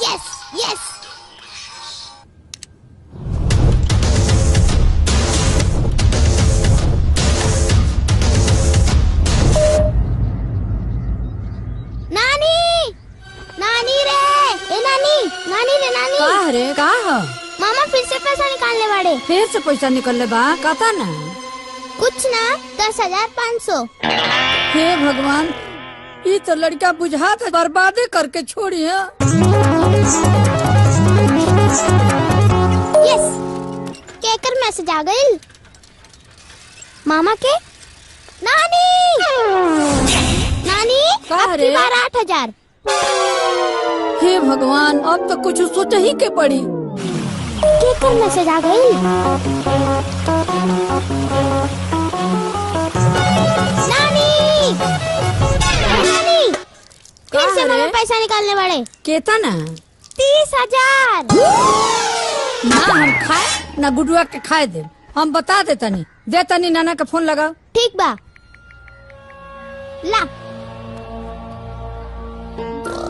Yes yes. नानी नानी रे, ए नानी नानी रे नानी। का रे का ह? मामा फिर से पैसा निकालने वाले। फिर से पैसा निकलले बा? कता ना? कुछ ना 10,500। हे भगवान, ये तो लड़का बुझात बर्बादे करके छोड़ी है। यस, केकर मैसेज आ गई। मामा के नानी नानी अब की बार 8,000। हे भगवान, अब तो कुछ सोच ही के पड़ी। केकर मैसेज आ गई। नानी नानी फिर से मामा पैसा निकालने वाले। केता ना? 30,000। ना हम खाए ना गुडुआ के खाए दे। हम बता देतनी, देतनी नाना के फोन लगाओ। ठीक बा, ला।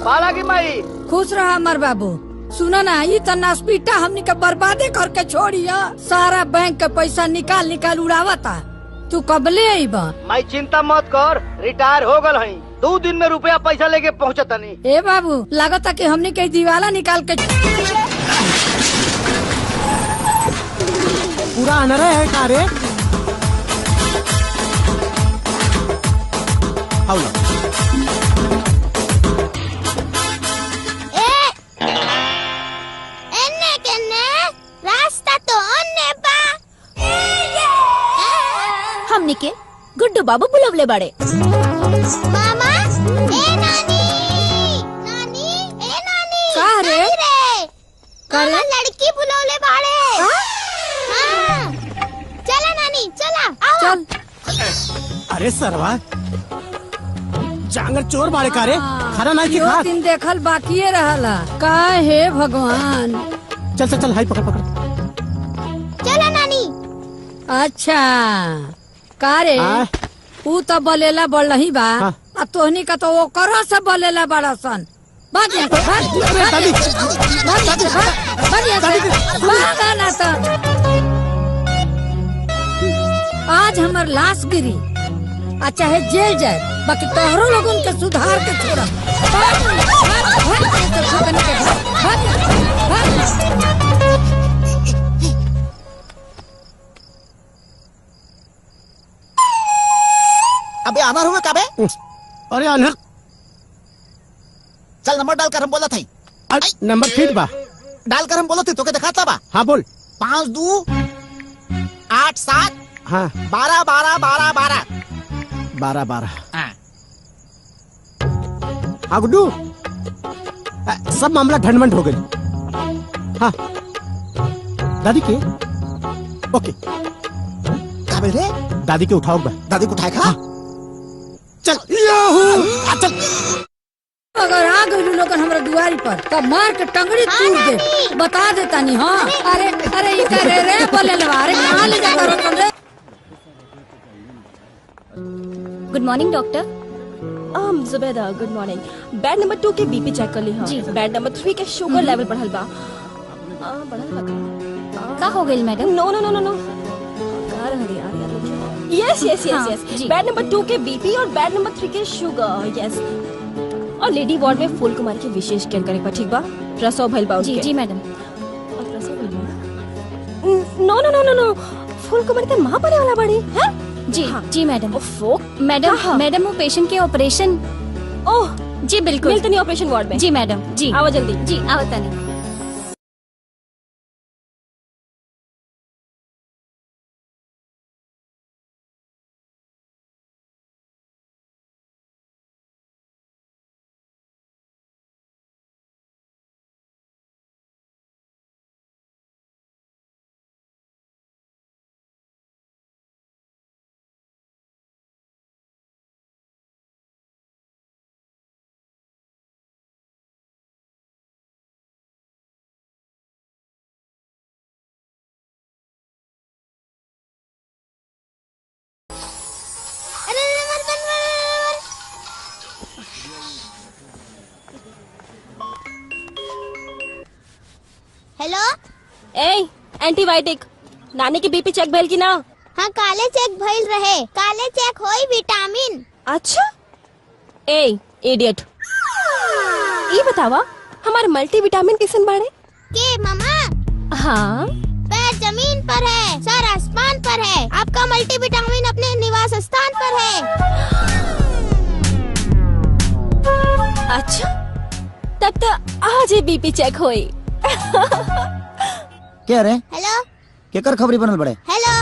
पाला की माई खुश रहा हमार बाबू। सुनो ना, ये तो नासपीटा हमनी के बर्बादे करके छोड़ी है। सारा बैंक के पैसा निकाल निकाल उड़ावता। तू कबले आई बा? माई चिंता मत कर, रिटायर हो गल हई। 2 दिन में रुपया पैसा लेके पहुँचतनी। ए बाबू, लागता कि हमनी के दीवाला निकाल के पूरा अनर है का रे? एन्ने केन्ने रास्ता तो अन्ने बा। हमनी के गुड्डू बाबू बुलवले बड़े। मामा ए नानी नानी ए नानी। का रे? नानी रे, का रे? मामा लड़की बुलवले बाड़े। हाँ, चला नानी चला आओ। चल। अरे सरवा, जांगर चोर बाड़े का रे? खाना नहीं की खा। 2 दिन देखल बाकी रहला। का हे भगवान। चल चल चल, हाई पकड़ पकड़। चला नानी। अच्छा का रे? ऊ तो बलेला बढ़ ही बा। हाँ। आ तोहनी का तो ओकरो से बलेला बड़ा सन। भाग यहाँ से, भाग, भाग, दादी। भाग यहाँ से, भाग, भाग यहाँ से, भाग ना तो। आज हमार लाश गिरी आ चाहे जेल जाए, बाकी तोहरो लोग उनके सुधार के छोड़ा। भाग, भाग, भाग यहाँ से, ठोकने के भाग, भाग, भाग। अबे अमर हुए कबे? अरे अनहर, चल नंबर डालकर हम बोला थी। नंबर फीट बा। डालकर हम बोला थी तो के दिखाता बा। हाँ बोल। 5 2 8 7 हाँ 12 12 12 12। 12 12। हाँ। हाँ गुड्डू, सब मामला ढंढमंड हो गई। हाँ दादी के ओके। कबे रे? दादी के उठाओ बा। दादी को उठाए खा। चल याहू। चल। अगर आ गई लोग हमारे दुआरी पर तब मार के टंगड़ी तोड़ दे। बता देता नहीं। हाँ अरे अरे ये करे रे बोले लवारे कहाँ ले जाकर तुम रे? Good morning doctor. Zubaida good morning. Bed number 2 के बीपी चेक कर ली। हाँ जी। बेड नंबर 3 के शुगर लेवल बढ़ल बा। बढ़ल बा का हो गई मैडम? नो नो नो नो नो, कार हरी आ रही है। Yes yes yes yes. Bed number 2 के बीपी और बेड नंबर 3 के शुगर। यस। और लेडी वार्ड में फूल कुमारी की विशेष केयर करे बा। ठीक बा? प्रसव भइल बा। जी जी मैडम। और प्रसव भइल बा। नो नो नो नो नो, फूल कुमारी तो मां बने वाला बड़ी है। जी हाँ जी मैडम। ओफो मैडम, मैडम वो पेशेंट के ऑपरेशन। ओह जी बिल्कुल। मिलते नहीं ऑपरेशन वार्ड में। जी मैडम। जी आओ जल्दी। जी आओ तनी। हेलो। ए एंटीबायोटिक नानी की बीपी चेक भइल की ना? हाँ काले चेक भइल रहे। काले चेक होई विटामिन। अच्छा ए इडियट, ये बतावा हमारे मल्टीविटामिन किसन बाड़े के मामा? हाँ पैर जमीन पर है, सर आसमान पर है। आपका मल्टीविटामिन अपने निवास स्थान पर है। अच्छा तब तो आज ही बीपी चेक होई। क्या रे? हेलो केकर खबरी बनल बड़े? हेलो।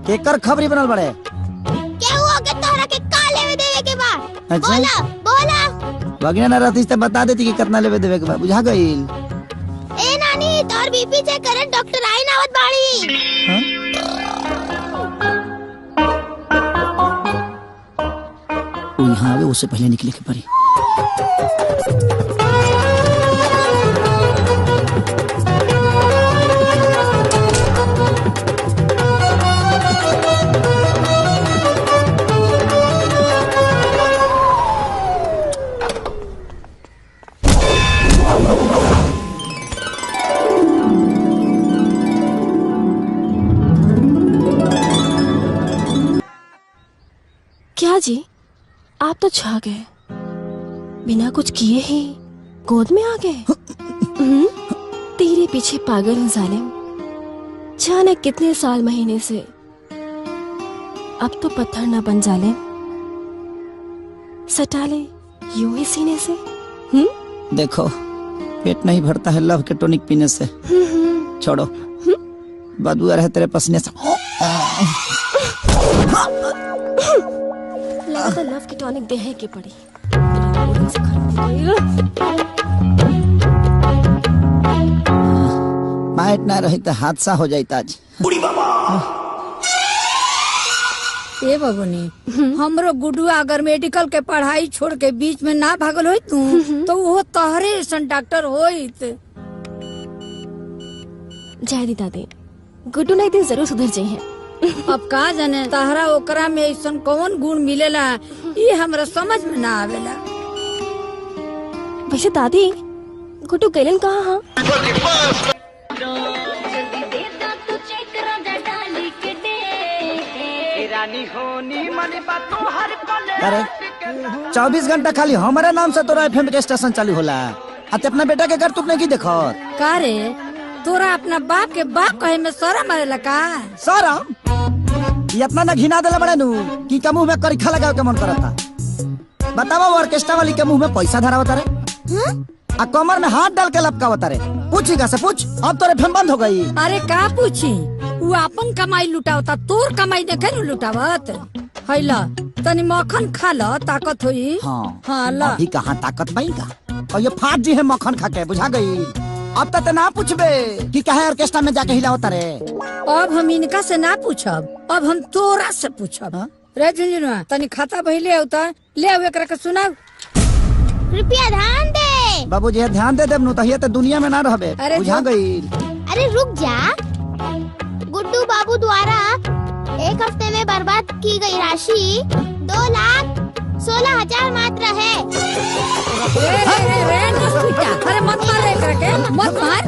केकर खबरी बनल बड़े? क्या हुआ कि तोहरा के का लेवे देवे के बा? अच्छा। बोला बोला। वगैरह ना रहती तो बता देती कि कितना लेवे देवे के बा। बुझा गईल? ए नानी तोर बीपी चेक करे डॉक्टर आई नावत बाड़ी। हाँ? वो यहाँ आवे उससे पहले निकले के पड़ी। क्या जी आप तो छा गए, बिना कुछ किए ही गोद में आ गए। तेरे पीछे पागल हूँ जालिम, जाने कितने साल महीने से। अब तो पत्थर न बन जालिम, सटा ले यूं ही सीने से। देखो पेट नहीं भरता है लव के टॉनिक पीने से। छोड़ो बदबू आ रहा है तेरे पसीने से। लगा तो लव की टॉनिक देहे की पड़ी। माइट ना रही तो हादसा हो जाता आज। ए बबुनी, हमरो गुडुआ अगर मेडिकल के पढ़ाई छोड़ के बीच में ना भागल होई तू तो वो तोहरे ऐसन डॉक्टर होइत। जय दी दादी, गुड्डू ना एक दिन जरूर सुधर जाए हैं। अब का जाने तहरा ओकरा में ऐसन कौन गुण मिलेला, ये हमरा समझ में ना आवेला। वैसे दादी गुड्डू गैलन कहाँ? हाँ अरे 24 घंटा खाली हमारे नाम से तोरा एफएम के स्टेशन चालू होला। अते अपना बेटा के करतूत नहीं की देखो। का रे तोरा अपना बाप के बाप कहे में शरम आवेला का? शरम? ये इतना ना घिना देला बड़े नु कि के मुंह में करिखा लगावे के मन करता। बतावा ऑर्केस्ट्रा वाली के मुंह में पैसा धरावता रे, आ कमर में हाथ डाल के लपकावता रे। पूछी का से पूछ, अब तोरे फेम बंद हो गई। अरे का पूछी, वो अपन कमाई लुटावता, तोर कमाई देखे न लुटावत। हैला तनी मक्खन खा ल, ताकत होई। हाँ ला अभी कहाँ ताकत पाएगा। और ये फाट जी है मक्खन खा के, बुझा गई। अब तक ना पूछबे कि कहे ऑर्केस्ट्रा में जाके हिलावता रे। अब हम इनका से ना पूछब, अब हम तोरा से पूछब। रे झुंझुनुआ तनी खाता बहिले होता ले आवे एकरा के सुनाओ। रुपया ध्यान दे। बाबूजी ध्यान दे देब नु तहिया त दुनिया में ना रहबे। अरे बुझा गई। अरे रुक जा। गुड्डू बाबू द्वारा एक हफ्ते में बर्बाद की गई राशि 2,16,000 मात्र है। अरे मत मार रे एकरा के, मत मार।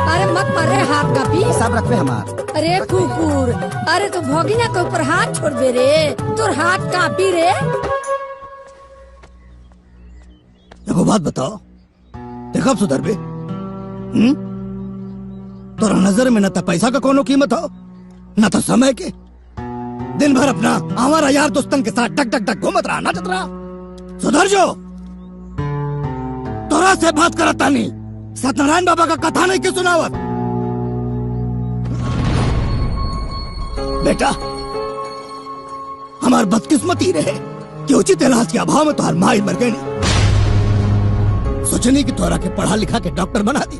अरे मत मार रे, हाथ कापी। सब रखबे हमार। अरे कुकुर, अरे तू भोगिना के ऊपर हाथ छोड़ दे रे, तोर हाथ कापी रे। देखो बात बताओ, देखो सुधर बे। तोरा नजर में न तो पैसा का कोनो कीमत हो, न तो समय के। दिन भर अपना हमारा यार दोस्तन के साथ टक टक टक घूमत रहा, नाचत रहा। सुधर जो। तोरा से बात करता नहीं, सत्यनारायण बाबा का कथा नहीं के सुनावत। बेटा हमार बदकिस्मती रहे कि उचित इलाज के अभाव में तुम्हार माई मर गई। सोचनी कि तोरा के पढ़ा लिखा के डॉक्टर बना दी,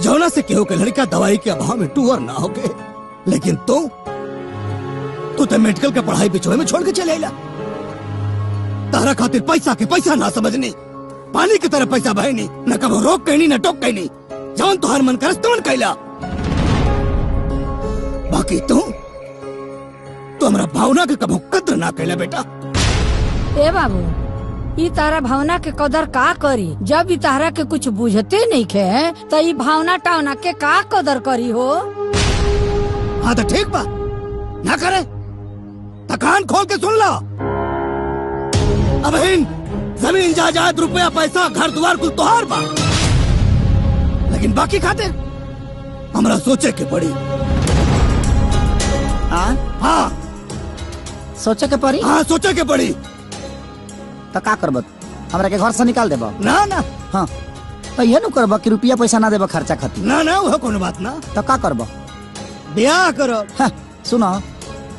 जौना से केहू के लड़का दवाई के अभाव में टूअर ना हो गए। लेकिन तू तो मेडिकल के पढ़ाई बिचोए में छोड़ के चले ला। तारा खातिर पैसा के पैसा ना समझनी, पानी की तरह पैसा बहनी, न कबो रोक कहनी न टोक कहनी। जौन तुहार मन करस तौन कैला। बाकी तू हमरा भावना के कबो कद्र ना कैला बेटा। ए बाबू ई तारा भावना के कदर का करी? जब ई तारा के कुछ बुझते नहीं खे तो ई भावना टावना के का कदर करी हो? हाँ तो ठीक बा, ना करे तो कान खोल के सुन लो। अब इन जमीन जायदाद रुपया पैसा घर द्वार कुल तोहार बा, लेकिन बाकी खातिर हमरा सोचे के पड़ी। हाँ सोचे के पड़ी। हाँ सोचे के पड़ी। तो का करब? हमरा के घर से निकाल देब? ना ना। हाँ तो ये नु करब कि रुपया पैसा ना देब खर्चा खातिर? ना ना वो कोनो बात ना। तो का करब? ब्याह करो। हाँ, सुनो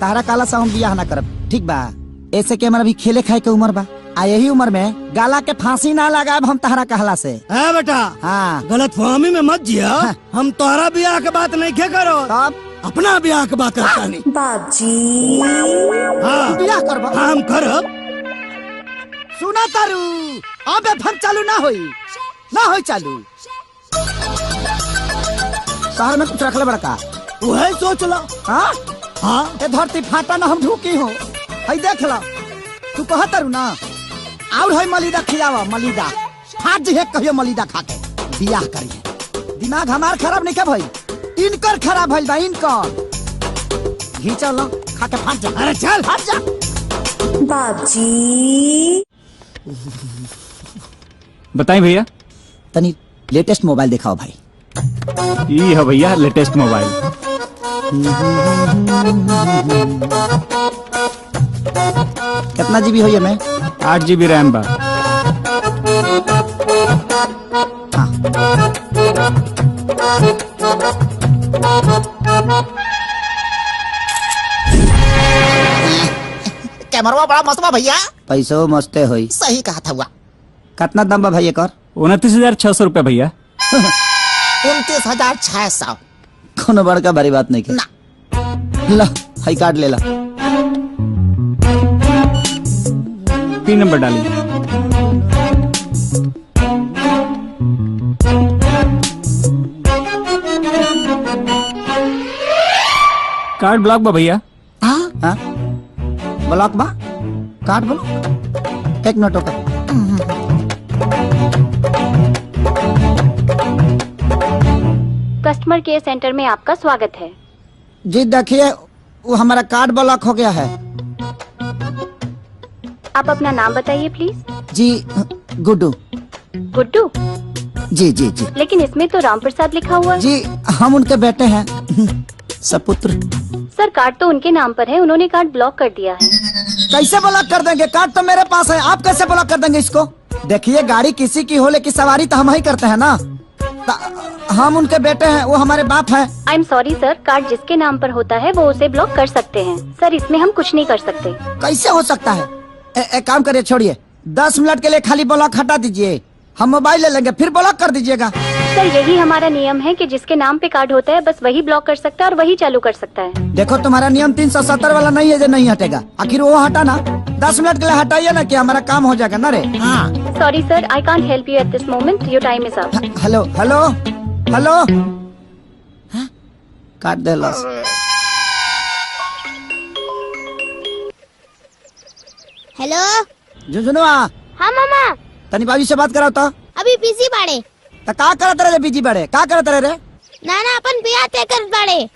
तारा काला से हम बियाह ना करब, ठीक बा? ऐसे के हमारा भी खेले खाए के उम्र बा, आ यही उम्र में गाला के फांसी ना लगाब हम तहरा कहला से। है बेटा। हाँ गलत फहमी में मत जिया। हाँ। हम तोहरा ब्याह के बात नहीं के करो, तब अपना ब्याह के बात करता नहीं। बाबूजी हाँ बियाह करब? हम करब। सुना तारू, अब एफएम चालू ना होई चालू। शहर में कुछ रखले बड़का? वही सोच लो। हाँ हाँ ए धरती फाटा ना हम ढूकी हो। हई देख लो, तू कह तारू ना और हई मलिदा खियावा, मलिदा फाट जे कहियो मलिदा खा के बियाह करिए। दिमाग हमार खराब नहीं क्या भाई, इनकर खराब भइल बा, इनकर। घी चलो खा के फाट जा। अरे चल फाट जा। बाबूजी बताएं भैया। तनी लेटेस्ट मोबाइल दिखाओ भाई। ये है भैया लेटेस्ट मोबाइल। कितना जीबी हो ये में? 8 GB रैम बा। कैमरा बड़ा मस्त बा भैया। पैसो मस्ते होई। सही कहा था हुआ। कितना दाम बा भाई एकर? 29,600 रुपया भैया। 29,600। कोनो बड़का भारी बात नहीं के ना। ला हई कार्ड ले ला। पिन नंबर डालिए। कार्ड ब्लॉक बा भैया। हाँ ब्लॉक बा? Card block? एक मिनट होगा। कस्टमर केयर सेंटर में आपका स्वागत है। जी देखिए वो हमारा कार्ड ब्लॉक हो गया है। आप अपना नाम बताइए प्लीज। जी गुड्डू। गुड्डू? जी जी जी लेकिन इसमें तो राम प्रसाद लिखा हुआ है। जी हम उनके बेटे हैं, सपुत्र। सर कार्ड तो उनके नाम पर है, उन्होंने कार्ड ब्लॉक कर दिया है। कैसे ब्लॉक कर देंगे? कार्ड तो मेरे पास है, आप कैसे ब्लॉक कर देंगे इसको? देखिए गाड़ी किसी की हो लेकिन सवारी तो हम ही करते हैं ना। हम उनके बेटे हैं, वो हमारे बाप हैं। I am sorry sir, card जिसके नाम पर होता है वो उसे ब्लॉक कर सकते हैं। सर इसमें हम कुछ नहीं कर सकते। कैसे हो सकता है? एक काम करिए, छोड़िए 10 मिनट के लिए खाली ब्लॉक हटा दीजिए, हम मोबाइल ले लेंगे फिर ब्लॉक कर दीजिएगा। सर यही हमारा नियम है कि जिसके नाम पे कार्ड होता है बस वही ब्लॉक कर सकता है और वही चालू कर सकता है। देखो तुम्हारा नियम 370 वाला नहीं है जो नहीं हटेगा, आखिर वो हटा ना। 10 मिनट के लिए हटाइए ना कि हमारा काम हो जाएगा ना रे। हाँ sorry sir, I can't help you at this moment, your time is up. Hello hello hello काट दे लो। हेलो। झुनझुनुआ हाँ मामा। तनी बाबी से बात कराओ तो। अभी बिजी बाड़े। तो का करत रहे बीजी बड़े? का करत रहे रे? नाना अपन बियाह तय कर बाड़े।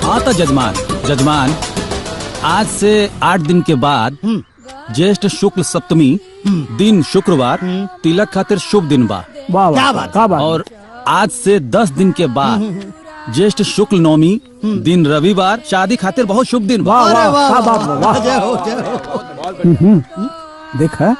हाँ तो जजमान आज से 8 दिन के बाद ज्येष्ठ शुक्ल सप्तमी दिन शुक्रवार तिलक खातिर शुभ दिन बा। क्या बात? और आज से 10 दिन के बाद ज्येष्ठ शुक्ल नवमी दिन रविवार शादी खातिर बहुत शुभ दिन बा। अरे वाह, जय हो, जय हो। देखा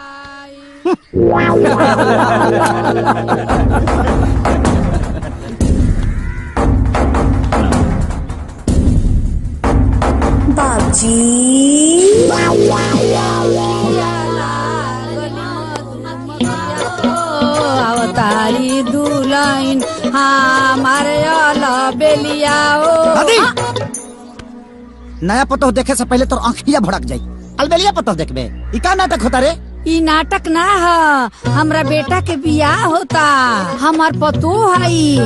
बाबूजी अवतारी दुलाइन हमारे बेलिया नया पतो देखे से पहले तो आँखिया भड़क जाई। अलबेलिया पतो देखबे, ई का नाटक होता रे? ई नाटक ना है, हमरा बेटा के बियाह होता। हमार पतो हई,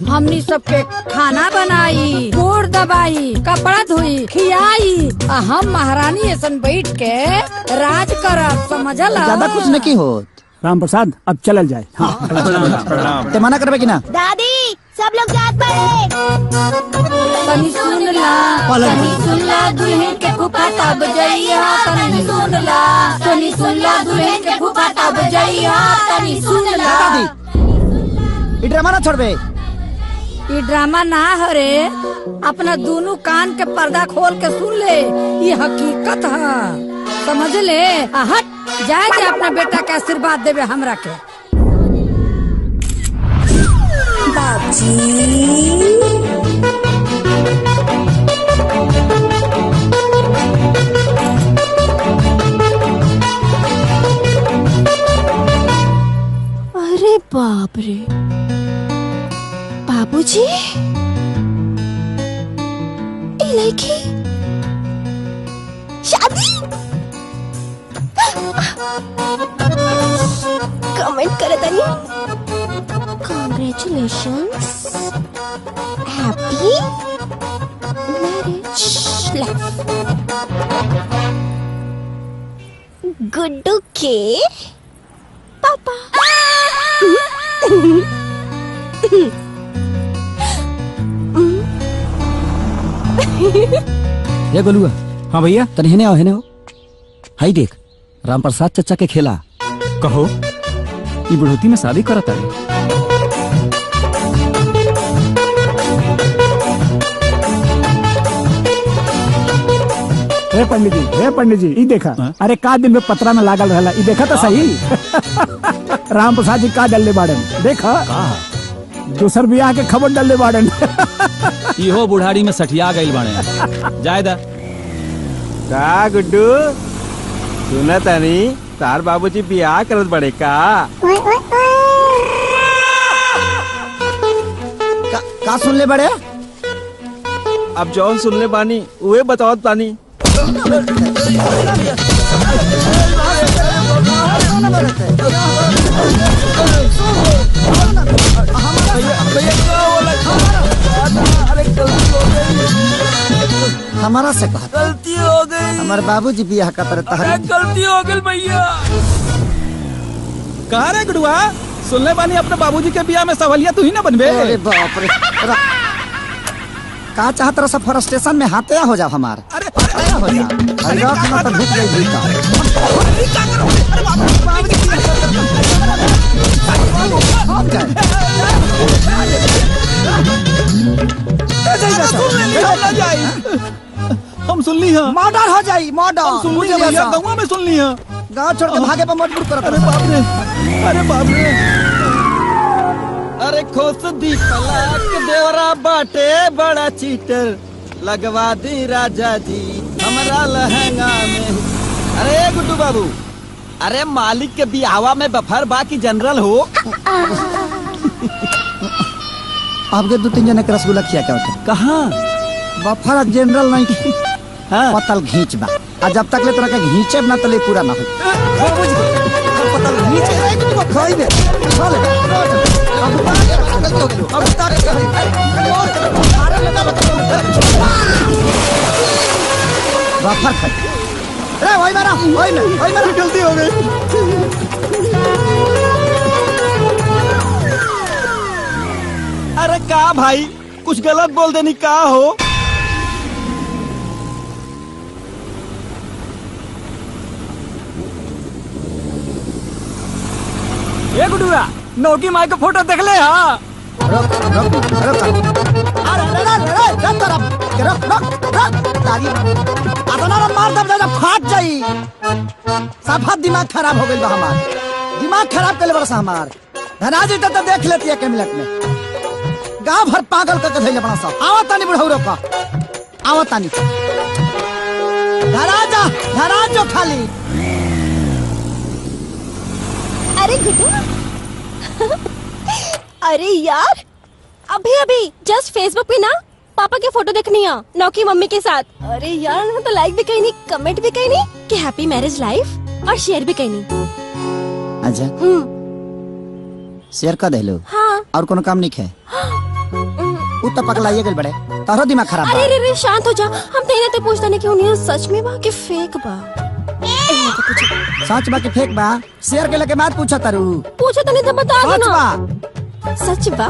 हमनी सबके खाना बनाई, गोड़ दबाई, कपड़ा धोई, खियाई, आ हम महारानी ऐसन बैठ के राज करब, समझला? ज्यादा कुछ नहीं हो। राम प्रसाद अब चलल जाए। हाँ। ते मना करबे कि ना? दादी सब लोग साथ पढ़े। तनी सुन ला, तनी सुन ला दुल्हन के फूफा तब जइया, तनी सुन ला, तनी सुन ला दुल्हन के फूफा तब जइया, तनी सुन ला। दादी ई ड्रामा ना छोड़बे। ये ड्रामा ना हरे, अपना दोनों कान के पर्दा खोल के सुन ले, ये हकीकत है, समझ ले। हट जाए के अपना बेटा के आशीर्वाद देवे हमरा के। अरे बाप रे, बाबूजी, ये लड़की शादी। कमेंट करे तनी। Congratulations, happy marriage life। Guddu के पापा। ये गोलुआ। हाँ भैया। तनी हेने आओ, हेने हो। हाई देख, राम प्रसाद चचा के खेला। कहो ये बुढ़ोती में शादी करता है। हे पंडित जी ई देखा। अरे का दिन में पतरा में लागल रहला, ई देखा तो सही। राम प्रसाद जी का डल्ले बाड़न देखा। दूसर बियाह के खबर डल्ले बाड़न। इहो बुढ़ारी में सठिया गइल बाड़े। जायदा का गुड्डू सुना तानी तार बाबूजी बियाह करत बड़े का? का सुन ले बड़े? अब जौन सुन ले बानी उहे बतावत बानी। हमारा से कहा गलती हो गई। हमारे बाबूजी बियाह का तरह गलती हो गई भैया। कहा रे गुडुआ, सुन ले बानी अपने बाबूजी के बियाह में सवालिया तू ही ना बनबे। अरे बाप रे, का चाहत रहा सब फॉरेस्टेशन में हाथे हो जाओ हमार। अरे हो जा, अरे ना तो भूख गई भूखा। हम सुन ली है। मर्डर हो जाई, मर्डर। सुन ली है, गाँव में सुन ली है। गाँव छोड़ के भागे पर मजबूर करत। अरे बाप रे, अरे बाप रे। अरे खोस दी पलाक देवरा बाटे बड़ा चीटर, लगवा दी राजा जी हमारा लहंगा में। अरे गुड्डू बाबू, अरे मालिक के बियाहवा में बफर बाकी जनरल हो। आपके 2-3 जने के रसगुल्ला खिया क्या होता? कहाँ बफर जनरल नहीं। हाँ। पतल घींच बा, और जब तक ले तोरा के घींचे ना तले पूरा ना हो। पतल घींच खाई दे, खा ले। अब तक बफर खाई। अरे वही मेरा गलती हो गई। अरे का भाई कुछ गलत बोल देनी का हो? ये गुडुआ, नौकी माई का फोटो देख ले। हाँ फाट जाई। साफा दिमाग खराब हो गई बा हमार। दिमाग खराब कर ले बरसा हमार। धनाजी तो देख लेती है के मिनट में। गाँव भर पागल करके धैले बड़ा सा। आवतानी बुढ़ौरो का, आवतानी। धराजो खाली। अरे गुड्डू, अरे यार अभी जस्ट फेसबुक पे ना पापा के फोटो देखनी है नौकी मम्मी के साथ। अरे यार तो लाइक भी कहीं नहीं, कमेंट भी कहीं नहीं कि हैप्पी मैरिज लाइफ, और शेयर भी कहीं नहीं। अच्छा शेयर कर देलो। हाँ। और कोनो काम नहीं है? उ तो पगलाइए गेल बड़े, तारो दिमाग खराब बा। अरे रे शांत हो जा। हम तेरे तो पूछता नहीं क्यों नहीं सच में बा कि फेक बा। सच बा कि फेक बा? शेयर के लगे बात पूछा तारू। पूछा तो नहीं तो बता दो सच ना। बा। सच बा?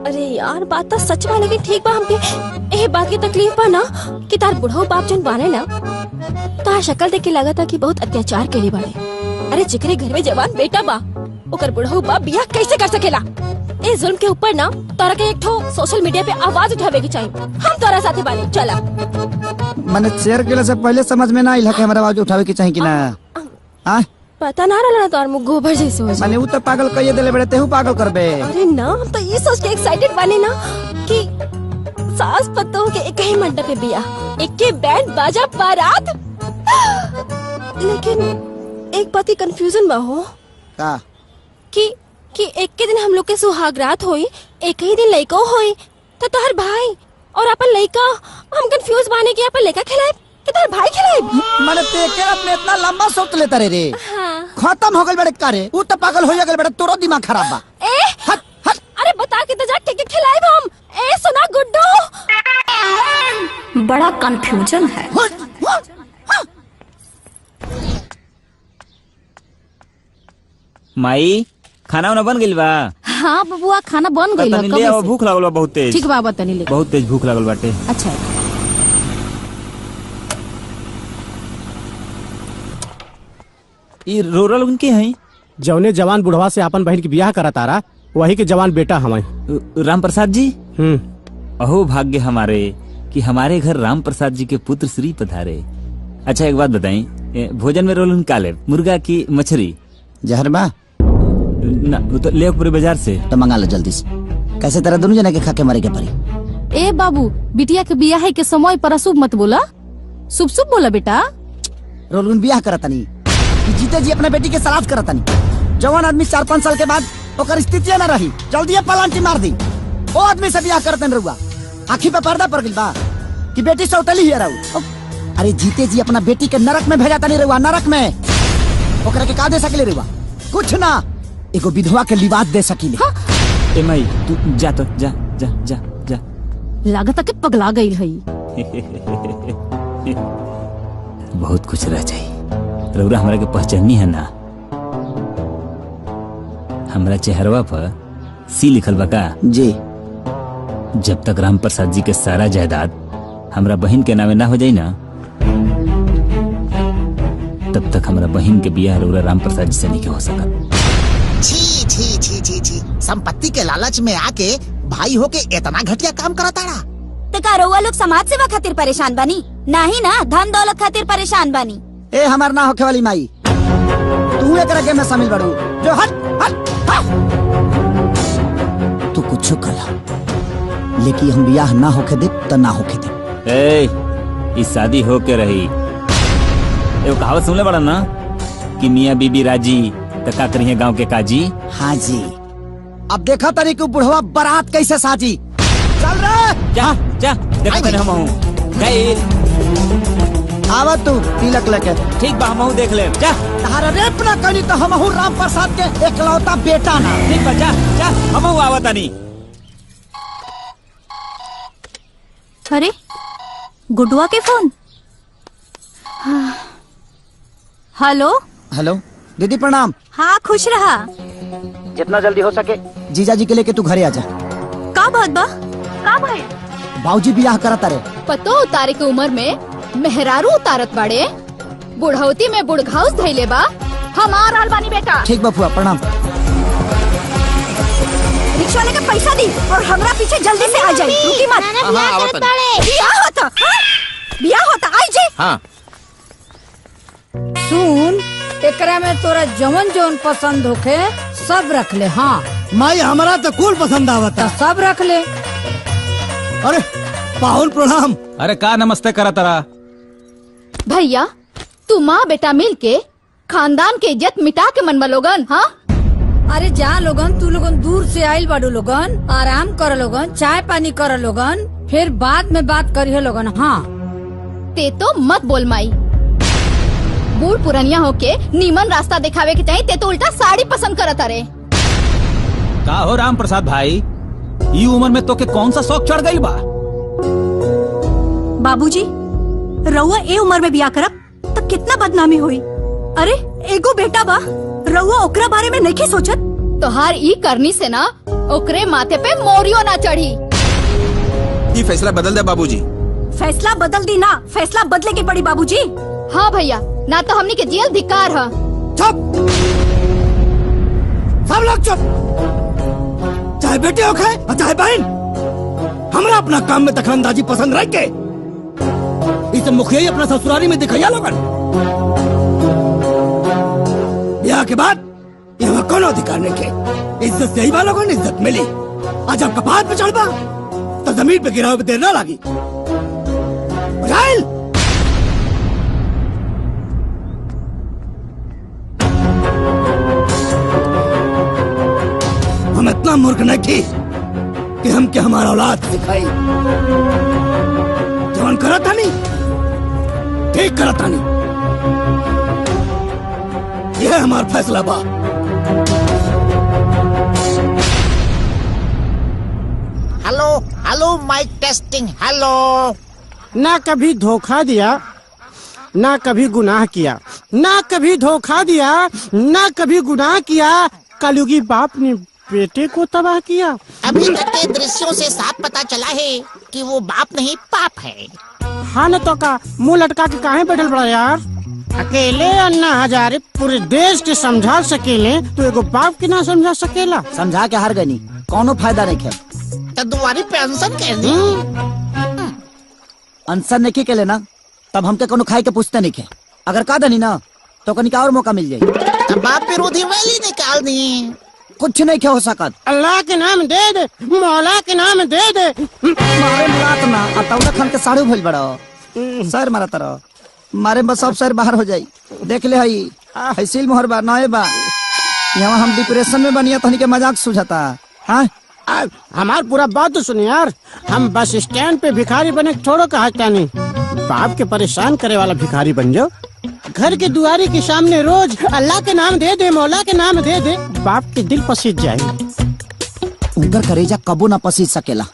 अरे यार बात तो सच बा लेकिन ठीक बा हमके ए बात की तकलीफ बा ना कि तार बुढ़ऊ बाप जन बाने ना तार शक्ल देख के लगा था कि बहुत अत्याचार के लिए बाड़े। अरे जिकरे घर में जवान बेटा बा ओकर बुढ़ऊ बाप बियाह कैसे कर सकेला? ए जुल्म के ऊपर ना तोरा के एक ठो सोशल मीडिया पे आवाज उठावे के चाहिए। हम तोरा साथे बानी चला। मैंने शेयर के से पहले समझ में ना आइला कि हमारा आवाज उठावे के चाहिए कि ना। हां पता ना रहला तोर मुंह गोबर जैसे हो जाए। माने उ तो पागल कहिए देले बड़े तेहू पागल करबे। अरे ना हम तो ये सोच के एक्साइटेड बने ना कि सास पतोह के एक ही मंडप पे बियाह एक के बैंड बाजा बारात। लेकिन एक बात की कंफ्यूजन बा हो का कि एक के दिन हम लोग के सुहागरात होई एक ही दिन लइका होई तो तोहर भाई और अपन लइका हम कंफ्यूज बाने कि अपन लइका खिलाए कि तोहर भाई खिलाए। माने ते के अपने इतना लंबा सोच लेता रे रे। हाँ। खत्म हो गल बड़े कारे उ तो पागल हो गल बड़े तोरो दिमाग खराब बा। ए अरे बता के तो जा के खिलाए हम। ए सुना गुड्डू बड़ा कंफ्यूजन है। माई खाना वाना बन गइल बा? हाँ बबुआ खाना बन गइल तनी ले आओ, भूख लागल बा बहुत तेज। ठीक बा तनी ले। बहुत तेज भूख लागल बाटे। अच्छा ई रोरा लोगन के हैं? जौने जवान बुढ़वा से अपन बहन की ब्याह करा तारा वही के जवान बेटा हमारे राम प्रसाद जी। अहो भाग्य हमारे कि हमारे घर राम प्रसाद जी के पुत्र श्री पधारे। अच्छा एक बात बताएं, भोजन में रोल का ले, मुर्गा की मछली? जहर बा ना तो ले पूरे बाजार से तो मंगा लो जल्दी से। कैसे तरह दोनों जना के खा के मरे के पड़ी। ए बाबू बिटिया के ब्याह के समय पर अशुभ मत बोला, शुभ शुभ बोला बेटा। रोलुन ब्याह करता नहीं कि जीते जी अपने बेटी के सलाद करता नहीं। जवान आदमी 4-5 साल के बाद ओकर स्थिति न रही जल्दी पलांटी मार दी। वो आदमी से ब्याह करते न रुआ आखी पे पर्दा पड़ गई बा कि बेटी सौतली ही रहू। अरे जीते जी अपना बेटी के नरक में भेजा नहीं रुआ, नरक में ओकरा के का दे सकले रुआ? कुछ ना, एगो विधवा के लिबास दे सकीले। ए माई तू जा तो जा जा जा जा। लागत के पगला गई है। बहुत कुछ रह जाई। रउरा हमरा के पहचानी है ना? हमरा चेहरवा पर सी लिखल बा का? जी। जब तक राम प्रसाद जी के सारा जायदाद हमरा बहन के नामे ना हो जाई ना तब तक हमरा बहन के बियाह रउरा राम प्रसाद जी से नहीं हो सकत। छी छी छी छी छी, संपत्ति के लालच में आके भाई होके इतना घटिया काम करा ताड़ा। तो का रउआ लोग समाज सेवा खातिर परेशान बानी? नहीं ना धन दौलत खातिर परेशान बानी। ए हमार ना होके वाली माई तू एकरा गेम में शामिल बड़ू जो हट हट तू कुछ कला लेकिन हम बियाह ना होके दे तो ना होके दे। ए इस शादी होके रही। एगो कहावत सुनले बड़ा ना कि मियाँ बीबी राजी तो का करिए गांव के काजी। हाँ जी। अब देखा तरी को बुढ़वा बारात कैसे साजी। चल रे जा जा देखो तने हम हूँ गई। आवा तू तिलक लेके। ठीक बा हम देख ले। जा तारा रेप ना करी तो हम हूँ राम प्रसाद के एकलौता बेटा ना। ठीक बा जा जा हम हूँ आवा तनी। अरे गुड्डुआ के फोन। हेलो हेलो दीदी प्रणाम। हाँ खुश रहा। जितना जल्दी हो सके जीजा जी के लेके तू घरे आ जा। का बात बा? का भाई? बाबूजी बियाह करता रे। पतो उतारे के उम्र में मेहरारू उतारत बाड़े, बुढ़ौती में बुढ़घाउस धैले बा। हमार हाल बानी बेटा। ठीक बा फुआ प्रणाम। रिक्शा वाले का पैसा दी और हमरा पीछे जल्दी से आ जाई। रुकी मत। बियाह होता आई जे। हाँ। सुन एकरा में तोरा जवन जवन पसंद होखे सब रख ले। हाँ माई हमारा तो कुल पसंद आवता। तो सब रख ले। अरे पाहुन प्रणाम। अरे का नमस्ते करा तारा? भैया तू माँ बेटा मिल के खानदान के इज्जत मिटा के मनवा लोगन। हाँ अरे जा लोगन, तू लोगन दूर से आइल बाड़ू लोगन, आराम कर लोगन, चाय पानी कर लोगन, फिर बाद में बात करिए लोगन। हाँ ते तो मत बोल माई। बूढ़ पुरनिया होके नीमन रास्ता दिखावे के चाहिए ते तो उल्टा साड़ी पसंद करत अरे। का हो राम प्रसाद भाई, ई उम्र में तो के कौन सा शौक चढ़ गई बा? बाबूजी, रउआ ए उम्र में बिया करब तो कितना बदनामी हुई। अरे एगो बेटा बा, रउआ ओकरा बारे में नहीं सोचत। तोहार ई करनी से ना ओकरे माथे पे मोरियो ना चढ़ी। ये फैसला बदल दे बाबूजी। फैसला बदल दी ना, फैसला बदले के पड़ी बाबूजी। हाँ भैया, ना तो हमनी के जेल धिक्कार है। चुप, सब लोग चुप। चाहे बेटे हो खाए और चाहे बहन, हमरा अपना काम में दखलंदाजी पसंद रह के इसे मुखिया ही अपना ससुराली में दिखाया लोगन। ब्याह के बाद यहाँ कोनो अधिकार नहीं के, इज्जत से ही वालों को इज्जत मिली। आज जब कपाट पे चढ़ तो जमीन पे गिराव पे देर ना लगी। बुझाइल? हम इतना मूर्ख नहीं थी कि हम क्या हमारा औलाद सिखाई। जवान करा था नहीं, ठीक करा था नहीं। यह हमारा फैसला बा। Hello hello mic testing. Hello. ना कभी धोखा दिया, ना कभी गुनाह किया, ना कभी धोखा दिया, ना कभी गुनाह किया। कलयुगी बाप ने बेटे को तबाह किया। अभी तक के दृश्यों से साफ पता चला है कि वो बाप नहीं पाप है। हाँ न तो का मुंह लटका के काहे बैठल बड़ा यार। अकेले अन्ना हजारे पूरे देश के समझा सकेले तो एगो बाप के ना समझा सकेला। समझा के हार गनी, कोनो फायदा नहीं है। तो तुम्हारी पेंशन कह दी। आंसर नहीं के लेना, तब हमके कोनो खाई के पूछते नहीं के। अगर का दनी ना तो कनिका और मौका मिल जाये। तब बाप विरोधी वैली निकाल दी। कुछ नहीं क्या हो सकत। अल्लाह के नाम दे दे, मौला के नाम दे दे। मारे मुलात ना अतौला खान के साड़ू भइल बड़ा सर मारा तरह मारे बस सब सर बाहर हो जाई। देख ले हई हसील मोहर बा नए बा। यहाँ हम डिप्रेशन में बनिया तहनी के मजाक सुझाता। हाँ हमार पूरा बात तो सुनिए यार। हम बस स्टैंड पे भिखारी बने छोड़ो कहा क्या नहीं, बाप के परेशान करे वाला भिखारी बन जाओ। घर के दुआरी के सामने रोज अल्लाह के नाम दे दे, मौला के नाम दे दे, बाप के दिल पसीज जाएगा। उनकर करेजा कबो ना पसीज सकेला।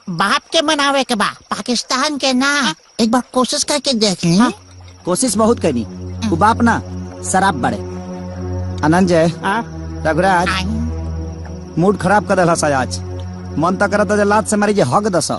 बाप के मनावे के बा, पाकिस्तान के ना। एक बार कोशिश करके देख ली। हाँ? कोशिश बहुत करी। वो बाप ना शराब बड़े। अनंजय रघुराज मूड खराब कर दल आज। मन तक करता लात से मारी जे हक दस।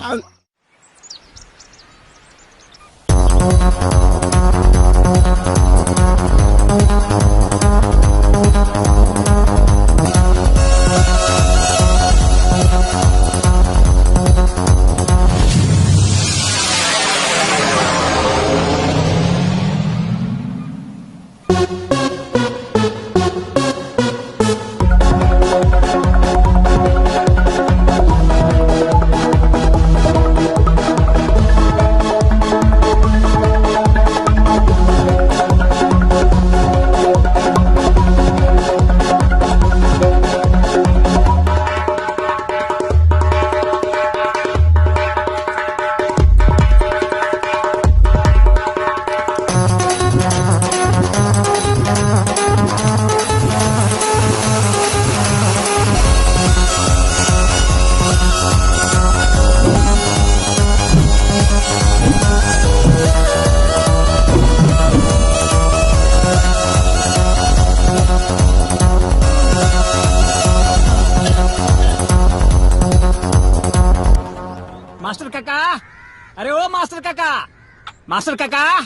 मास्टर काका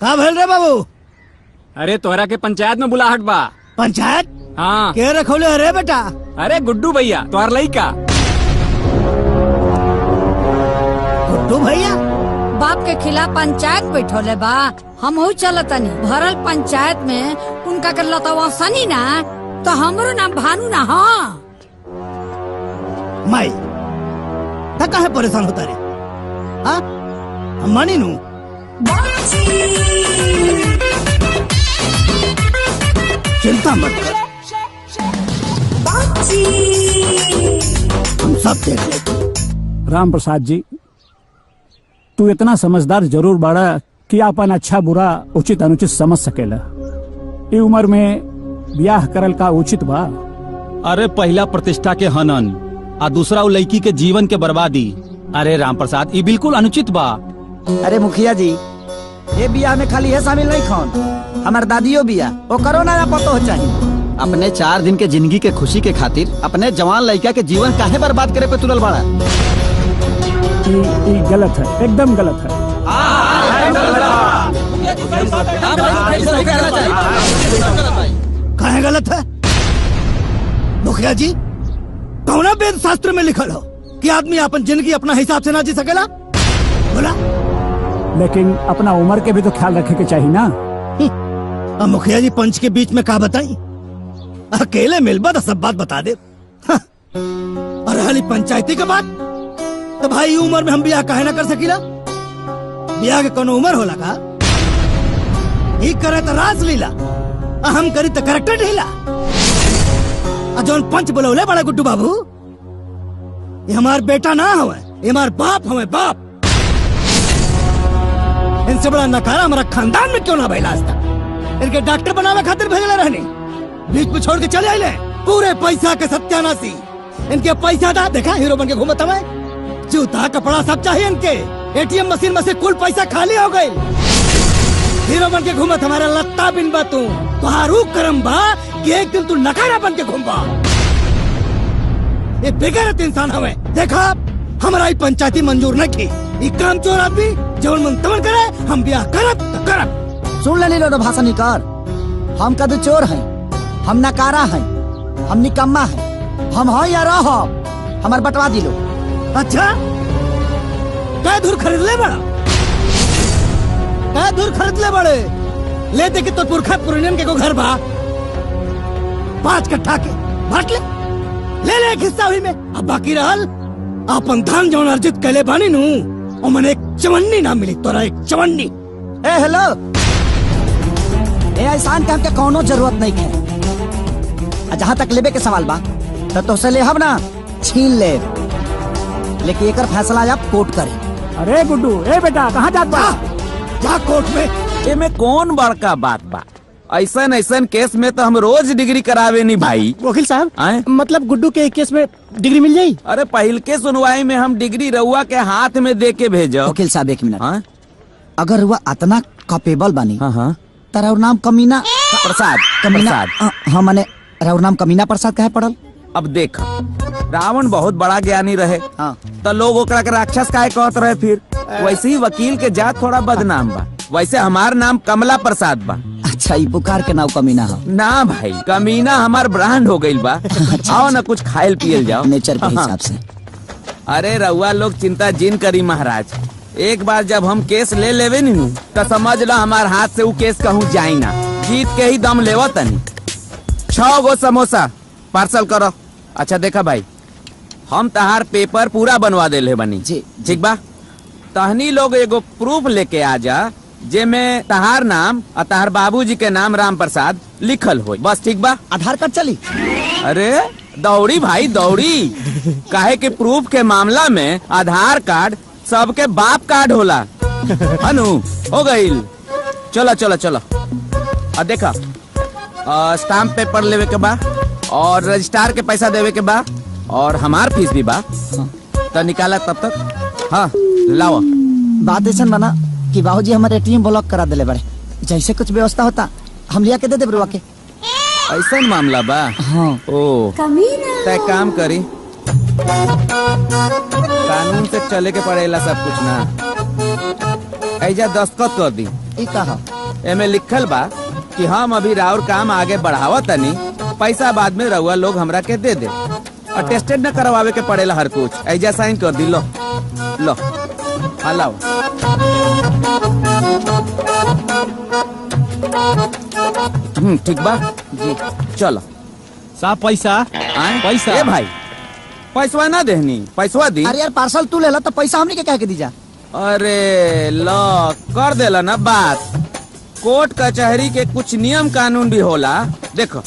का भेल रे बाबू? अरे तोहरा के पंचायत में बुलाहट बा। पंचायत? हाँ। के रखोले अरे बेटा? अरे गुड्डू भैया तोहर लइका। गुड्डू भैया बाप के खिलाफ पंचायत बैठोले बा। हम हो चलतनी भरल पंचायत में उनका कर लतवा सनी ना तो हमरो नाम भानु ना। हाँ माई तक है परेशान होता रे। हाँ हम मानी नू चिंता मत कर, हम सब देख लेंगे। राम प्रसाद जी तू इतना समझदार जरूर बाड़ा कि अपन अच्छा बुरा उचित अनुचित समझ सकेला। ई उम्र में ब्याह करल का उचित बा? अरे पहला प्रतिष्ठा के हनन आ दूसरा उ लड़की के जीवन के बर्बादी। अरे राम प्रसाद ये बिल्कुल अनुचित बा। अरे मुखिया जी, ये बियाह में खाली है शामिल नहीं खौन, हमार दादियों बिया वो करो ना पतो हो चाहिए। अपने 4 दिन के जिंदगी के खुशी के खातिर अपने जवान लड़का के जीवन काहे बर्बाद करे पे तुलल बड़ा? ये गलत है, एकदम गलत है। काहे गलत है? मुखिया जी, कौना वेद शास्त्र में लिखल हो कि आदमी अपन जिंदगी अपना हिसाब से ना जी सकेला? बोला। लेकिन अपना उम्र के भी तो ख्याल रखे के चाहिए ना। अब मुखिया जी पंच के बीच में का बताई? अकेले मिलबा तो सब बात बता दे। और हाली पंचायती के बात तो भाई उम्र में हम ब्याह काहे ना कर सकीला? ब्याह के कोनो उम्र होला का? ही करे तो रासलीला, हम करी तो करेक्टर ढीला। जौन पंच बोलौले बड़ा गुड्डू बाबू, ये हमार बेटा ना हुए, ये हमार बाप हुए, बाप। इनसे बड़ा नकारा हमारा खानदान में क्यों ना भइला आज तक? इनके डॉक्टर बनावे खातिर भेजले रहनी, बीच में छोड़ के चले आइले। पूरे पैसा के सत्यानाशी। इनके पैसा दा देखा हीरो बन के घूमत हमें। जूता कपड़ा सब चाहिए इनके। एटीएम मशीन में से कुल पैसा खाली हो गई। हीरो बन के घूमत हमारा लत्ता बिन बा तू। तुहारू करम बा कि एक दिन तू नकारा बन के घूमबा। ये बेगैरत इंसान हवे। देखा हमारा ही पंचायती मंजूर न की। ये काम चोर आदमी जवन मन तमन करे, हम ब्याह करब तो करब। सुन ले लो भाषा निकार। हम कद चोर हैं, हम नकारा हैं, हम निकम्मा हैं, हम हैं या रह हमार बटवा दिलो। अच्छा क्या दूर खरीद ले बड़ा? क्या दूर खरीद ले बड़े? ले दे कि तो पुरखा पुरनियन के को घर बा 5 कट्ठा के बांट ले ले एक हिस्सा हुई में। अब बाकी रहल अपन धान जौन अर्जित कैले बानी नू, और मन एक चवन्नी ना मिली तोरा, एक चवन्नी। ए हेलो, ए एहसान के हमके कोनो जरूरत नहीं है। जहाँ तक लेबे के सवाल बा तो से ले हम ना छीन ले, लेकिन एकर फैसला आप कोर्ट करे। अरे गुड्डू, ए बेटा कहाँ जात बा? जा कोर्ट में। एमे कौन बड़का बात बा? ऐसन ऐसन केस में तो हम रोज डिग्री करावे नहीं भाई। वकील साहब, मतलब गुड्डू के केस में डिग्री मिल जाई? अरे पहल के सुनवाई में हम डिग्री रउआ के हाथ में दे के भेजो। वकील साहब 1 मिनट। अगर हुआ इतना कैपेबल बनी तारा नाम कमीना प्रसाद। कमीना हाँ माने राउर नाम कमीना प्रसाद काहे पड़ल? अब देख, रावण बहुत बड़ा ज्ञानी रहे तो लोग ओकरा के राक्षस काहे कहत रहे। फिर वैसे ही वकील के जात थोड़ा बदनाम बा। वैसे हमार नाम कमला प्रसाद बा। अच्छा, ई पुकार के नाम कमीना हो ना भाई? कमीना हमार ब्रांड हो गई बा। आओ ना कुछ खायल पियल जाओ नेचर के हिसाब से। अरे रउआ लोग चिंता जिन करी महाराज। एक बार जब हम केस ले लेवे नी तो समझ लो हमार हाथ से वो केस कहूँ जाई ना। जीत के ही दम लेवा तनी। 6 गो समोसा पार्सल करो। अच्छा देखा भाई, हम तहार पेपर पूरा बनवा देले बनी जी। ठीक बा, तहनी लोग एगो प्रूफ लेके आ जा जेमे तहार नाम और तहार बाबूजी के नाम राम प्रसाद लिखल हो। बस ठीक बा? आधार कार्ड चली? अरे दौड़ी भाई दौड़ी। काहे के प्रूफ के मामला में आधार कार्ड सबके बाप कार्ड होला। अनु हो गईल। चलो चलो चलो। और देखा स्टाम्प पेपर लेवे के बा और रजिस्ट्रार के पैसा देवे के बा और हमार फीस भी बा। तो निकाला तब तक। हाँ लाओ। बात ऐसा बना कि बाबूजी हमारे एटीएम ब्लॉक करा दिले बड़े। जैसे कुछ व्यवस्था होता हम लिया के दे देब रुआ के। ऐसा मामला बा? हाँ। ओ तय काम करी, कानून से चले के पड़ेला सब कुछ ना। ऐजा दस्तखत कर दी। एमे लिखल बा कि हम अभी राउर काम आगे बढ़ावा तनी, पैसा बाद में रउआ लोग हमरा के दे दे। अटेस्टेड न करवावे के पड़ेला हर कुछ। ऐजा साइन कर दी। लो लो हाँ लाओ। ठीक बा जी। चलो साहब पैसा पैसा। ए भाई पैसवा ना देहनी? पैसवा दी। अरे यार पार्सल तू लेला तो पैसा हमनी के कह के दीजा। अरे लो कर देला ना बात। कोर्ट कचहरी के कुछ नियम कानून भी होला। देखो,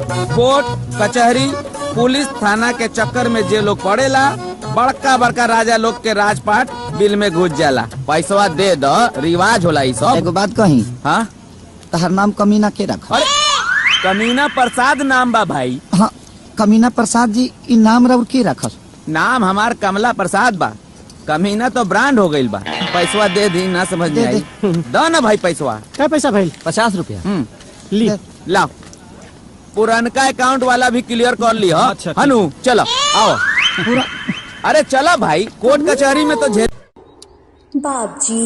कोर्ट कचहरी पुलिस थाना के चक्कर में जे लोग पड़ेला, बड़का बड़का राजा लोग के राजपाट बिल में घुस जाला। पैसा दे दो, रिवाज होला ई सब। एगो बात कही। हाँ तहर नाम कमीना के रखा? अरे कमीना प्रसाद नाम बा भाई। हाँ कमीना प्रसाद जी ई नाम रउर के रखल? नाम हमार कमला प्रसाद बा। कमीना तो ब्रांड हो गईल बा। पैसा दे दी ना समझ में आई। दो ना भाई पैसा। क्या पैसा भाई? 50 रुपया। ली लाओ। पुरानका अकाउंट वाला भी क्लियर कर ली। हनु चलो आओ। अरे चलो भाई, कोर्ट कचहरी में तो झेल। बाबजी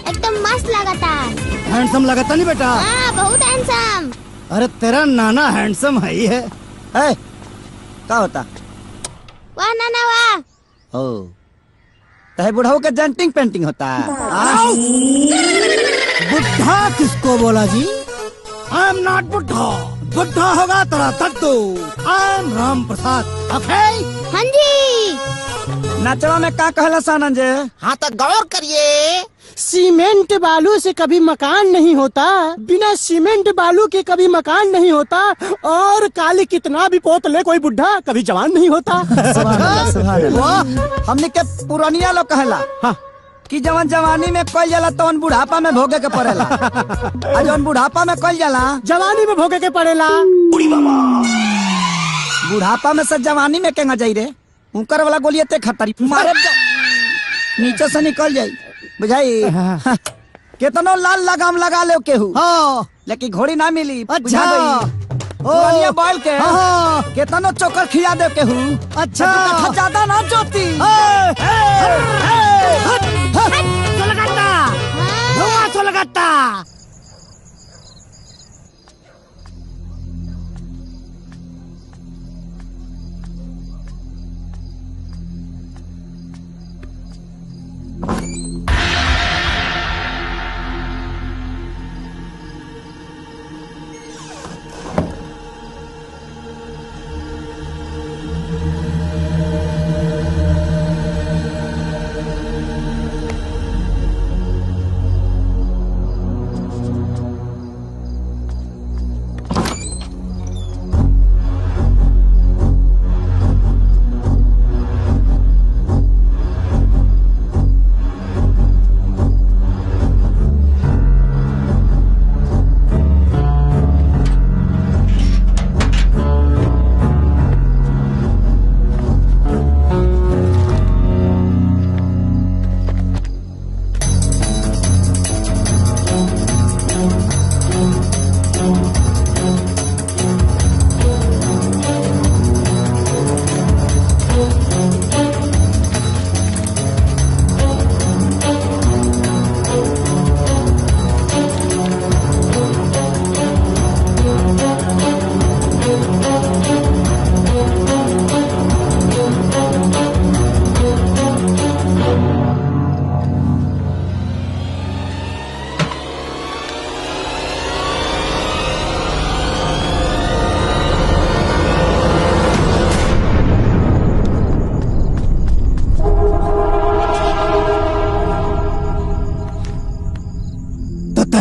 एकदम मस्त लगाता। हैंडसम लगाता नहीं बेटा? हाँ बहुत हैंडसम। अरे तेरा नाना हैंडसम है ही है। क्या होता? वाह नाना वाह। ओ तहे बुढ़ाओ के डेंटिंग पेंटिंग होता है। बुढ़ा किसको बोला जी? आई एम नॉट बुढ़ा। बुढ़ा होगा तेरा दद्दू। I am Ram Prasad. हाँ जी। नाचवा में का कहला सानन जे? हाँ तो गौर करिए। सीमेंट बालू से कभी मकान नहीं होता, बिना सीमेंट बालू के कभी मकान नहीं होता, और काली कितना भी पोत ले कोई बुढ़ा कभी जवान नहीं होता। हमने के पुरानिया लोग कहला कि जवान जवानी में कल जाला तो बुढ़ापा में भोगे के पड़ेला। और जवान बुढ़ापा में कल जाला जवानी में भोगे के पड़ेला। बुढ़ापा में से जवानी में केंगा जाई रे? उनकर वाला गोलियां ते खतरी मारे नीचे से निकल जाई बुझाई। कितनो लाल लगाम लगा ले केहू, लेकिन घोड़ी ना मिली। अच्छा पुरानिया बैल के कितनो चोकर खिया दे केहू। अच्छा ज्यादा ना जोती। लगाता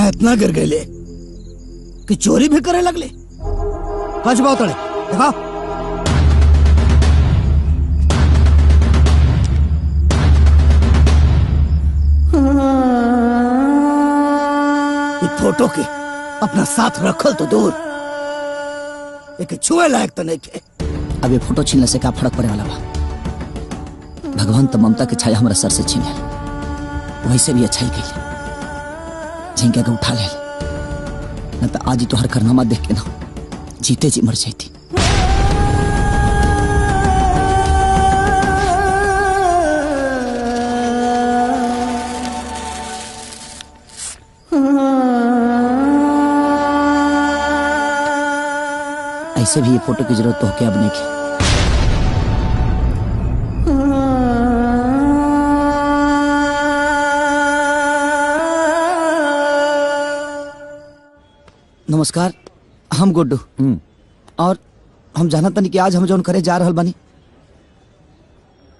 इतना गिर गए कि चोरी भी करे लगले। कच बहुत देखा फोटो के अपना साथ रखल तो दूर, एक छुए लायक तो नहीं थे। अब ये फोटो छीनने से क्या फर्क पड़े वाला बा? भगवान तो ममता के छाया हमारा सर से छीन ले, वैसे भी अच्छा ही कही झिंके के उठा ले, न तो आज ही तो हर करनामा देख के ना जीते जी मर जाती। ऐसे भी ये फोटो की जरूरत तो हो क्या अब नहीं की। नमस्कार, हम गुड्डू और हम जानत नहीं कि आज हम जौन करे जा रहल बानी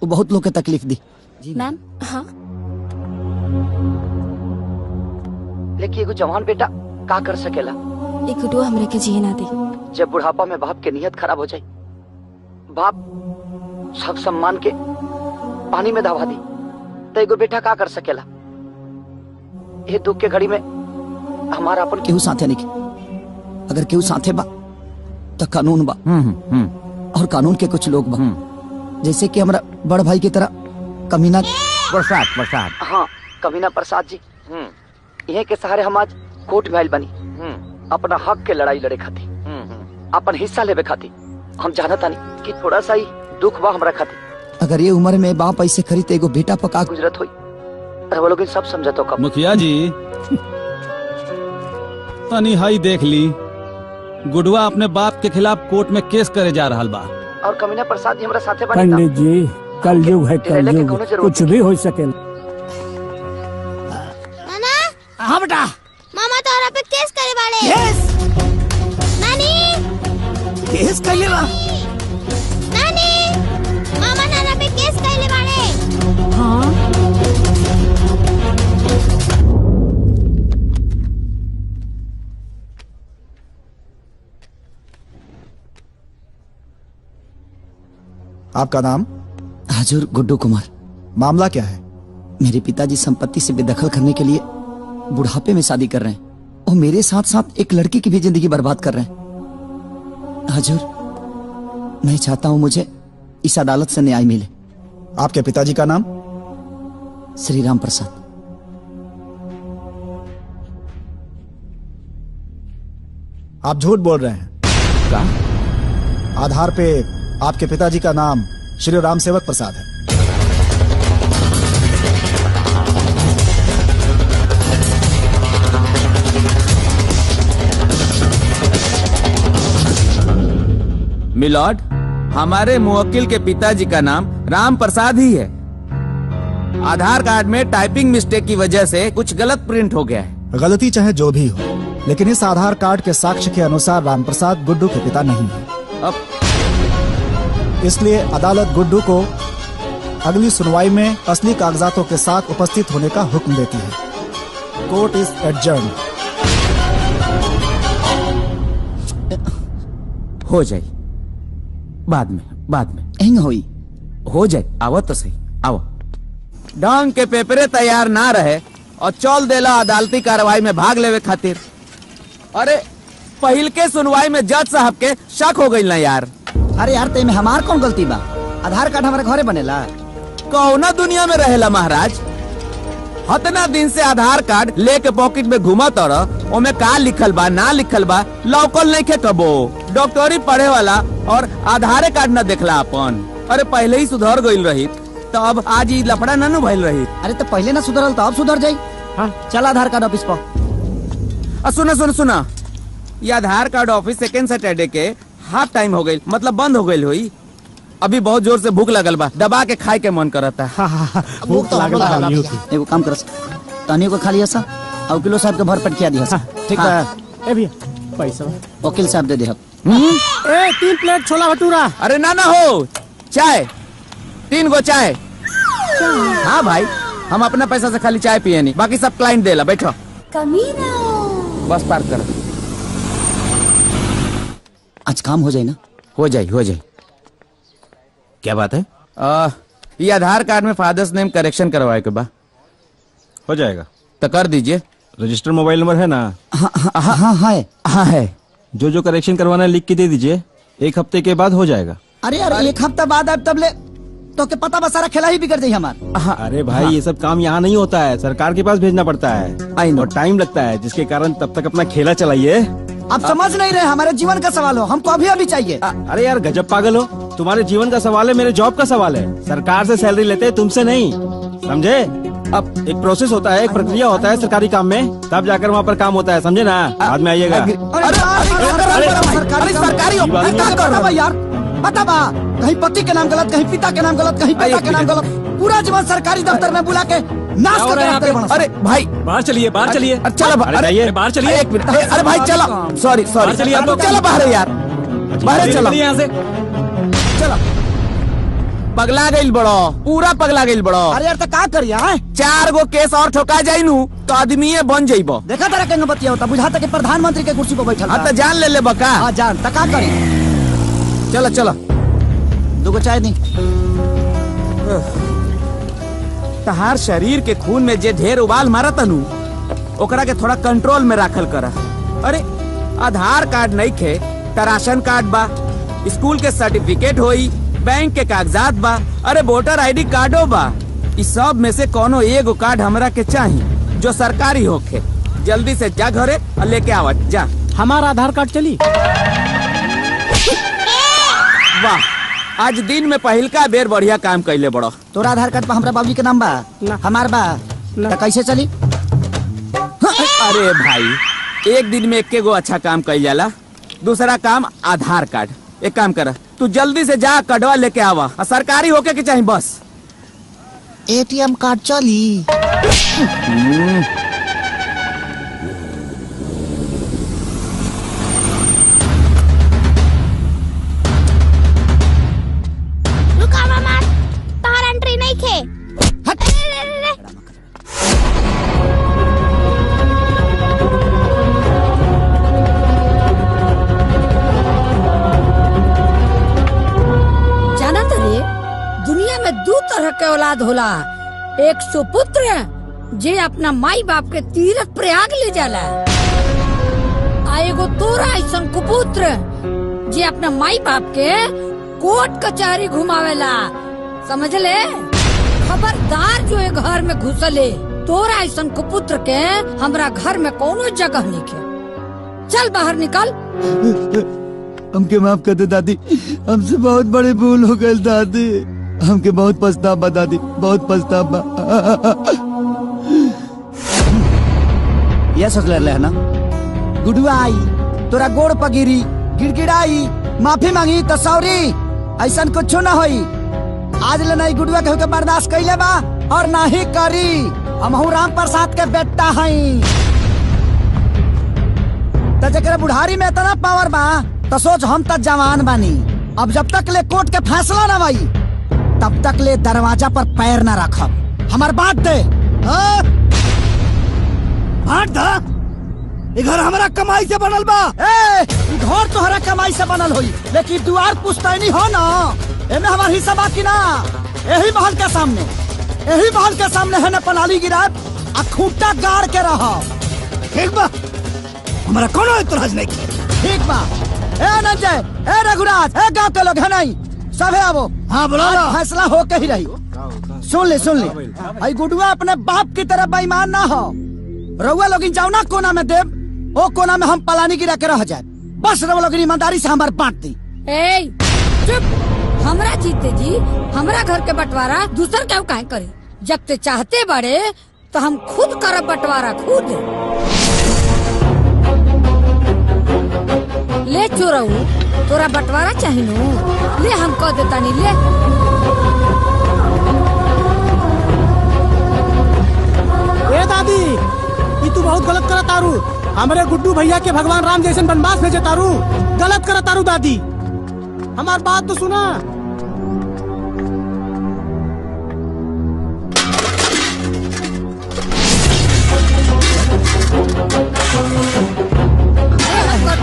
वो बहुत लोग के तकलीफ दी। मैम। हाँ लेकिन एगो जवान बेटा का कर सकेला? एक गुड्डू हमरे के जिए ना दी। जब बुढ़ापा में बाप के नियत खराब हो जाए, बाप सब सम्मान के पानी में दबा दी, तो एगो बेटा का कर सकेला? ये दुख के घड़ी में हमारा अपन केहू साथे नहीं, अगर केहू साथे बा तो कानून बा, और कानून के कुछ लोग बा जैसे कि हमारा बड़ भाई की तरह कमीना प्रसाद। हाँ, कमीना प्रसाद जी। यही के सहारे हम आज कोर्ट में आयल बनी, अपना हक के लड़ाई लड़े खाती, अपन हिस्सा लेवे खाती। हम जानता नहीं कि थोड़ा सा ही दुख बा हमरा खाती। अगर ये उम्र में बाप ऐसे खरी तो एगो बेटा पका गुजरत हुई, वो लोग सब समझतो कब। मुखिया जी तनी हाई देख ली, गुडवा अपने बाप के खिलाफ कोर्ट में केस करे जा रहा बा, और कमीना प्रसाद जी हमरा साथे बनी। पंडित जी कलयुग है, कलयुग, कुछ भी हो सकेला। हाँ बेटा। मामा तोरा पे केस करे बाड़े। नानी केस कैले बा? नानी, मामा नाना पे केस कैले बाड़े। हाँ आपका नाम? हजूर गुड्डू कुमार। मामला क्या है? मेरे पिताजी संपत्ति से बेदखल करने के लिए बुढ़ापे में शादी कर रहे हैं, और मेरे साथ साथ एक लड़की की भी जिंदगी बर्बाद कर रहे हैं। हजूर, मैं चाहता हूं मुझे इस अदालत से न्याय मिले। आपके पिताजी का नाम? श्री राम प्रसाद। आप झूठ बोल रहे हैं। क्या? आधार पे आपके पिताजी का नाम श्री राम सेवक प्रसाद है। मिलॉर्ड, हमारे मुवक्किल के पिताजी का नाम राम प्रसाद ही है। आधार कार्ड में टाइपिंग मिस्टेक की वजह से कुछ गलत प्रिंट हो गया है। गलती चाहे जो भी हो, लेकिन इस आधार कार्ड के साक्ष्य के अनुसार राम प्रसाद गुड्डू के पिता नहीं है। अब इसलिए अदालत गुड्डू को अगली सुनवाई में असली कागजातों के साथ उपस्थित होने का हुक्म देती है। Court is adjourn. हो जाए बाद में एंग होई हो जाए। आवो तो सही, आवो। ढंग के पेपरे तैयार ना रहे और चल देला अदालती कार्रवाई में भाग लेवे खातिर। अरे पहिल के सुनवाई में जज साहब के शक हो गई ना यार। अरे यार, ते में हमार कौन गलती बा? आधार कार्ड हमारे घरे बनेला। कौना दुनिया में रहेला महाराज? हतना दिन से आधार कार्ड लेके पॉकेट में घुमा तोरा, ओमे का लिखल बा ना लिखल बा लौकल नहीं खे कबो। डॉक्टरी पढ़े वाला और आधार कार्ड न देखला अपन। अरे पहले ही सुधर गईल रही तो अब आज ही लफड़ा न भइल रही। अरे तो पहले ना सुधरल तो अब सुधर जाई। हाँ, चल आधार कार्ड ऑफिस पर। सुना ये आधार कार्ड ऑफिस सेकेंड सैटरडे के हाफ टाइम हो गई, मतलब बंद हो गई हुई। अभी बहुत जोर से भूख लगल बा, दबा के खाए के मन करता है। भूख तो लागल। एगो काम करस, तनियो को खा लिया सा, और किलो साहब के भर पेट खिया दिया सा। ठीक है? ए भैया पैसा वकील साहब दे दे। ए 3 प्लेट छोला भटूरा। अरे ना हो, चाय 3 गो चाय। हाँ भाई, हम अपना पैसा से खाली चाय पिए नहीं, बाकी सब क्लाइंट देला। बैठो। कमीना। बस पार्क कर। आज काम हो जाए ना? हो जाए। क्या बात है? ये आधार कार्ड में फादर्स नेम करेक्शन करवाए के बा। हो जाएगा तो कर दीजिए। रजिस्टर मोबाइल नंबर है ना? हाँ है। जो करेक्शन करवाना है लिख के दे दीजिए, 1 हफ्ते के बाद हो जाएगा। अरे यार, 1 हफ्ता बाद अब तब ले तो के पता बस सारा खेला ही बिगड़ जाये हमारा। अरे भाई, ये सब काम यहाँ नहीं होता है, सरकार के पास भेजना पड़ता है और टाइम लगता है, जिसके कारण तब तक अपना खेला चलाइए। आप समझ नहीं रहे, हमारे जीवन का सवाल हो, हमको अभी चाहिए। अरे यार गजब पागल हो, तुम्हारे जीवन का सवाल है, मेरे जॉब का सवाल है। सरकार से सैलरी लेते हैं, तुमसे नहीं, समझे? अब एक प्रोसेस होता है, एक प्रक्रिया होता है सरकारी काम में, तब जाकर वहाँ पर काम होता है, समझे ना? बाद में आइएगा। सरकारी यार बता बा, कहीं पति के नाम गलत, कहीं पिता के नाम गलत, कहीं पिता के नाम गलत, पूरा जीवन सरकारी दफ्तर में बुला के नाश कर रहे हैं। अरे भाई बाहर चलिए, बाहर चलिए। चलो अरे बाहर चलिए। एक मिनट। अरे भाई चलो, सॉरी चलिए आप लोग। चलो बाहर यार, बाहर चलो यहाँ से। चलो पगला गइल बड़ो, पूरा पगला गइल बड़ो। अरे यार तो का करिया 4 गो केस और ठोका जाई नु तो आदमी बन जाइबो। देखा तेरा केंगे बतिया होता, बुझाता कि प्रधानमंत्री के कुर्सी पर बैठल। हाँ तो जान ले बका। हाँ जान तो का करी। चलो चलो 2 गो चाय दी। तहार शरीर के खून में जे ढेर उबाल मारा तनु ओकरा के थोड़ा कंट्रोल में राखल करा। अरे आधार कार्ड नहीं खे त राशन कार्ड बा, स्कूल के सर्टिफिकेट होई, बैंक के कागजात बा, अरे वोटर आईडी कार्डो बा। इस सब में से कोनो एगो कार्ड हमरा के चाहिए जो सरकारी होखे। जल्दी से जा घरे और लेके आवत जा। हमारा आधार कार्ड चली। वाह, आज दिन में पहिलका बेर बढ़िया काम कैले बड़ो। तोरा आधार कार्ड पर हमरा बाबूजी के नाम बा? हमार बा। तो कैसे चली? अरे भाई, एक दिन में एके गो अच्छा काम कइल जाला। दूसरा काम आधार कार्ड। एक काम कर, तू जल्दी से जा कटवा लेके आवा। सरकारी होके के चाहिए बस। एटीएम कार्ड चली। रुका मामा, तार एंट्री नहीं खे। जाना तरे दुनिया में 2 तरह के औलाद होला। एक सुपुत्र जे अपना माई बाप के तीर्थ प्रयाग ले जाला, आ एगो तोरा ऐसन कुपुत्र जे अपना माई बाप के कोर्ट कचहरी घुमावेला। समझ ले? खबरदार जो ये घर में घुसले, तोरा ऐसन कुपुत्र के हमरा घर में कोनो जगह नहीं के। चल बाहर निकल। हमके माफ कर दे दादी, हमसे बहुत बड़ी भूल हो गई दादी। हमके बहुत पछतावा दादी, बहुत पछतावा। ये सोच ले है ना, गुडुआ आई तोरा गोड़ पगिरी, गिड़गिड़ाई, माफी मांगी तो सॉरी, ऐसा कुछ ना होई। आज ले नहीं गुडुआ के बर्दाश्त कैले बा और ना ही करी। हमहू राम प्रसाद के बेटा हई। तो जरा बुढ़ारी में इतना पावर बा तो सोच हम तक जवान बानी। अब जब तक ले कोर्ट के फैसला ना भाई तब तक ले दरवाजा पर पैर ना रखब। हमार बात दे। बांट दा। ये घर हमारा कमाई से बनल बा। घर तोहरा कमाई से बनल होई, लेकिन दुआर पुश्तैनी हो ना, एमे हमार हिस्सा बाकी ना। यही महल के सामने है ना पनाली गिरा आ खूंटा गाड़ के रहा। ठीक बा, हमारा कोनो एतराज नहीं। ठीक बा। ए नंजय, ए रघुराज, ए गांव के लोग है नहीं, सबे आवो। हाँ बोलो। फैसला हो के ही रही। सुन ले आई गुडुआ अपने बाप की तरह बेईमान ना हो। रउआ लोग जाओ ना कोना में देव, ओ कोना में हम पलानी गिरा के रह जाए। बस रउआ लोग ईमानदारी से हमार बांट दी। चुप। हमरा जीते जी हमरा घर के बंटवारा दूसर क्यों काहे करे? जब ते चाहते बड़े तो हम खुद करब बंटवारा, खुद। ले चोरऊ, तोरा बंटवारा चाहिए ले, हम कह देता नहीं। ले ए दादी, ये तू बहुत गलत करा तारू। हमारे गुड्डू भैया के भगवान राम जैसे वनवास भेजे तारू। गलत करा तारू दादी, हमार बात तो सुना।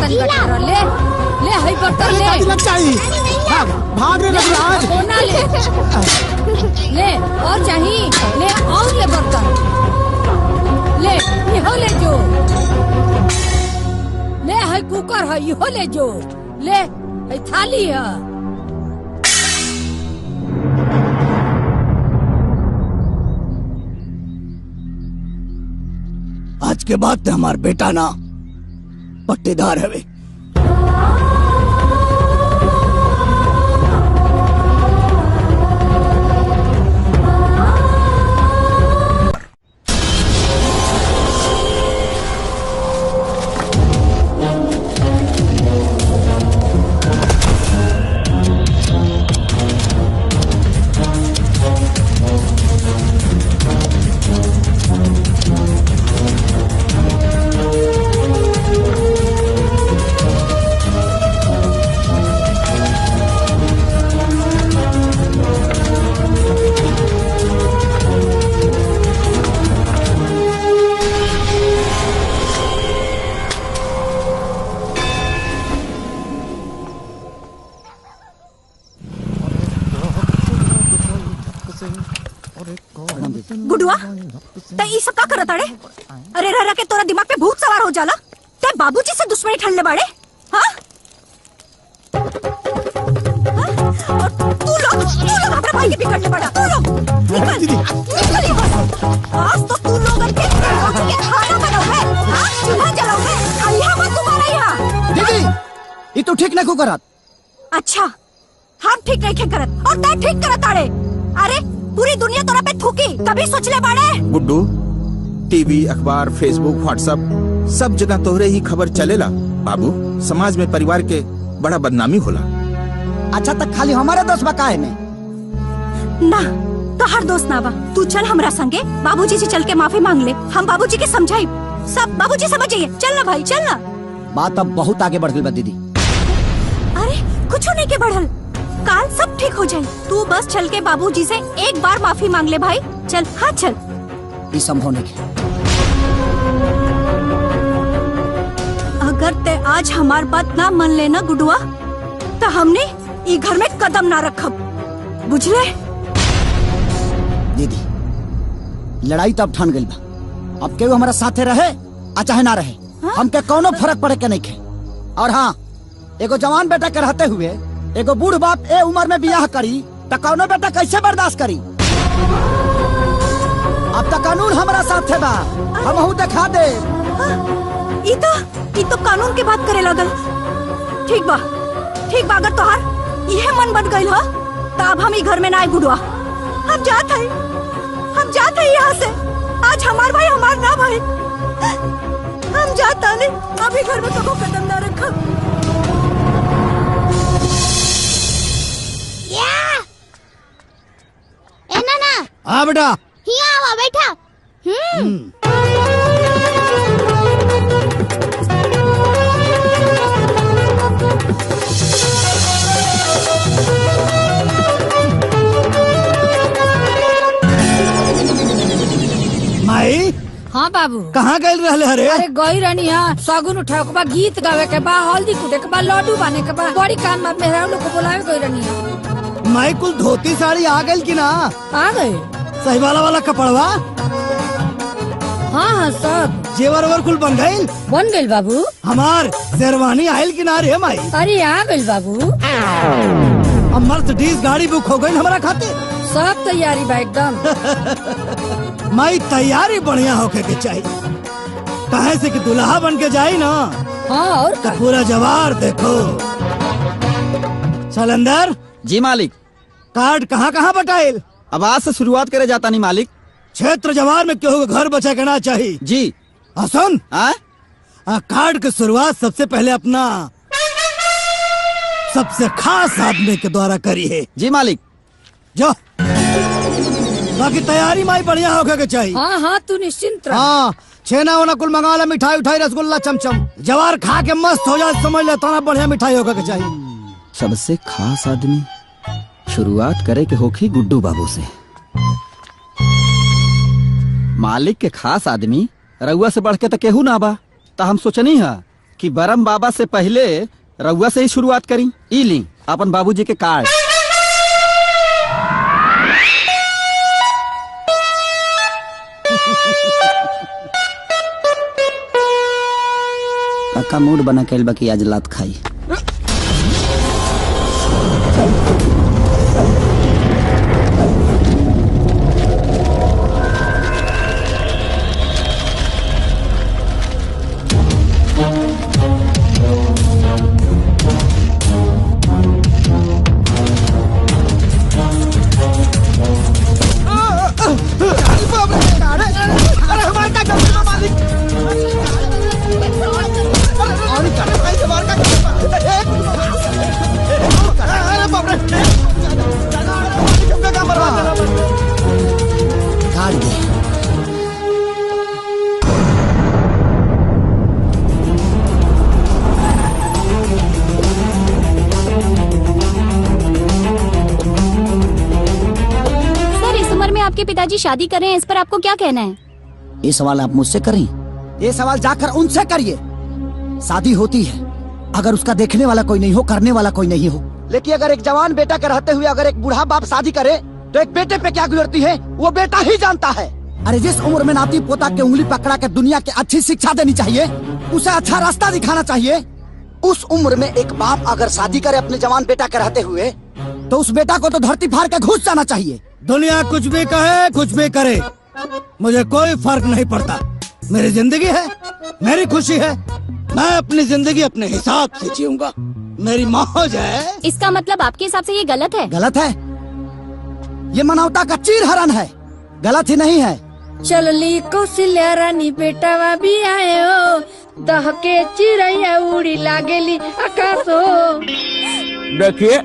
ले ले हई बर्तन ले। लग चाहिए। भाग रे रघुराज। कोना ले ले और चाहिए ले, और ले बर्तन ले, इहो ले जो। ले हई कुकर है, इहो ले जो। ले हई थाली है। आज के बाद ते हमार बेटा ना पट्टेदार है वे। गुडुआ ते ई सब का करत अड़े? अरे रह के तोरा दिमाग पे भूत सवार हो जाला। ते बाबूजी से दुश्मनी ठंडले बाड़े? हाँ? और तू लोग अपने भाई के बिगड़ने पड़ा। तू लोग निकल यहाँ से। आज तो तू लोग के खाना बनाओ है, हाँ? चूल्हा जलाओ है। यहाँ मत तुम्हारा यहाँ। दीदी ये तो ठीक नहीं करत। अच्छा हम ठीक नहीं करत और ते ठीक करत आड़े। अरे पूरी दुनिया तोरा पे थूकी, कभी सोच ले बाड़े? गुड्डू, टीवी, अखबार, फेसबुक, व्हाट्सएप सब जगह तोहरे ही खबर चलेला। बाबू, समाज में परिवार के बड़ा बदनामी होला। अच्छा तक खाली हमारे दोस्त बका है ना तो हर दोस्त ना बा। तू चल हमरा संगे, बाबूजी से चल के माफी मांग ले। हम बाबूजी के समझाई, सब बाबूजी समझिए। चल ना भाई, चल ना। बात अब बहुत आगे बढ़ गई बा दीदी। अरे कुछ नहीं के बढ़ल, काल सब ठीक हो जाए। तू बस चल के बाबूजी से एक बार माफी मांग ले भाई। चल, हाँ चल। ये संभव नहीं। अगर ते आज हमार बात ना मान लेना गुडुआ, तो हमने ये घर में कदम ना रखब, बुझले? दीदी लड़ाई तो अब ठान गई बा। अब केहू हमारा साथे रहे आ चाहे ना रहे, हमके कोनो फर्क पड़े के नहीं खे। और हाँ, एगो जवान बेटा के रहते हुए एगो बूढ़ बाप ए उम्र में बियाह करी तो कौनो बेटा कैसे बर्दाश्त करी? अब तक कानून हमारा साथे बा, हमहू दिखा दे। ई तो कानून के बात करे लगल। ठीक बा अगर तोहार यह मन बन गई हो तो अब हम ही घर में ना आए गुडुआ। हम जाते हैं यहाँ से। आज हमार भाई हमार ना भाई, हम जाता नहीं। अभी घर में कबो कदम ना रखा। ए नाना। हाँ बेटा। यहाँ आवा बैठा। माई। हाँ बाबू। कहाँ गए रहले हरे? अरे गई रहनी है, शगुन उठावे के बा, गीत गावे के बा, हल्दी कूटे के बा, लड्डू बाने के बा, बड़ी काम बा। मेहरा लोग को बुलावे गई रहनी है। माई कुल धोती साड़ी आ गई की ना? आ गए। सही वाला कपड़वा? हाँ सब। जेवर कुल बन गई बाबू। हमार शेरवानी आयल की ना रे माई? अरे आ गई बाबू। अब मर्सिडीज गाड़ी बुक हो गई हमारा खातिर। सब तैयारी बा एकदम। माई तैयारी बढ़िया होके के चाहिए, कहे से कि दुल्हा बन के जाई ना। हाँ और पूरा जवार देखो। चल अंदर। जी मालिक। कार्ड कहाँ बटाइल? अब आज से शुरुआत करे जाता नहीं मालिक। क्षेत्र जवार में क्यों घर बचा के ना चाहिए? जी। सुन, कार्ड की शुरुआत सबसे पहले अपना सबसे खास आदमी के द्वारा करी है। जी मालिक। जो बाकी तैयारी माई बढ़िया होके के चाहिए। हाँ तू निश्चिंत रह। हाँ, छेना वना कुल मंगा ले, मिठाई उठाई, रसगुल्ला, चमचम, जवार खा के मस्त हो जाए, समझ ले। तो बढ़िया मिठाई होके के चाहिए। सबसे खास आदमी शुरुआत करे के होखी गुड्डू बाबू से। मालिक के खास आदमी रउआ से बढ़ के तो केहू ना बा। तो हम सोचनी है कि बरम बाबा से पहले रउआ से ही शुरुआत करी। ई ली अपन बाबूजी के कार्ड। पक्का मूड बना के बाकी आज लात खाई। आपके पिताजी शादी कर रहे हैं, इस पर आपको क्या कहना है? ये सवाल आप मुझसे करें, ये सवाल जाकर उनसे करिए। शादी होती है अगर उसका देखने वाला कोई नहीं हो, करने वाला कोई नहीं हो। लेकिन अगर एक जवान बेटा के रहते हुए अगर एक बूढ़ा बाप शादी करे तो एक बेटे पे क्या गुजरती है वो बेटा ही जानता है। अरे जिस उम्र में नाती पोता के उंगली पकड़ा के दुनिया की अच्छी शिक्षा देनी चाहिए, उसे अच्छा रास्ता दिखाना चाहिए, उस उम्र में एक बाप अगर शादी करे अपने जवान बेटा के रहते हुए, तो उस बेटा को तो धरती फाड़ के घुस जाना चाहिए। दुनिया कुछ भी कहे कुछ भी करे, मुझे कोई फर्क नहीं पड़ता। मेरी जिंदगी है, मेरी खुशी है, मैं अपनी जिंदगी अपने हिसाब से जीऊंगा। मेरी मौज है। इसका मतलब आपके हिसाब से ये गलत है? गलत है, ये मानवता का चीर हरण है, गलत ही नहीं है। चलली कौशल्या रानी बेटावा भी आए हो, दहके चिड़ैया उड़ी लागेली आकाश हो। देखिए,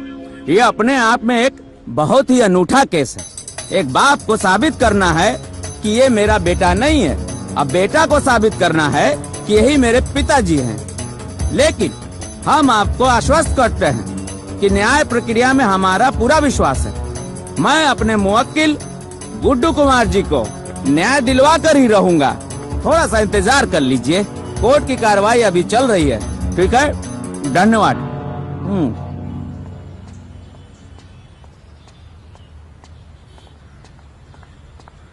ये अपने आप में एक बहुत ही अनूठा केस है। एक बाप को साबित करना है कि ये मेरा बेटा नहीं है, अब बेटा को साबित करना है कि यही मेरे पिताजी हैं। लेकिन हम आपको आश्वस्त करते हैं कि न्याय प्रक्रिया में हमारा पूरा विश्वास है। मैं अपने मुवक्किल गुड्डू कुमार जी को न्याय दिलवा कर ही रहूंगा। थोड़ा सा इंतजार कर लीजिए, कोर्ट की कार्रवाई अभी चल रही है। ठीक है, धन्यवाद।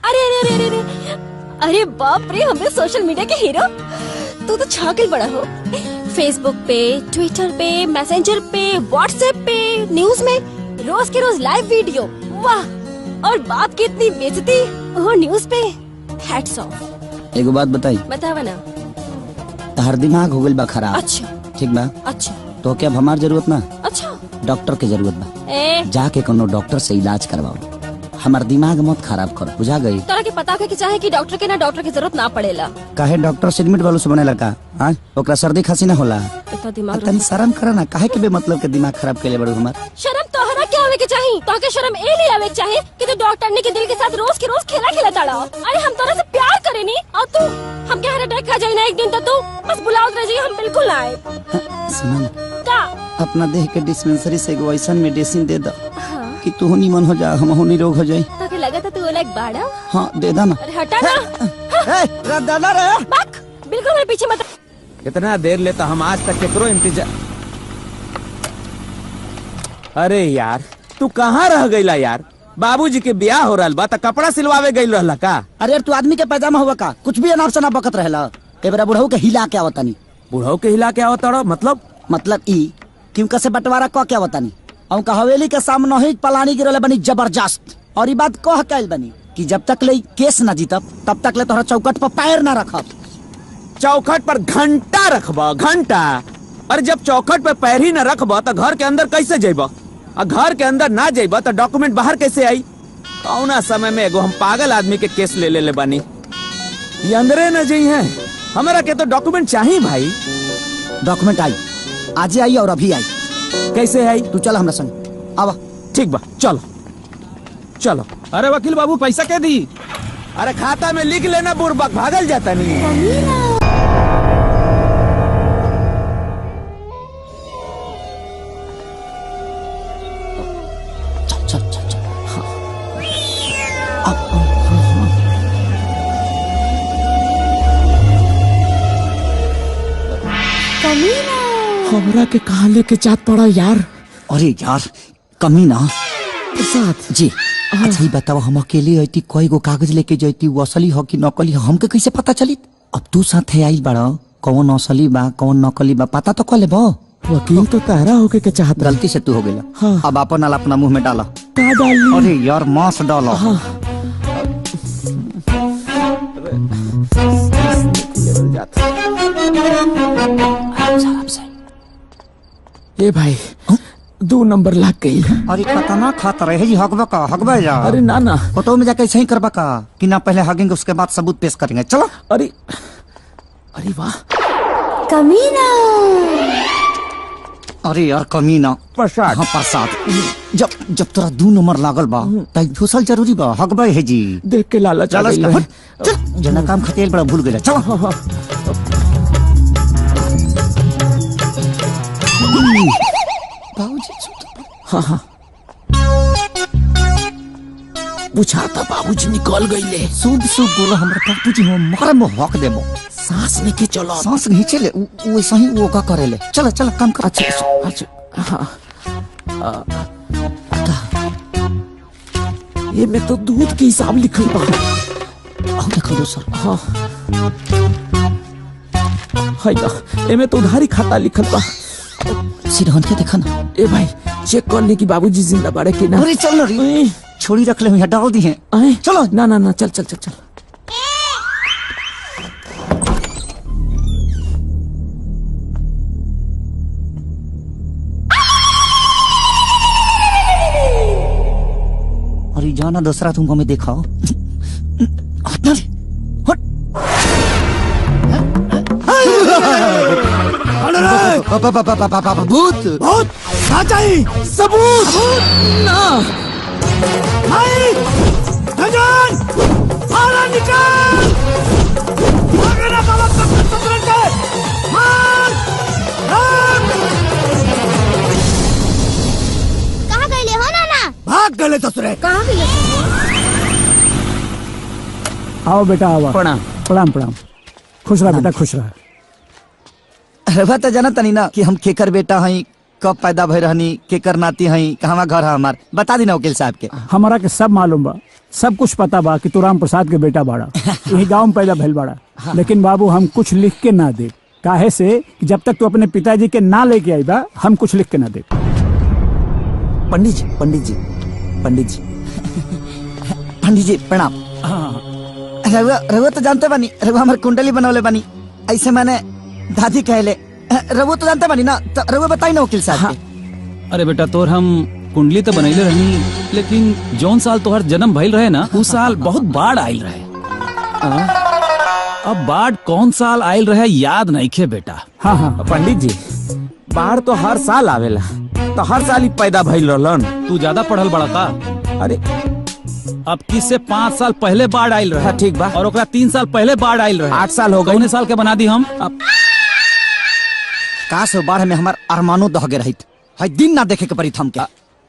अरे अरे अरे अरे अरे बाप रे, हमें सोशल मीडिया के हीरो। तू तो छागल बड़ा हो। फेसबुक पे, ट्विटर पे, मैसेंजर पे, व्हाट्सएप पे, न्यूज में रोज के रोज लाइव वीडियो। वाह, और बाप की इतनी बेइज्जती वो न्यूज पे। Hats off. एगो बात बताई। बतावा ना। तहर दिमाग हो गइल बा खराब। अच्छा ठीक बा। अच्छा तो क्या अब हमार जरूरत ना, अच्छा डॉक्टर के जरूरत बा। ए जाके कोनो डॉक्टर से इलाज करवाओ, हमार दिमाग मत खराब करो, बुझा गई। तोरा के पता के चाहे कि डॉक्टर के ना डॉक्टर की जरूरत ना पड़ेला। काहे डॉक्टर सिगरेट वालों से बनेला का? हां, ओकरा सर्दी खांसी ना होला। इतना दिमाग तनी शर्म करा ना, काहे के बेमतलब के दिमाग खराब केले बड़ू हमार। शर्म तोहरा क्या आवे के चाही? तो के शर्म ए ले आवे के चाही कि तू डॉक्टर ने के दिल के साथ रोज के रोज खेला खेला ताड़ा। अरे हम तोरा से प्यार करेनी और तू हम के हार्ट अटैक खा जाई ना एक दिन, तो तू बस बुलाओ रह जाई, हम बिल्कुल ना आए। सुना ना, का अपना देह के डिस्पेंसरी से एगो ऐसा मेडिसिन दे दो कि तू निमन हो जा, हम निरोग हो जाई। ताके लगा था तू लाइक बाड़ा। हां दे दा ना। अरे हटा ना। ए दादा रे, बक बिल्कुल मेरे पीछे मत। कितना देर लेता, हम आज तक केकरो इंतजार। अरे यार, तू कहाँ रह गईला यार? बाबूजी के ब्याह हो रहा बा, त कपड़ा सिलवावे गई रहला का? अरे यार, तू आदमी के पैजामा हुआ का? कुछ भी अनाप शनाप बकत रहला। ए बड़ा बुढ़ऊ के हिला के आवतानी। बुढ़ऊ के हिला के आवताड़ो मतलब ई क्यों कसे बंटवारा क के आवतानी। औ का हवेली के सामने ही पलानी गिरले बनी जबरदस्त। और ई बात कह कैल बनी कि जब तक ले केस ना जीतब तब तक ले तोहरा चौकट पर पैर ना रखब। चौखट पर घंटा रखबा, घंटा। और जब चौखट पर पैर ही न रखबा तो घर के अंदर कैसे जेबा? और घर के अंदर ना जेबा तो डॉक्यूमेंट बाहर कैसे आई? कौना समय में एगो हम पागल आदमी के केस ले ले बानी, ये अंदरे न जई है। हमारा के तो डॉक्यूमेंट चाहिए भाई। डॉक्यूमेंट आई, आज आई और अभी आई। कैसे आई? तू चल हमरा संग। आवा। ठीक बा, चलो चलो। अरे वकील बाबू, पैसा क्या दी? अरे खाता में लिख लेना, बुरबक भागल जाता नहीं। हमरा के कहाँ लेके जात पड़ा यार? अरे यार, कमीना प्रसाद जी। अच्छा ही बताओ, हम अकेले आईती कोई गो कागज लेके जाती, वो असली हो कि नकली हो हमके कैसे पता चली? अब तू साथे आई बड़ा, कौन असली बा कौन नकली बा पता तो कर लेबो। वकील तो तारा होके के चाहत। गलती से तू हो गया। हाँ। अब अपन नाल अपना मुंह में डाला। का डाली? अरे यार, मांस डालो। हाँ। ए भाई, 2 नंबर लाग गई। अरे खतरनाक खाता रहे जी। हकबा का हकबा यार। अरे ना ना, फोटो में जाके सही करबा का कि ना पहले हगेंगे उसके बाद सबूत पेश करेंगे। चलो। अरे अरे वाह, कमीना। अरे यार कमीना। प्रसाद। हाँ प्रसाद। जब तोरा 2 नंबर लागल बा तब घुसल जरूरी बा। हकबा है जी। देख के लालच आ गइल है। चल जना काम खतेल बड़ा भूल गया। चलो। हाँ हाँ। हाँ हाँ, बुझाता बाबूजी निकल गईले। शुभ शुभ बोलो हमरा बाबूजी, हम मारे में हक देबो। सांस लेके चलो। सांस खींचे ले, वैसा ही वो का करेले। चलो चलो काम कर। अच्छा अच्छा। हाँ ये में तो दूध के हिसाब लिखल बा। आओ देखो दोसर। हाँ हाय ना, एमे तो उधारी खाता लिखल बा। सिरहन के देखा ना। ए भाई चेक कर ले कि बाबूजी जिंदा बाड़े कि ना। अरे चल ना रे, छोड़ी रख ले यहाँ डाल दी है। चलो ना ना ना, चल चल चल चल। अरे जाना दूसरा तुमको मैं दिखाओ। भूत भूत क्या चाहिए? सबूत ना भाई। धनजन बाहर निकल। भागे ना बाबा पकड़ के मार। कहाँ गए हो नाना? भाग गए ससुरे। कहाँ गए? आओ बेटा आओ। प्रणाम प्रणाम प्रणाम। खुश रहा बेटा खुश रहा। अरे तो जाना तनी ना कि हम केकर बेटा हई, कब पैदा भई रहनी, केकर नाती हई, कहवा घर है हमार, बता दी ना वकील साहब के। हमारा के सब मालूम बा, सब कुछ पता बा कि तू राम प्रसाद के बेटा बाड़ा, यही गांव में पैदा भइल बाड़ा। लेकिन बाबू हम कुछ लिख के ना दे, काहे से कि जब तक तू अपने पिताजी के ना लेके आई बा हम कुछ लिख के ना दे। पंडित जी पंडित जी पंडित जी पंडित जी प्रणाम। रघुआ तो जानते बानी, रघुआ हमारे कुंडली बनवले बानी, ऐसे मैंने दादी कहले। रघुआ तो जानते बानी ना, तो रघुआ बताई ना वकील साहब के। अरे बेटा तोर हम कुंडली तो बनैले रहनी, लेकिन जौन साल तोहर जन्म भइल रहे ना उस साल बहुत बाढ़ आयल रहे। अब बाढ़ कौन साल आयल रहे याद नहीं खे बेटा। हाँ हाँ पंडित जी बाढ़ तो हर साल आवेला, तो हर साल ही पैदा भइल रहलन। तू ज्यादा पढ़ल बड़ा का? अरे अब किससे 5 साल पहले बाढ़ आयल रहे। हाँ, ठीक बा। और ओकरा 3 साल पहले बाढ़ आयल रहे। 8 साल हो गए। कौने साल के बना दी हम? अब काश बाढ़ में हमार अरमानो दह गए रहित, है दिन ना देखे के पड़ी थम के।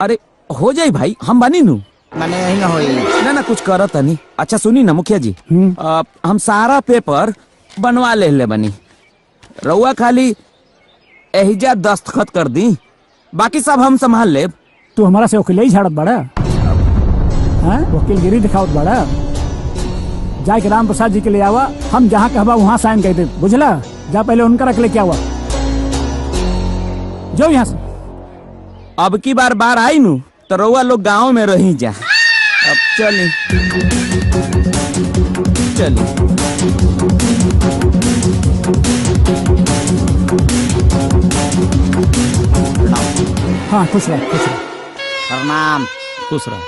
अरे हो जाई भाई, हम बनी नू। मैंने यही ना होई ना ना कुछ करत नहीं। अच्छा सुनी ना मुखिया जी, हम सारा पेपर बनवा ले बनी, रउआ खाली एहिजा दस्तखत कर दी, बाकी सब हम संभाल ले। तू हमारा से वकील ही झाड़त बड़ा, वकीलगिरी दिखावत बड़ा। जा के राम प्रसाद जी के ले आवा, हम जहाँ कहबा वहाँ साइन कर दे, बुझला? जा पहले उनका रख ले क्या हुआ, जो यहाँ से। अब की बार बार आई नू तो रउआ लोग गाँव में रही जा। अब चली चली। हाँ खुश रह खुश रह। प्रणाम। खुश रह।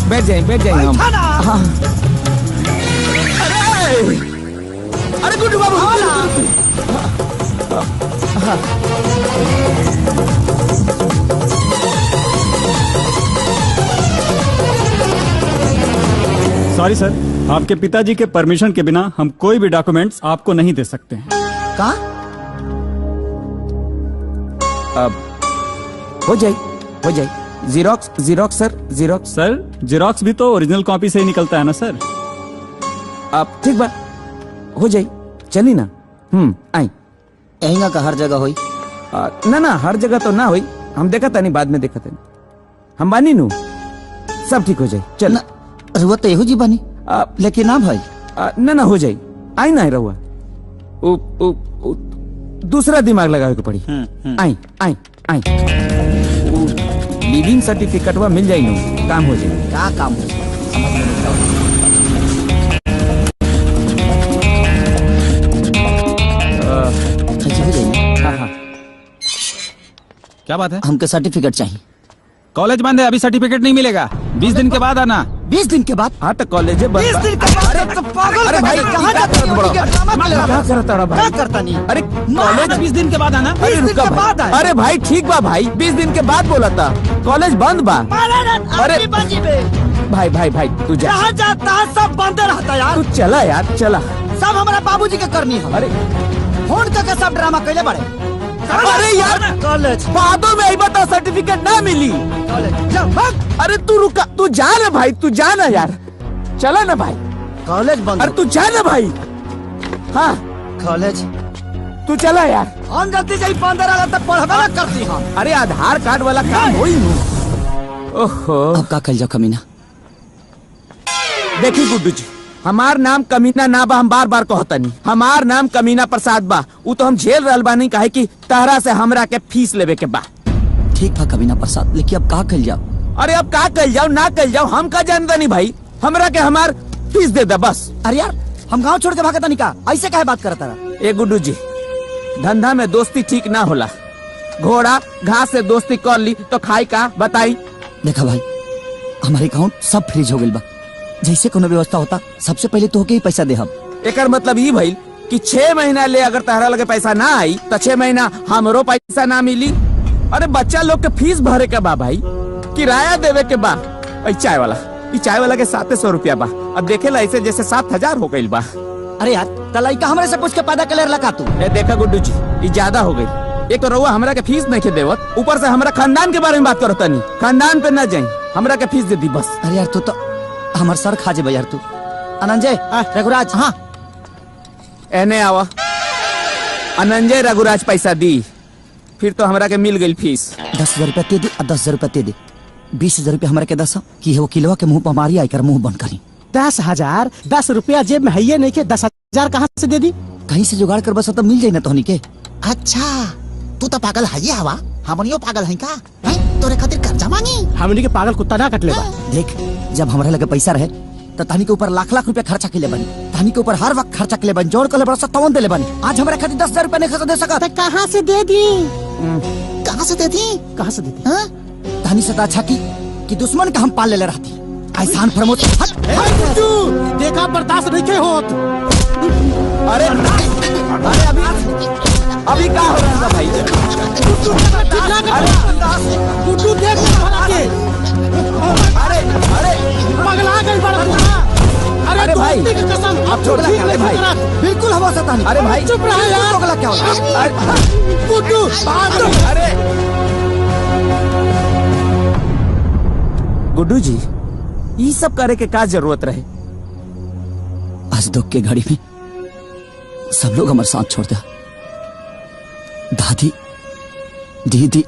बैठ जाए हम। हाँ। अरे गुड्डू बाबू सॉरी सर, आपके पिताजी के परमिशन के बिना हम कोई भी डॉक्यूमेंट्स आपको नहीं दे सकते हैं। का? अब हो जाए जीरोक्स सर जीरोक्स भी तो ओरिजिनल कॉपी से ही निकलता है ना सर। अब ठीक बा, हो जाए, चली ना। आई यही का हर जगह होई? ना हर जगह तो ना होई, हम देखा था नहीं, बाद में देखा था। हम बानी नू, सब ठीक हो जाए। चल रहुआ तो एहो जी बानी, लेकिन ना भाई ना हो जाए। आई ना रहुआ, दूसरा दिमाग लगावे के पड़ी। आई लिविंग सर्टिफिकेटवा मिल जाई नू, काम हो जाए। क्या काम हो जाए? हाँ। क्या बात है? हमको सर्टिफिकेट चाहिए। कॉलेज बंद है, अभी सर्टिफिकेट नहीं मिलेगा। 20 दिन के बाद आना। 20 दिन के बाद? हाँ तो कॉलेज है 20 दिन के बाद? अरे तो पागल। अरे भाई कहाँ जाता है? क्या करता रहा भाई? क्या करता नहीं? अरे कॉलेज 20 दिन के बाद आना। अरे रुका भाई। अरे भाई ठीक बा भाई, 20 दिन के बाद बोला था, कॉलेज बंद बा। अरे भाई तू जा। जहाँ जाता है सब बंद रहता यार। तू चला यार, चला। सब हमारा बाबूजी के करनी है। अरे फोन करके सब ड्रामा कैले बड़े। अरे यार कॉलेज बादों में आई बता, सर्टिफिकेट ना मिली। अरे तू रुका, तू जा ना भाई, तू जा ना यार, चला ना भाई। कॉलेज बंद। अरे तू जा ना भाई। हाँ कॉलेज तू चला यार। हम जल्दी जाई 15 तक पढ़बे ना करती हम। अरे आधार कार्ड वाला काम होई नु। ओहो अब का कल जाओ कमीना। देखी गुड्डू जी, हमार नाम कमीना ना बा, हम बार बार कहतनी। हमार नाम कमीना प्रसाद बा। उ तो हम झेल रहल बानी काहे कि तहरा से हमरा के फीस लेवे के बा। ठीक बा कमीना प्रसाद, लेकिन अब का कल जाओ। अरे अब का कल जाओ ना कल जाओ हम का जानता नहीं भाई। हमरा के हमार फीस दे दे बस। अरे यार हम गांव छोड़ के भागता नहीं का, ऐसे काहे बात करता रहा। ए गुड्डू जी, धंधा में दोस्ती ठीक ना होला। घोड़ा घास से दोस्ती कर ली तो खाई का बताई। देखा भाई, हमारे अकाउंट सब फ्रीज हो गइल बा। जैसे कोनो व्यवस्था होता सबसे पहले तो होके ही पैसा दे हम। एकर मतलब ये भइल कि 6 महीना ले अगर तहरा लगे पैसा ना आई तो 6 महीना हमरो पैसा ना मिली। अरे बच्चा लोग के फीस भरे के बा भाई, किराया देवे के बा। चाय वाला के 700 रुपया बा। अब देखे ला ऐसे जैसे 7000 हो गइल बा। अरे यार तलाई का हमरे से पूछ के पैदा कलेर लगा तू। ए देखा गुड्डू जी, ये ज्यादा हो गई। एक तो रउआ हमरा के फीस नहीं के देवत, ऊपर से हमरा खानदान के बारे में बात करत नहीं। खानदान पे ना जाई, हमरा के फीस दे दी बस। अरे यार तू तो हमार सर खा जेबे यार तू। अनंजय रघुराज। हाँ एने आवा। अनंजय रघुराज पैसा दी, फिर तो हमरा के मिल गई फीस। 10,000 रुपया दे दे और 10,000 रुपया दे दे। 20,000 रुपया हमारे के 10 कि है वकीलवा के मुंह पर मारी आकर मुंह बंद करी। 10,000 10 रुपया जेब में है नहीं के 10,000 कहाँ से दे दी? कहीं से जुगाड़ कर बस तो मिल जाये ना तोहनी के। अच्छा तू तो पागल है हवा, हमनियो पागल है का? तोरे खातिर कर्जा मांगी? हमनी के पागल कुत्ता ना कटले बा। देख जब हमारे लगे पैसा रहे तो तानी के ऊपर लाख लाख रुपया खर्चा के ले बनी। तानी के ऊपर हर वक्त खर्चा के ले बनी, जोड़ कर ले बड़ा सा तवन दे ले बनी। आज हमारे खातिर 10,000 रुपया नहीं खर्चा दे सका। कहाँ से दे दी? कहाँ से दे दी? कहाँ से दे दी? तानी से अच्छा की दुश्मन का हम पाल ले रहती। ऐसान प्रमोद देखा बर्दाश्त नहीं के होत। अरे अभी क्या हो रहा है भाई? गुड्डू देख अरे पगला गई बड़ा। अरे भाई अब छोड़ दे भाई, बिल्कुल हवा सता नहीं। अरे भाई चुप रहा यार। पगला क्या होगा? गुड्डू अरे गुड्डू जी, ये सब करे के क्या जरूरत रहे? आज दुख के घड़ी में सब लोग हमारे साथ छोड़ दिया। दादी दीदी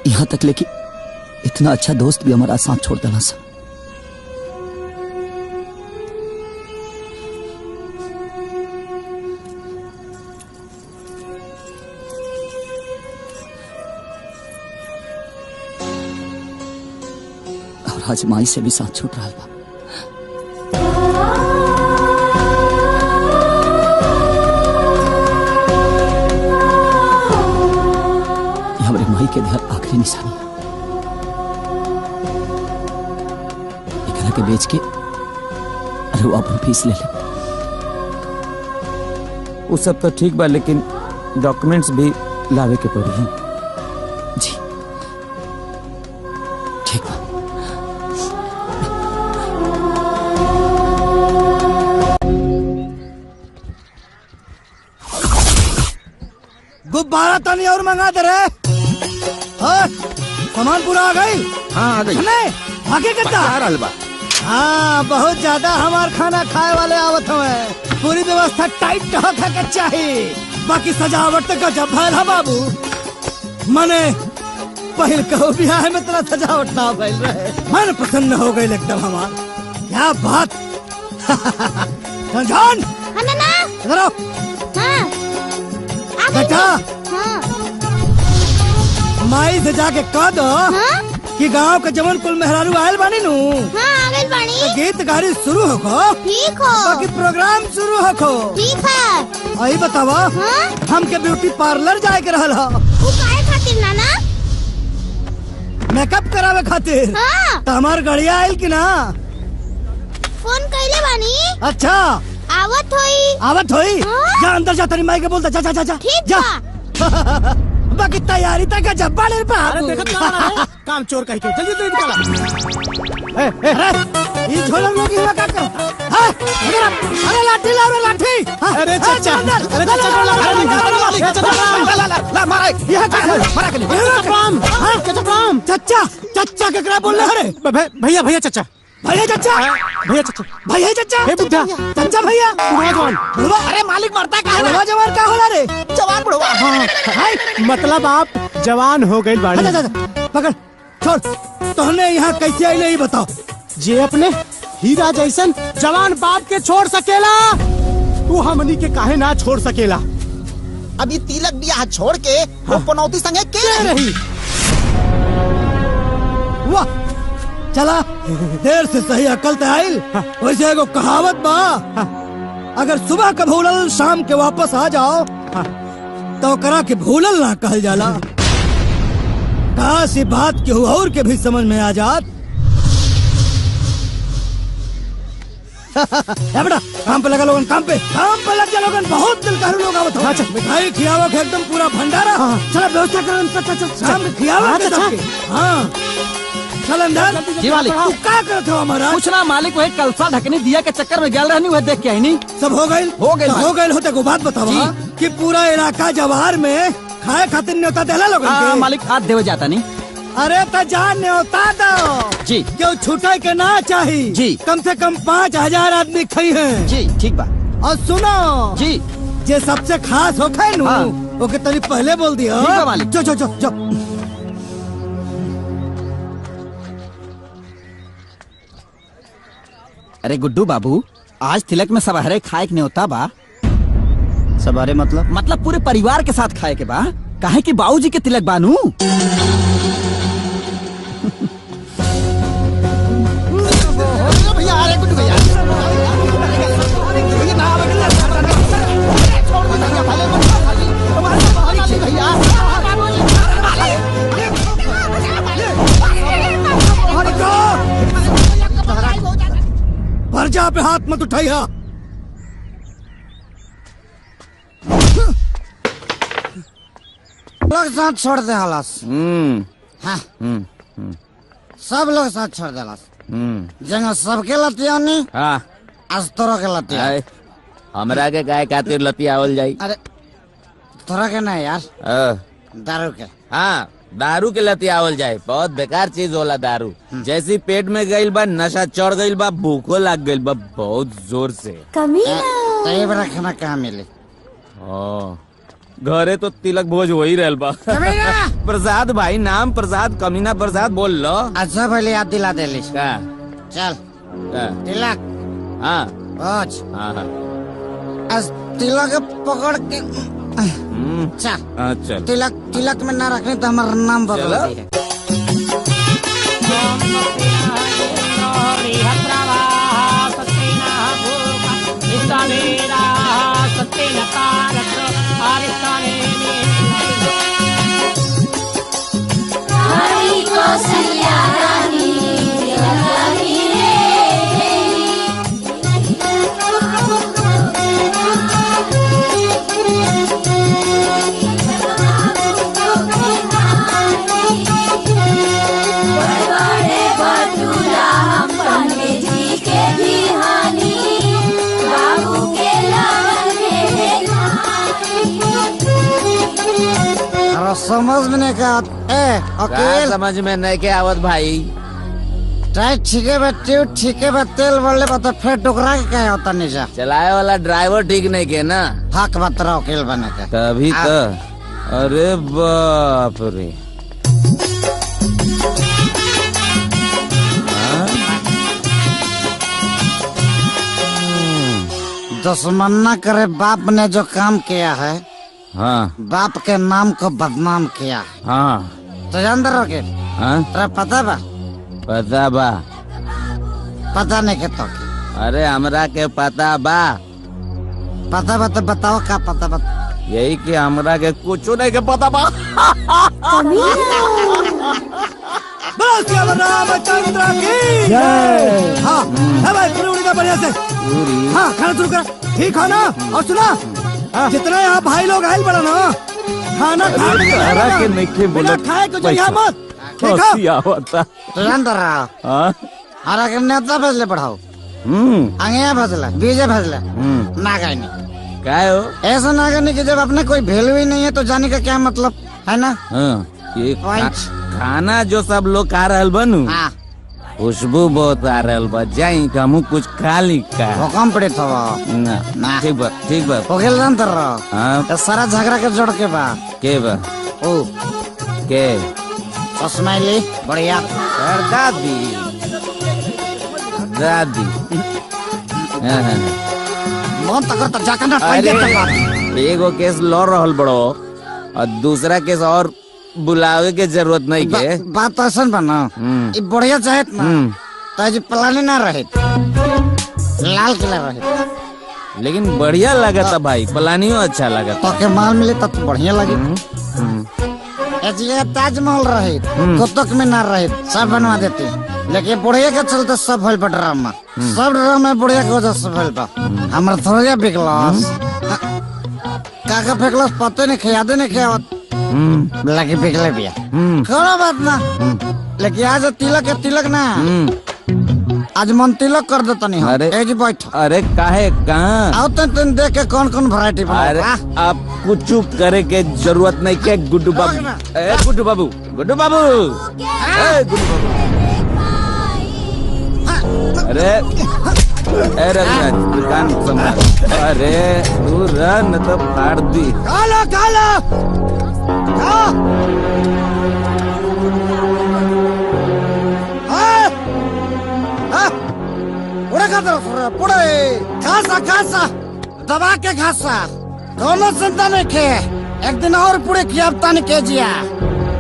यहाँ तक लेके इतना अच्छा दोस्त भी हमारा साथ छोड़ देना सा। और आज माई से भी साथ छूट रहा बा। हमारे माई के देहर आखिरी निशानी है। एकरा के बेच के अरे वो अपन फीस ले ले। वो सब तो ठीक बा, लेकिन डॉक्यूमेंट्स भी लावे के पड़ी। जी ठीक बा। गुब्बारा तनी और मंगा दे रे। सामान पूरा आ गई? हाँ आ गई। आगे कितना? हाँ बहुत ज्यादा हमार खाना खाए वाले आवत हवे। पूरी व्यवस्था टाइट होके के चाहिए। बाकी सजावट तो गजब भइल है बाबू। मने पहल कहो बियाह में इतना सजावट ना भइल रहे। मन प्रसन्न हो गई एकदम हमार। क्या बात। जान इधर आओ। बेटा माई से जाके कह दो कि गांव के जमन कुल मेहरारू आयल बानी नु। आगल बानी। तो गीत गाड़ी शुरू होखो। ठीक हो। बाकी प्रोग्राम शुरू होखो। ठीक है। आई बतावा हमके ब्यूटी पार्लर जाए के रहल हो। वो काहे खातिर नाना? मेकअप करावे खातिर। तो हमार गड़िया आयल की ना? फोन कइले बानी। अच्छा आवत होई। जा अंदर जा, तेरी माई के बोलता। जा जा जा ठीक जा। बाकी तैयारी तक जब्बा ले पा। अरे देखत ना रहा काम चोर कह के जल्दी जल्दी निकाला। ये झोला लोग हुआ का करता? अरे लाठी ला रे लाठी। अरे चाचा अरे ला मारा ये मारा के लिए। चाचा चाचा केकरा बोल रहे? अरे भैया भैया चाचा भैया चचा, भैया चचा, भैया चचा, हे बुड्ढा, चचा भैया, बुढ़वा जवान, बुढ़वा, अरे मालिक मरता कहा बुढ़वा जवान का होला रे? जवान बुढ़वा। हाय, मतलब आप जवान हो गए बाड़ी। पकड़, छोड़, तोहने यहाँ कैसे आइले ही बताओ। जे अपने हीरा जैसन जवान बाप के छोड़ सकेला, तू हमनी के काहे ना छोड़ सकेला। अभी तिलक बियाह छोड़ के वो पनौती संगे के रही। वाह, चला देर से सही अकल ते आइल। वैसे एगो कहावत बा, अगर सुबह का भूलल शाम के वापस आ जाओ तो करा के भूलल ना कहल जाला। काश ये बात केहू और के भी समझ में आ जात। बेटा काम पे लगा लोगन, काम पे लग जा लोगन। बहुत दिल कहरू लोग आवत हो। मिठाई खियावा के एकदम पूरा भंडारा। चला व्यवस्था करो, शाम के खियावा के सबके। हाँ चल अंदर। जी मालिक। तू क्या करत हो हमारा? कुछ ना मालिक, वही कलसा ढकनी दिया के चक्कर में गया रहनी, वह देख के आई नहीं। सब हो गए? हो गए होते को बात बतावा कि पूरा इलाका जवाहर में खाए खातिर न्योता देला लोगन के। मालिक हाथ देवे जाता नहीं। अरे तो जान न्योता दो जी। क्यों छूटे के ना चाहिए जी। कम से कम 5000 आदमी खाई है जी। ठीक बा। और सुनो जी, जे सबसे खास हो खाए नु ओके तनी पहले बोल दियो। ठीक बा मालिक। जो अरे गुड्डू बाबू, आज तिलक में सबहरे खाए के न्योता बा। सबहरे मतलब पूरे परिवार के साथ खाए के बा। काहे कि बाबूजी के तिलक बानू। भैया अरे गुड्डू भैया पर्जा पे हाथ मत उठाइया। लोग साथ छोड़ दे हलास। हाँ। सब लोग साथ छोड़ दे हलास। जंग सबके लतियानी। हाँ। आज तोरा के लतिया। हमरा के गाय खातिर लतियावल जाई। अरे तोरा के नहीं यार, दारू के। हाँ, दारू के लतियावल जाए। बहुत बेकार चीज होला दारू। जैसी पेट में गईल बा, नशा चढ़ गईल बा, भूखो लाग गईल बा बहुत जोर से। कहीं बड़ा खाना कहाँ मिले? घरे तो तिलक भोज हो ही रहल बा। प्रसाद भाई, नाम प्रसाद, कमीना प्रसाद बोल लो। अच्छा भले याद दिला दे ली। चल तिलक। हाँ भोज। हाँ। आज तिलक पकड़ के चल। तिलक में ना रखने तो हमारा नाम बदल दिए। समझ में नहीं क्या समझ में नहीं के आवत भाई। ठीक है तेल बढ़ले बता फिर टुकरा के क्या होता नीचा। चलाए वाला ड्राइवर ठीक नहीं के ना। हक बतरा वकील बने के तभी तो। अरे बाप रे। दुश्मन्ना करे बाप ने जो काम किया है। हाँ। बाप के नाम को बदनाम किया। हाँ। तो अंदर रोके। हाँ? तेरा पता बा? पता नहीं के तो। अरे हमरा के पता बा। पता बा तो बताओ क्या पता बा? यही कि हमरा के कुछ नहीं के पता बा। रामचंद्र की जय। हाँ भाई पूरी उड़ी का बढ़िया से। हाँ खाना शुरू कर। ठीक है ना? और सुना जितना यहाँ भाई लोग आये बड़ा ना खाना के नहीं बिना खाए कुछ यहाँ मत। ठीक है? तो अंदर रहा। हरा के नेता भजले पढ़ाओ। आगे भजला बीजे भजला ना गए नहीं। क्या हो? ऐसा ना करने की जब अपने कोई वैल्यू ही नहीं है तो जाने का क्या मतलब है ना? ये खाना जो सब लोग खा रहल बनू खुशबू बहुत आ रहल बा, जाई हमू कुछ खा ली का। हुकम पड़े था ना ठीक बा ठीक बा। हो गेल अंतर रहा हाँ सारा झगड़ा के जोड़ के बा के बा ओ के स्माइली बढ़िया दादी दादी मन तक तो जाकर ना अरे एगो केस लड़ रहल बड़ो और दूसरा केस और बुलावे के जरूरत नहीं के। बात ऐसा बना बढ़िया चाहे ना तो प्लान ना रहे लाल किला रहे लेकिन बढ़िया लगा था भाई, प्लानियो अच्छा लगा तो के माल मिले तब तो बढ़िया लगे। ताजमहल रहे कुतुब मीनार रहे सब बनवा देते लेकिन बुढ़िया के चलते सब भइल बा ड्रामा। सब ड्रामा बुढ़िया के वजह से भइल बा। हमर थोड़ा बिकलस काका फेकलस पते नहीं खिया दे नहीं खियावत लगे बिकले बिया कोनो बात ना। लेकिन आज तिलक ना आज मन तिलक कर देता नहीं। अरे बैठ अरे काहे कहाँ आओ तुम देख के कौन कौन वैरायटी बना। अरे आप कुछ करे के जरूरत नहीं के गुड्डू बाबू। ए गुड्डू बाबू गुड्डू बाबू ए गुड्डू बाबू अरे रघुनाथ दुकान संभाल। अरे तू रह न तो फाड़ दी। काला खासा दबा के खासा दोनों चिंता नहीं खे। एक दिन और पूरे खियाबता नहीं के जिया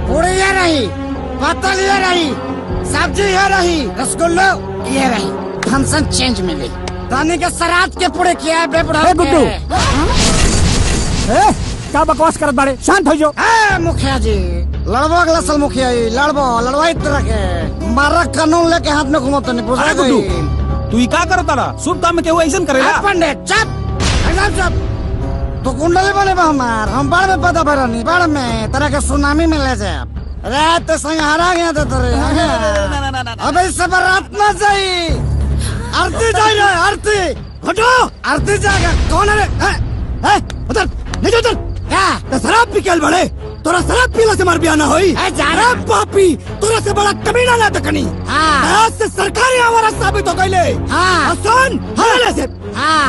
पूरे ये रही पतल ये रही सब्जी ये रही रसगुल्लो ये रही फंक्शन चेंज मिली दानी के सरात के पूरे किया गुड्डू क्या बकवास करत बाड़े? शांत हो जाओ। मुखिया जी लड़बो अगला साल मुखिया जी लड़बो इस तरह के मारा कानून लेके हाथ में घूमो तो नहीं बुझा गुड्डू तू ही का करता रहा? शुभ काम में केहू ऐसन करेला? पंडित चुप एकदम चुप। तो कुंडली बने बा हमार हम बाढ़ में पता भरनी बाढ़ में तरह के सुनामी में ले जाए रात संहारा गया था तेरे। अब इससे बारात ना जाई आरती जाए आरती हटो आरती जाएगा कौन है उधर नहीं उधर क्या शराब पी के बड़े तोरा शराब पीला से मार बिया ना होई। शराब पापी तोरा से बड़ा कमीना ना तकनी। आज से सरकारी आवारा साबित हो गईले। सुन हले से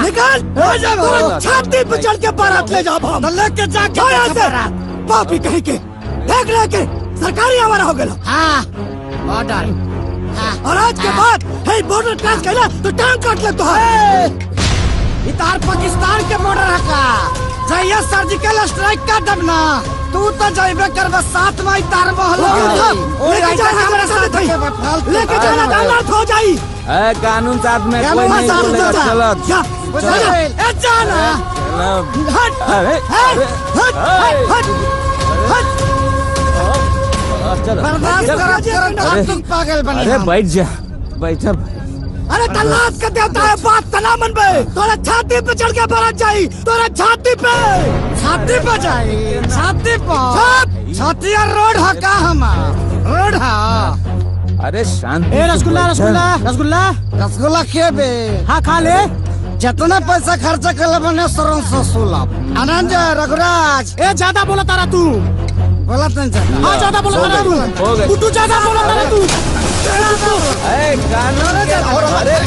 निकाल तोरा छाती पे चढ़ के बारात ले जा हम लेके जाके पापी कहीं के देख लेके सरकारी आवारा हो गया। ऑर्डर और आज के बाद है बॉर्डर क्रॉस कैला तो टांग काट ले। तो इतार पाकिस्तान के बॉर्डर है का जाइए सर्जिकल स्ट्राइक का दबना तू तो जाइबे कर बस साथ में तार मोहल्ला लेके जाना हमारे साथ लेके जाना गलत हो जाई। ए कानून साथ में कोई नहीं बोलेगा। चलो ए जाना हट अरे पागल बने। अरे बैठ जा बैठ जा। अरे तलाश का देवता है बात तना मन पे तोरा छाती पे चढ़ के बारात जाई तोरा छाती पे जाई छाती रोड है का हमार रोड है। अरे शांत रसगुल्ला रसगुल्ला रसगुल्ला रसगुल्ला खेबे हाँ खा ले जितना पैसा खर्चा कर बने सरन से सुलभ आनंद रघुराज ज्यादा बोला तारा तू बोला हाँ ज्यादा बोला तारा तू तू ज्यादा बोला तारा तू कानून के अरे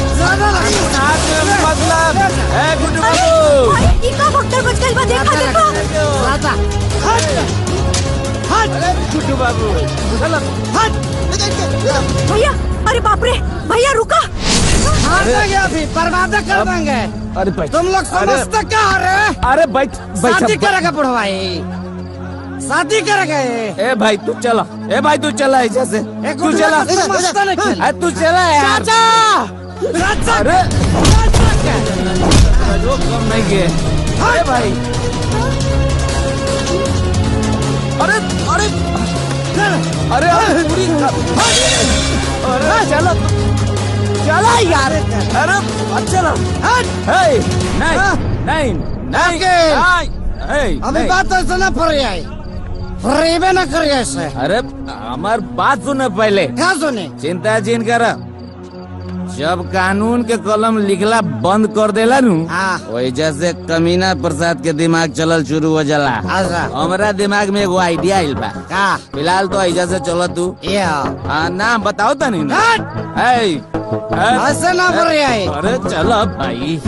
मतलब गुड्डू बाबू इतना भक्तर बच गई देखा राजा हट गुड्डू बाबू चलो हट भैया अरे बाप रे भैया रुका गया अभी बर्बाद कर देंगे। अरे भाई तुम लोग समझते क्या रहे? अरे बैठ शादी करेगा बुढ़वाई शादी करेगा। ए भाई तू चला ए भाई तू चला ऐसे से तू चला तू चला यार। अरे जो कम नहीं गए। अरे भाई अरे अरे अरे पूरी अरे चलो चला यार। अरे चलो नहीं अभी बात ऐसा ना फरेबे ना करिए ऐसे। अरे हमार बात सुने पहले। क्या सुने? चिंता जिन कर जब कानून के कलम लिखला बंद कर देला नु वैसे से कमीना प्रसाद के दिमाग चलल शुरू हो जाला। हमारा दिमाग में एगो आइडिया आइल बा। फिलहाल तो ऐसा से चलो तू नाम बताओ तनी ना। ऐसे ना बोल रहे हैं। अरे चलो भाई।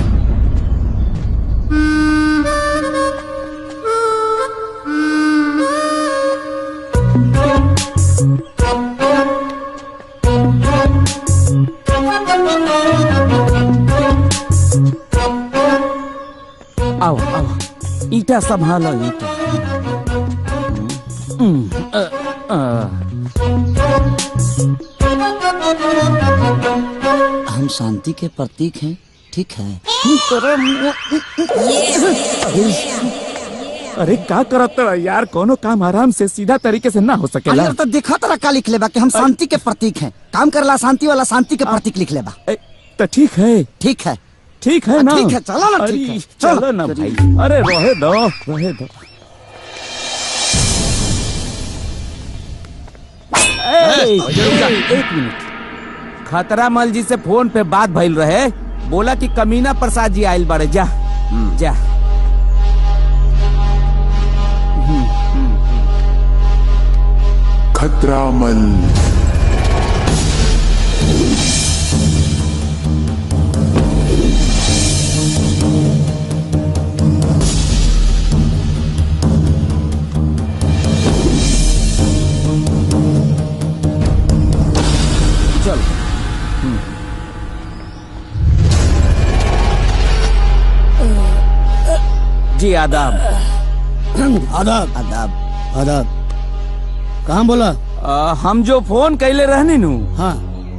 आओ आओ, ईटा संभालो ईटा। हम शांति के प्रतीक हैं, ठीक है। अरे का करत यार, कोनो काम आराम से सीधा तरीके से ना हो सकेला। तो देखा तो का लिख लेबा कि हम शांति के प्रतीक हैं। काम करला शांति वाला शांति के प्रतीक लिख लेबा। तो ठीक है, ठीक है, ठीक है ना। ठीक है, चलो ना, ठीक है, चलो ना भाई। अरे रहे दो, रहे दो। एक मिनट, खतरा मल जी से फोन पे बात भइल रहे, बोला कि कमीना प्रसाद जी आयल बड़े। जा जा। खतरा मल। जी आदाब। आदाब आदाब आदाब। कहाँ बोला? हम जो फोन कैले रहनी नु, हाँ,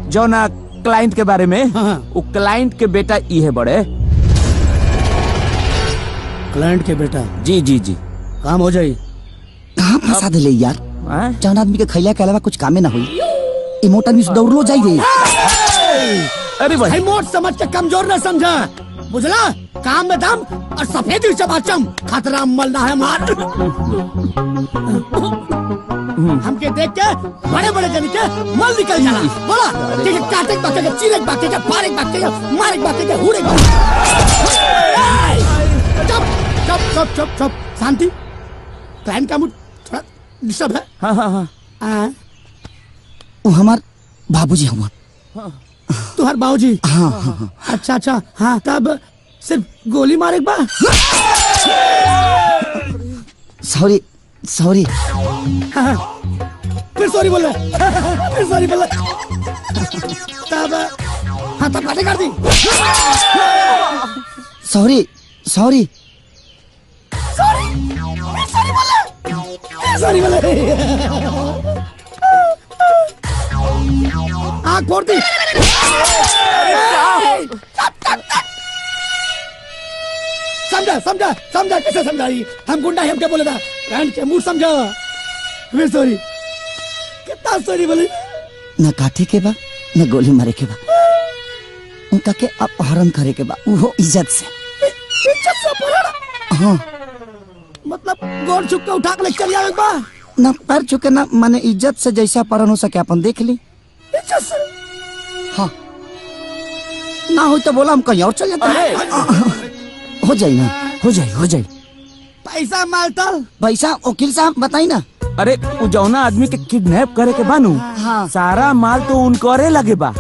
जो ना क्लाइंट के बारे में, हाँ, वो क्लाइंट के बेटा ये बड़े। क्लाइंट के बेटा? जी जी जी। काम हो जाये। कहाँ फंसा दिले यार? जौन आदमी के खैला के अलावा कुछ कामे ना हुई। इमोटर मिस दौड़लो जाइए। अरे भाई, मोट समझ के कमजोर न समझा, बुझला? काम में दम और सफेदी चमाचम। खतरा मल ना है मार। हमके देख के बड़े बड़े जन के मल निकल जाला। बोला कि काटे बाके के, चीरे बाके के, फाड़े बाके के, मारे बाके के, हुड़े बाके। चुप चुप चुप चुप चुप, शांति। क्लाइंट का मूड थोड़ा डिस्टर्ब है। हाँ हाँ हाँ। वो हमार बाबूजी हुआ। तुहार बाबूजी? हाँ हाँ। अच्छा अच्छा, हाँ। तब सिर्फ गोली मारे बा? Sorry sorry. हाँ, फिर सॉरी बोल रहा, फिर सॉरी बोल रहा। तब हाँ, तब काटे कर दी। सॉरी सॉरी सॉरी सॉरी बोल रहा। आँख फोड़ दी। समझा समझा समझा, कैसे समझाई? हम गुंडा हम क्या बोले था? क्लाइंट के मुंह समझा। फिर सॉरी। कितना सॉरी बोले? न काटे के बा, न गोली मारे के बा, उनका के अपहरण करे के बा, वो इज्जत से। इज्जत से अपहरण? हाँ। मतलब गोड़ छुप के उठा के ले चल आवे बा? न पैर छुके, न माने इज्जत से जैसा अपहरण हो सके अपन देख ली। इज्जत से? हाँ। ना हो तो बोला हम कहीं और चल जाते हैं। हो जाए ना, हो जाए हो जाए। पैसा मालता? पैसा वकील साहब बताई ना। अरे वो जौना आदमी के किडनैप करे के बानू, हाँ, सारा माल तो उनकरे लगे बा।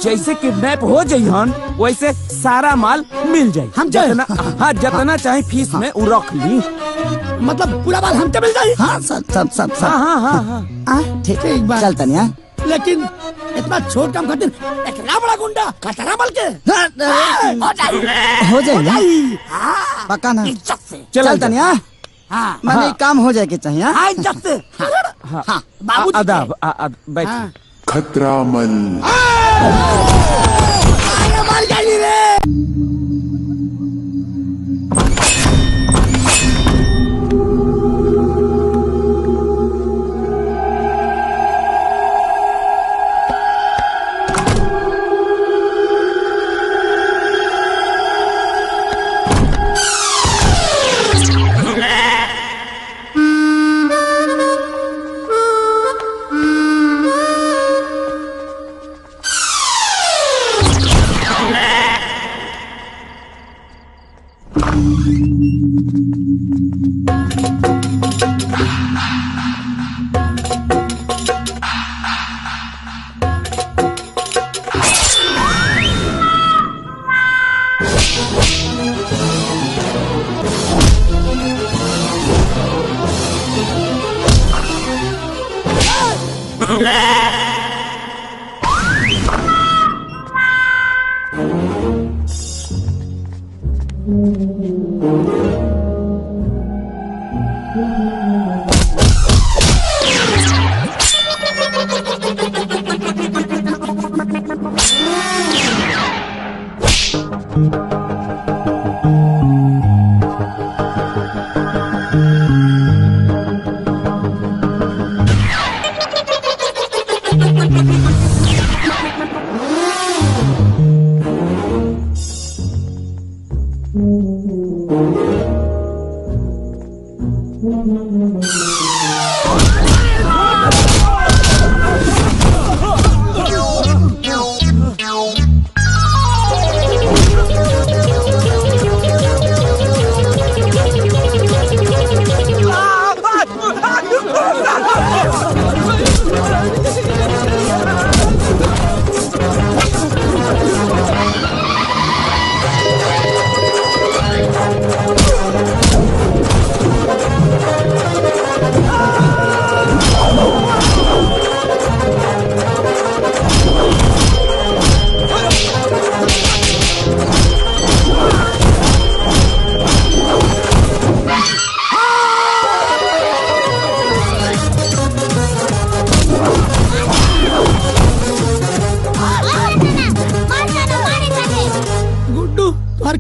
जैसे किडनैप हो जाइहन वैसे सारा माल मिल जाये। हम जितना, हाँ, जितना चाहे फीस में वो रख ली। मतलब पूरा माल हमसे मिल जाये? हाँ, सब सब सब सब। हाँ हाँ हाँ। ठीक बात। चलता नहीं। लेकिन इतना छोट काम खातिर इतना बड़ा गुंडा खतरा मल के हो जाए ना, पक्का ना? चलता नहीं। हाँ, मैंने काम हो जाए के चाहिए। हाँ, आदाब बैठ। खतरा मल।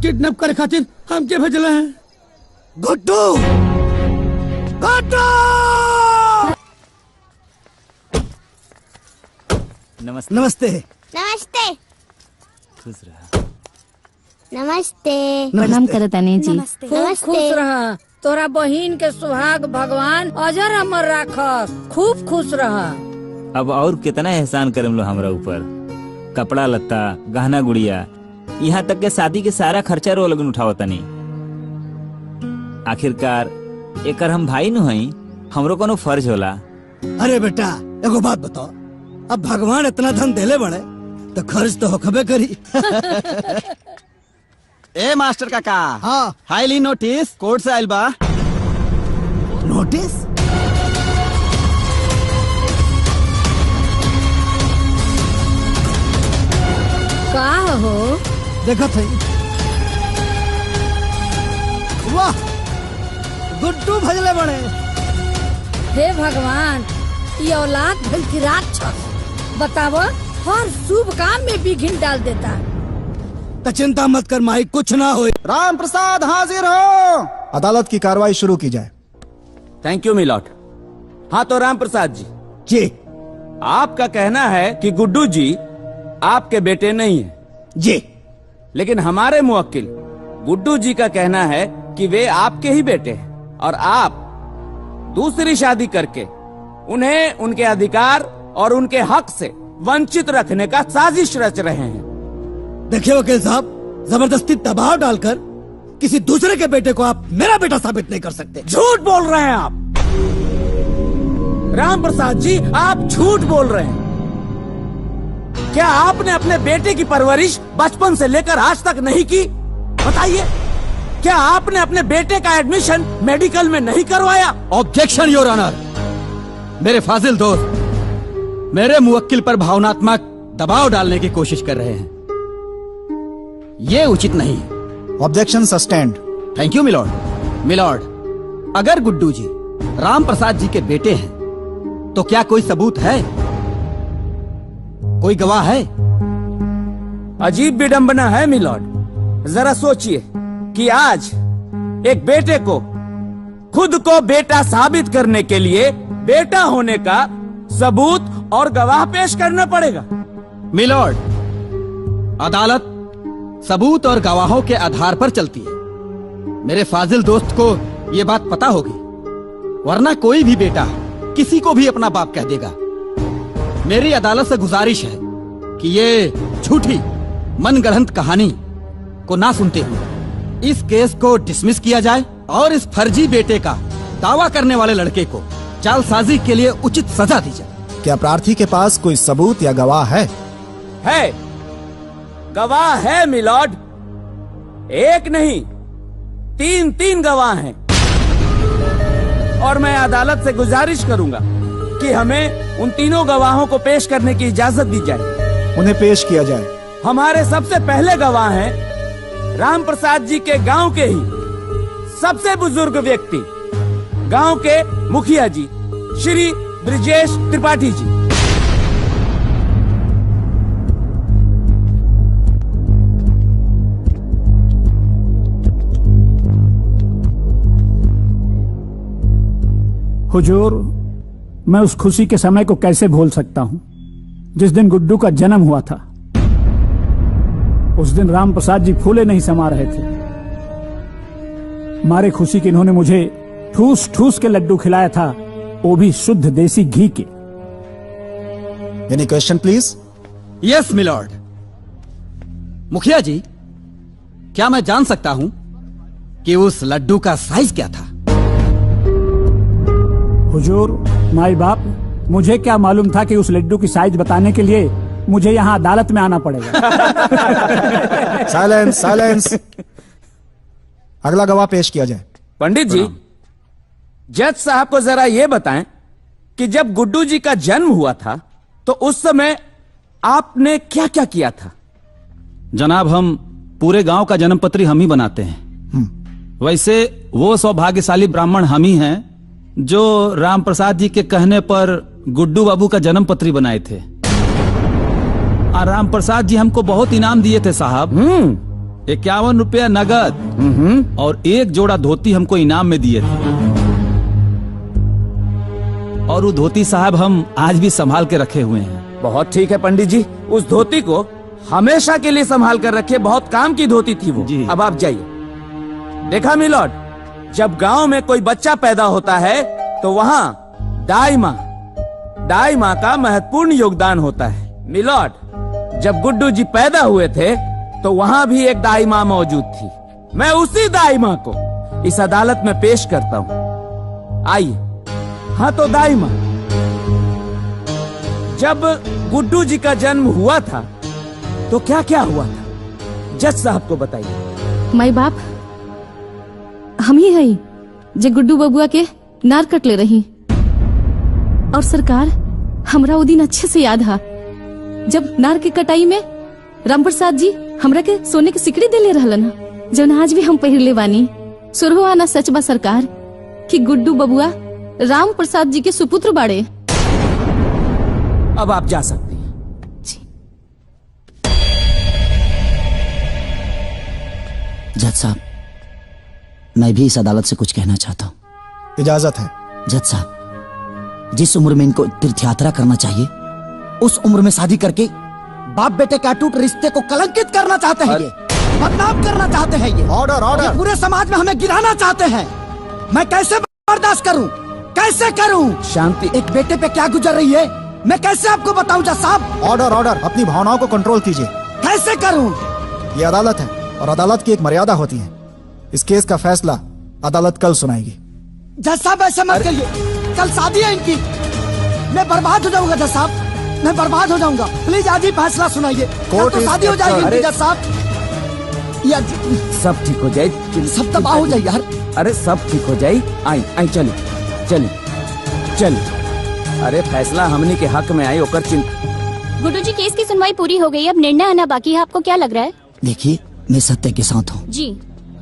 किडनैप करे खातिर हमके भेजले हैं। गुड्डू गुड्डू नमस्ते नमस्ते नमस्ते खुश रहा। नमस्ते प्रणाम करतानी जी। नमस्ते। खूब खुश रह। तोरा बहिन के सुहाग भगवान अजर अमर राखस। खूब खुश रह। अब और कितना एहसान करम लो हमरा ऊपर। कपड़ा लत्ता गहना गुड़िया यहाँ तक के शादी के सारा खर्चा रो लगन उठाओ तनी। आखिरकार एकर हम भाई नु हई, हमरो कोनो फर्ज होला। अरे बेटा एगो बात बताओ, अब भगवान इतना धन देले बड़े तो खर्च तो होखबे करी। ए मास्टर काका, हाँ फाइल नोटिस कोर्ट से आइल बा। नोटिस? का हो देखा थे। वाह गुड्डू भजले बड़े। हे भगवान, ये औलाद भल की राक्षस। बताओ, हर शुभ काम में विघ्न डाल देता। तो चिंता मत कर माई, कुछ ना हो। राम प्रसाद हाजिर हो। अदालत की कार्रवाई शुरू की जाए। Thank you milord. हाँ तो राम प्रसाद जी, जी आपका कहना है कि गुड्डू जी आपके बेटे नहीं है। जी, लेकिन हमारे मुवक्किल गुड्डू जी का कहना है कि वे आपके ही बेटे हैं और आप दूसरी शादी करके उन्हें उनके अधिकार और उनके हक से वंचित रखने का साजिश रच रहे हैं। देखिए वकील साहब, जबरदस्ती दबाव डालकर किसी दूसरे के बेटे को आप मेरा बेटा साबित नहीं कर सकते। झूठ बोल रहे हैं आप। राम प्रसाद जी, आप झूठ बोल रहे हैं। क्या आपने अपने बेटे की परवरिश बचपन से लेकर आज तक नहीं की? बताइए, क्या आपने अपने बेटे का एडमिशन मेडिकल में नहीं करवाया? Objection your honour. मेरे फाजिल दोस्त मेरे मुवक्किल पर भावनात्मक दबाव डालने की कोशिश कर रहे हैं, ये उचित नहीं है। Objection sustained. Thank you milord. Milord, अगर गुड्डू जी राम प्रसाद जी के बेटे हैं तो क्या कोई सबूत है, कोई गवाह है? अजीब विडंबना है मिलॉर्ड। जरा सोचिए कि आज एक बेटे को खुद को बेटा साबित करने के लिए बेटा होने का सबूत और गवाह पेश करना पड़ेगा। मिलॉर्ड, अदालत सबूत और गवाहों के आधार पर चलती है। मेरे फाजिल दोस्त को ये बात पता होगी, वरना कोई भी बेटा किसी को भी अपना बाप कह देगा। मेरी अदालत से गुजारिश है कि ये झूठी मनगढ़ंत कहानी को ना सुनते हुए इस केस को डिसमिस किया जाए और इस फर्जी बेटे का दावा करने वाले लड़के को जालसाजी के लिए उचित सजा दी जाए। क्या प्रार्थी के पास कोई सबूत या गवाह है? है, गवाह है मिलॉर्ड। एक नहीं 3 गवाह हैं और मैं अदालत से गुजारिश करूंगा कि हमें उन तीनों गवाहों को पेश करने की इजाजत दी जाए। उन्हें पेश किया जाए। हमारे सबसे पहले गवाह हैं राम प्रसाद जी के गांव के ही सबसे बुजुर्ग व्यक्ति, गांव के मुखिया जी श्री ब्रिजेश त्रिपाठी जी। हुजूर, मैं उस खुशी के समय को कैसे भूल सकता हूं जिस दिन गुड्डू का जन्म हुआ था। उस दिन राम प्रसाद जी फूले नहीं समा रहे थे। मारे खुशी के इन्होंने मुझे ठूस ठूस के लड्डू खिलाया था, वो भी शुद्ध देसी घी के। Any question please? Yes milord. मुखिया जी, क्या मैं जान सकता हूं कि उस लड्डू का साइज क्या था? हुजूर, माई बाप, मुझे क्या मालूम था कि उस लड्डू की साइज बताने के लिए मुझे यहाँ अदालत में आना पड़ेगा। Silence, silence. अगला गवाह पेश किया जाए। पंडित जी, जज साहब को जरा ये बताएं कि जब गुड्डू जी का जन्म हुआ था तो उस समय आपने क्या क्या किया था? जनाब, हम पूरे गांव का जन्म पत्री हम ही बनाते हैं। वैसे वो सौभाग्यशाली ब्राह्मण हम ही हैं जो राम प्रसाद जी के कहने पर गुड्डू बाबू का जन्म पत्री बनाए थे। और राम प्रसाद जी हमको बहुत इनाम दिए थे साहब। 51 रुपया नगद और 1 जोड़ा धोती हमको इनाम में दिए थे। और वो धोती साहब हम आज भी संभाल के रखे हुए हैं। बहुत ठीक है पंडित जी, उस धोती को हमेशा के लिए संभाल कर रखे। बहुत काम की धोती थी वो। अब आप जाइए। देखा मिलॉर्ड, जब गांव में कोई बच्चा पैदा होता है तो वहां दाई माँ का महत्वपूर्ण योगदान होता है। मिलॉर्ड, जब गुड्डू जी पैदा हुए थे तो वहां भी एक दाई माँ मौजूद थी। मैं उसी दाई माँ को इस अदालत में पेश करता हूँ। आइए। हाँ तो दाई माँ, जब गुड्डू जी का जन्म हुआ था तो क्या क्या हुआ था, जज साहब को बताइए। माई बाप, हम ही हई जे गुड्डू बबुआ के नार कट ले रही। और सरकार, हमरा वो दिन अच्छे से याद है जब नार के कटाई में राम प्रसाद जी हमरा के सोने के सिकड़ी दे ले रहलन, जौन आज भी हम पहिर ले बानी। सुरहो आना सच बा सरकार कि गुड्डू बबुआ राम प्रसाद जी के सुपुत्र बाड़े। अब आप जा सकते हैं। जज साहब, मैं भी इस अदालत से कुछ कहना चाहता हूँ। इजाजत है। जज साहब, जिस उम्र में इनको तीर्थ यात्रा करना चाहिए उस उम्र में शादी करके बाप बेटे के अटूट रिश्ते को कलंकित करना चाहते हैं, ये बदनाम करना चाहते हैं, ये ऑर्डर ऑर्डर पूरे समाज में हमें गिराना चाहते हैं। मैं कैसे बर्दाश्त करूं, कैसे करूं? शांति। एक बेटे पे क्या गुजर रही है मैं कैसे आपको बताऊं जज साहब? Order order. अपनी भावनाओं को कंट्रोल कीजिए। कैसे करूं? ये अदालत है और अदालत की एक मर्यादा होती है। इस केस का फैसला अदालत कल सुनाएगी। जज साहब, ऐसे मत करिए। कल शादी है इनकी, मैं बर्बाद हो जाऊंगा जज साहब, मैं बर्बाद हो जाऊंगा। प्लीज आज ही फैसला सुनाइए। कोर्ट तो शादी हो जाएगी इनकी जज साहब। यार सब ठीक हो जाए, सब तबाह हो जाए यार। अरे सब ठीक हो जाए। आई आई चलिए चलिए चलिए। अरे फैसला हमने के हक में आई ओकर चिंता। गुड्डू जी, केस की सुनवाई पूरी हो गई, अब निर्णय आना बाकी है। आपको क्या लग रहा है? देखिए, मैं सत्य के साथ हूँ जी।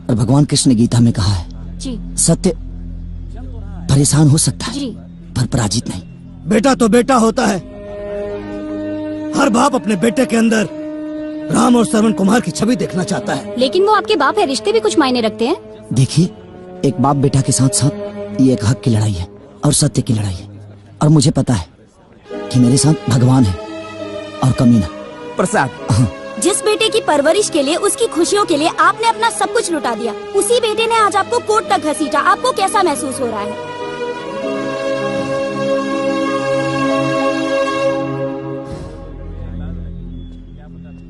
और भगवान कृष्ण ने गीता में कहा है जी, सत्य परेशान हो सकता है जी, पर पराजित नहीं। बेटा तो बेटा होता है। हर बाप अपने बेटे के अंदर राम और श्रवण कुमार की छवि देखना चाहता है। लेकिन वो आपके बाप है, रिश्ते भी कुछ मायने रखते हैं। देखिए, एक बाप बेटा के साथ साथ ये एक हक की लड़ाई है और सत्य की लड़ाई है। और मुझे पता है कि मेरे साथ भगवान है और कमीना प्रसाद। जिस बेटे की परवरिश के लिए, उसकी खुशियों के लिए आपने अपना सब कुछ लुटा दिया, उसी बेटे ने आज आपको कोर्ट तक घसीटा। आपको कैसा महसूस हो रहा है?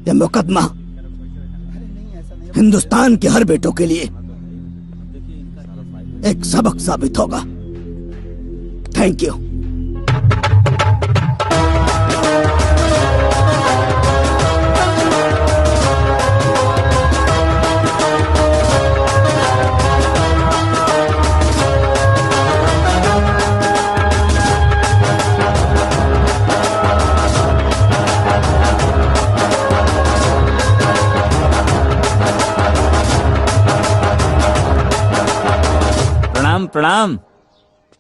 यह मुकदमा हिंदुस्तान के हर बेटों के लिए एक सबक साबित होगा। Thank you. प्रणाम।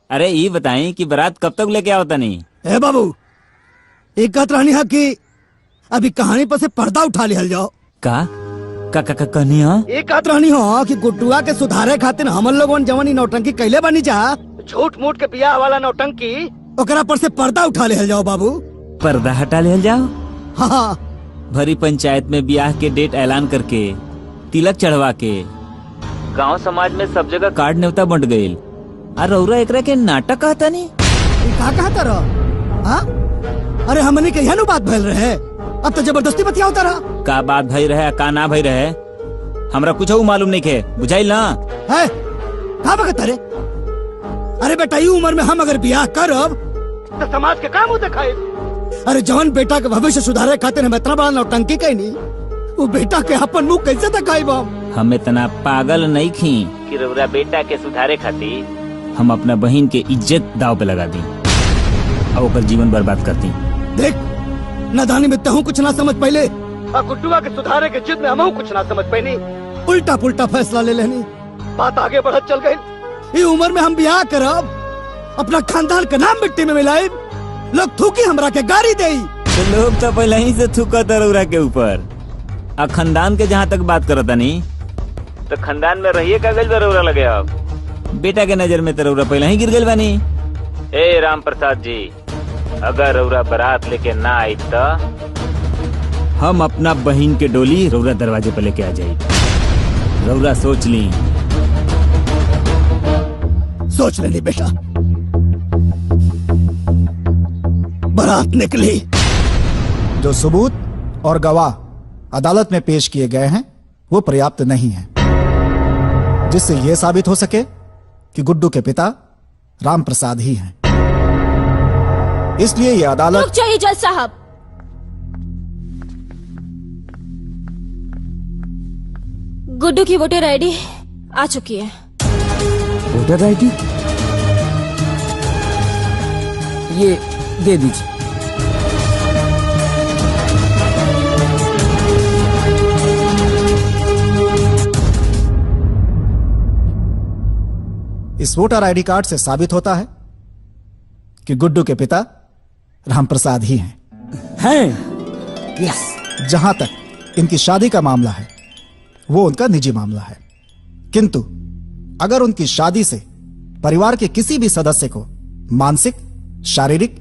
अरे ये बताएं कि बारात कब तक लेके आओ तनी? ए बाबू, एक बात रानी है कि अभी कहानी पर से पर्दा उठा लिया जाओ। का कहनी हा? एक बात रानी हो कि गुड्डुआ के सुधारे खातिर हमन लोगन जवानी नौटंकी कैले बनी जा, झूठ मूठ के बियाह वाला नौटंकी, ओकरा पर से पर्दा उठा ले जाओ बाबू। पर्दा हटा ले जाओ? हाँ। भरी पंचायत में ब्याह के डेट ऐलान करके, तिलक चढ़वा के, गांव समाज में सब जगह कार्ड न्योता बंट गईल। और रौरा एकरा के नाटक कहता नहीं? का कहता रहो? हाँ? अरे हमने के यह बात भैल रहे, अब तो जबरदस्ती बतिया होता रहा। का बात भई रहे का ना भई रहे हमरा कुछ मालूम नहीं खे, बुझाइल ना है? का बकत रे? अरे बेटा ये उम्र में हम अगर ब्याह करब तो समाज के काम दिखाए। अरे जवान बेटा के भविष्य सुधारे खातिर हम इतना बड़ा नौटंकी कहनी, वो बेटा के अपन मुंह कैसे दिखाएब? हम इतना पागल नहीं खी कि रौरा बेटा के सुधारे खातिर हम अपना बहन के इज्जत दाव पे लगा दी और ओकर जीवन बर्बाद कर दी। देख नादानी में तहु कुछ ना समझ पहले, गुड्डुआ के सुधारे के जिद में हम कुछ ना समझ पैनी, उल्टा पुल्टा फैसला ले लेनी, बात आगे बढ़त चल गई। ये उम्र में हम ब्याह करब, अपना खानदान का नाम मिट्टी में मिलाएब, लोग थूकी हमरा के गाड़ी दे। तो लोग तो पहले ही से थूका रौरा के ऊपर। आ खानदान के जहाँ तक बात करता नहीं तो खानदान में रहिए कागज रौरा लगे। अब बेटा के नजर में तो रौरा पहले ही गिर गई बानी। ए राम प्रसाद जी, अगर रौरा बारात लेके ना आई तो हम अपना बहन के डोली रौरा दरवाजे पे लेके आ जाये। रौरा सोच ली। सोच लेनी बेटा। बारात निकली। जो सबूत और गवाह अदालत में पेश किए गए हैं वो पर्याप्त नहीं है, जिससे यह साबित हो सके कि गुड्डू के पिता राम प्रसाद ही हैं। इसलिए यह अदालत। रुक जाइए जज साहब। गुड्डू की वोटर आईडी आ चुकी है। वोटर आईडी ये दे दीजिए। इस वोटर आईडी कार्ड से साबित होता है कि गुड्डू के पिता रामप्रसाद ही हैं। यस। जहां तक इनकी शादी का मामला है वो उनका निजी मामला है, किंतु अगर उनकी शादी से परिवार के किसी भी सदस्य को मानसिक, शारीरिक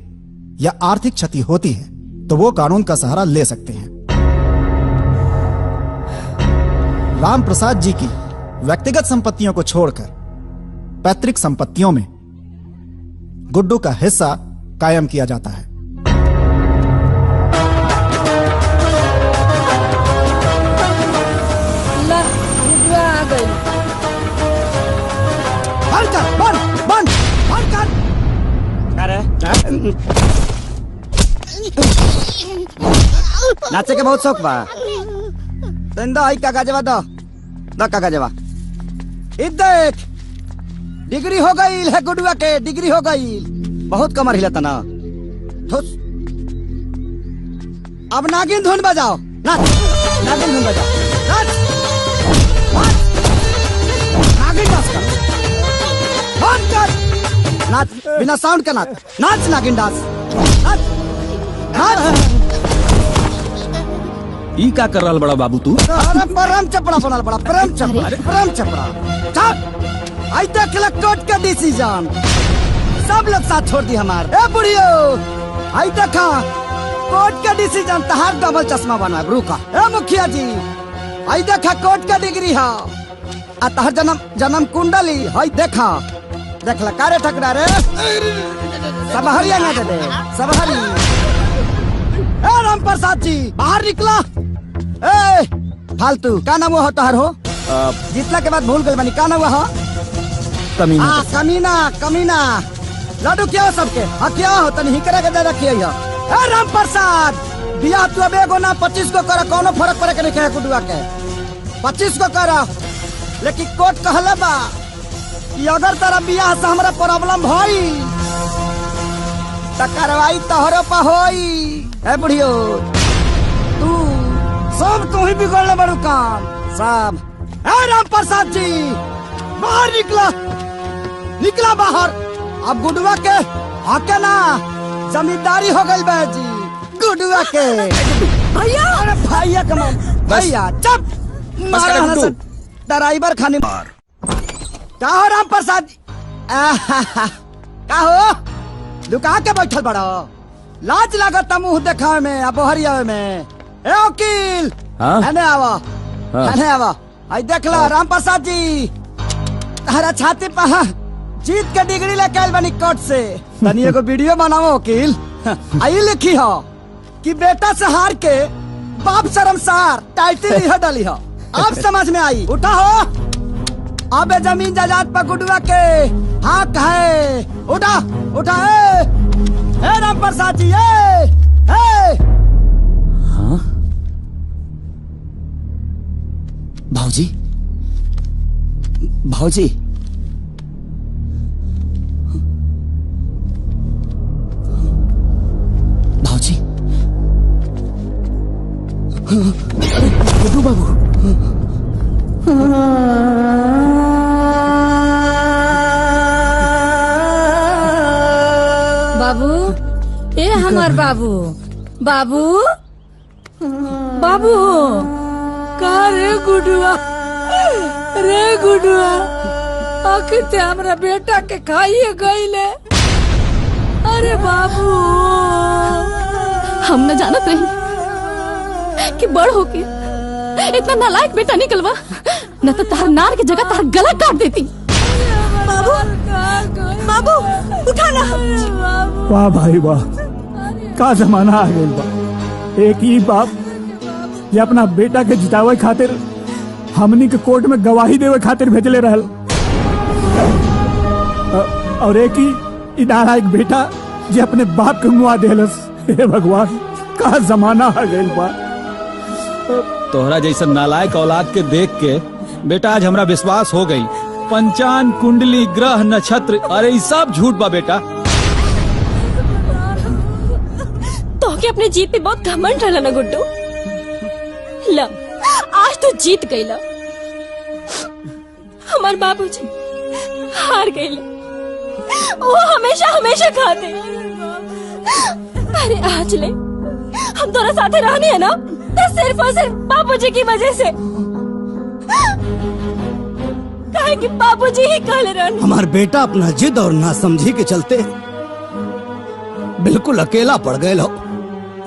या आर्थिक क्षति होती है तो वो कानून का सहारा ले सकते हैं। रामप्रसाद जी की व्यक्तिगत संपत्तियों को छोड़कर पैतृक संपत्तियों में गुड्डू का हिस्सा कायम किया जाता है। आ गई। बंद कर, बंद कर। नाचे के बहुत शौक बा। दंदा आई कागजवा दो कागजवा। देख डिग्री हो गई है गुड्डुआ के, डिग्री हो गई। बहुत कमर हिलता ना। अब नागिन धुन बजाओ। नाच, नागिन धुन बजाओ। नाच, नागिन डांस कर। बंद कर। नाच बिना साउंड का नाच। नाच नागिन डांस। नाच, नाच। ई का कर रहा बड़ा बाबू तू? अरे परम चपड़ा बनल बड़ा, परम चपड़ा। आई देख ले कोर्ट का डिसीजन। सब लोग साथ छोड़ दी हमार। ए बुढ़ियो, आई देखा कोर्ट का डिसीजन। तहार डबल चश्मा बना रुका। ए मुखिया जी, आई देखा कोर्ट का डिग्री है। आ तहार जन्म कुंडली आई देखा। देख ला कारे ठकरा रे। सब हरिया ना दे सब हरी। ए राम प्रसाद जी बाहर निकला। ए फालतू का नाम हो तहार हो? जीतला के बाद भूल गए बनी। का नाम हो? कमीना। कमीना लाडू क्या हो सबके? हाँ क्या हो तनी हिकरा के दे रखिए। राम प्रसाद बियाह तू अब एगो ना 25 को कर, कोनो फर्क पड़े के नहीं है गुड्डुआ के। 25 को कर, लेकिन कोर्ट कहले बा कि अगर तेरा बियाह से हमरा प्रॉब्लम भई त कार्रवाई तोहरो पे होई। ए बुढ़ियो तू सब तू ही बिगड़ले बड़ू काम सब। ए राम प्रसाद जी बाहर निकला। निकला बाहर। अब गुडुआ के आके ना जमींदारी हो गई बाजी गुडुआ के। भैया अरे भैया कमान भैया चुप मार ड्राइवर खाने मार। क्या हो राम प्रसाद का हो दुकान के बैठल बड़ो लाज लागत मुंह देखा में अब हरिया में। ए वकील हने आवा हने आवा आई देख ला राम प्रसाद जी तारा छाती पर जीत के डिग्री लेके आइल बनी कोर्ट से। तनी एगो वीडियो बनाओ वकील। आई लिखी हो कि बेटा से हार के बाप शर्मसार टाइटल लिह डाली हो। अब समझ में आई। उठा हो अब जमीन जायदाद पर गुडुआ के हक है। उठा उठा ए राम प्रसाद जी भाऊजी भाऊजी भाऊजी गुड्डू बाबू बाबू ए हमार बाबू बाबू बाबू का रे गुडुआ आखिर ते हमरा बेटा के खाइए गईले। अरे बाबू हम न जानत रही कि बड़ होके इतना नालायक बेटा निकलवा, न तो तार नार की जगह तार गला काट देती। बाबू बाबू उठाना। वाह भाई वाह का जमाना आ गया बा। एक ही बाप ये अपना बेटा के जितावे खातिर हमनी के कोर्ट में गवाही देवे खातिर भेजले रहल और एक ही इदारा एक बेटा जे अपने बाप के मुआ देलस। हे भगवान का जमाना आ गया बा। तोहरा जैसा नालायक औलाद के देख के बेटा आज हमरा विश्वास हो गई। पंचांग कुंडली ग्रह नक्षत्र अरे ये सब झूठ बा बेटा। तो के अपने जीत पे बहुत घमंड रहला ना गुड्डू। ला आज तो जीत गईला। हमार बाबूजी हार गईला। वो हमेशा हमेशा खाते। अरे आज ले हम दोनों साथे रहने है ना तो सिर्फ और सिर्फ बाबूजी की वजह से। काहे कि बाबूजी ही कहले रहने। हमार बेटा अपना जिद और नासमझी के चलते बिल्कुल अकेला पड़ गए लो।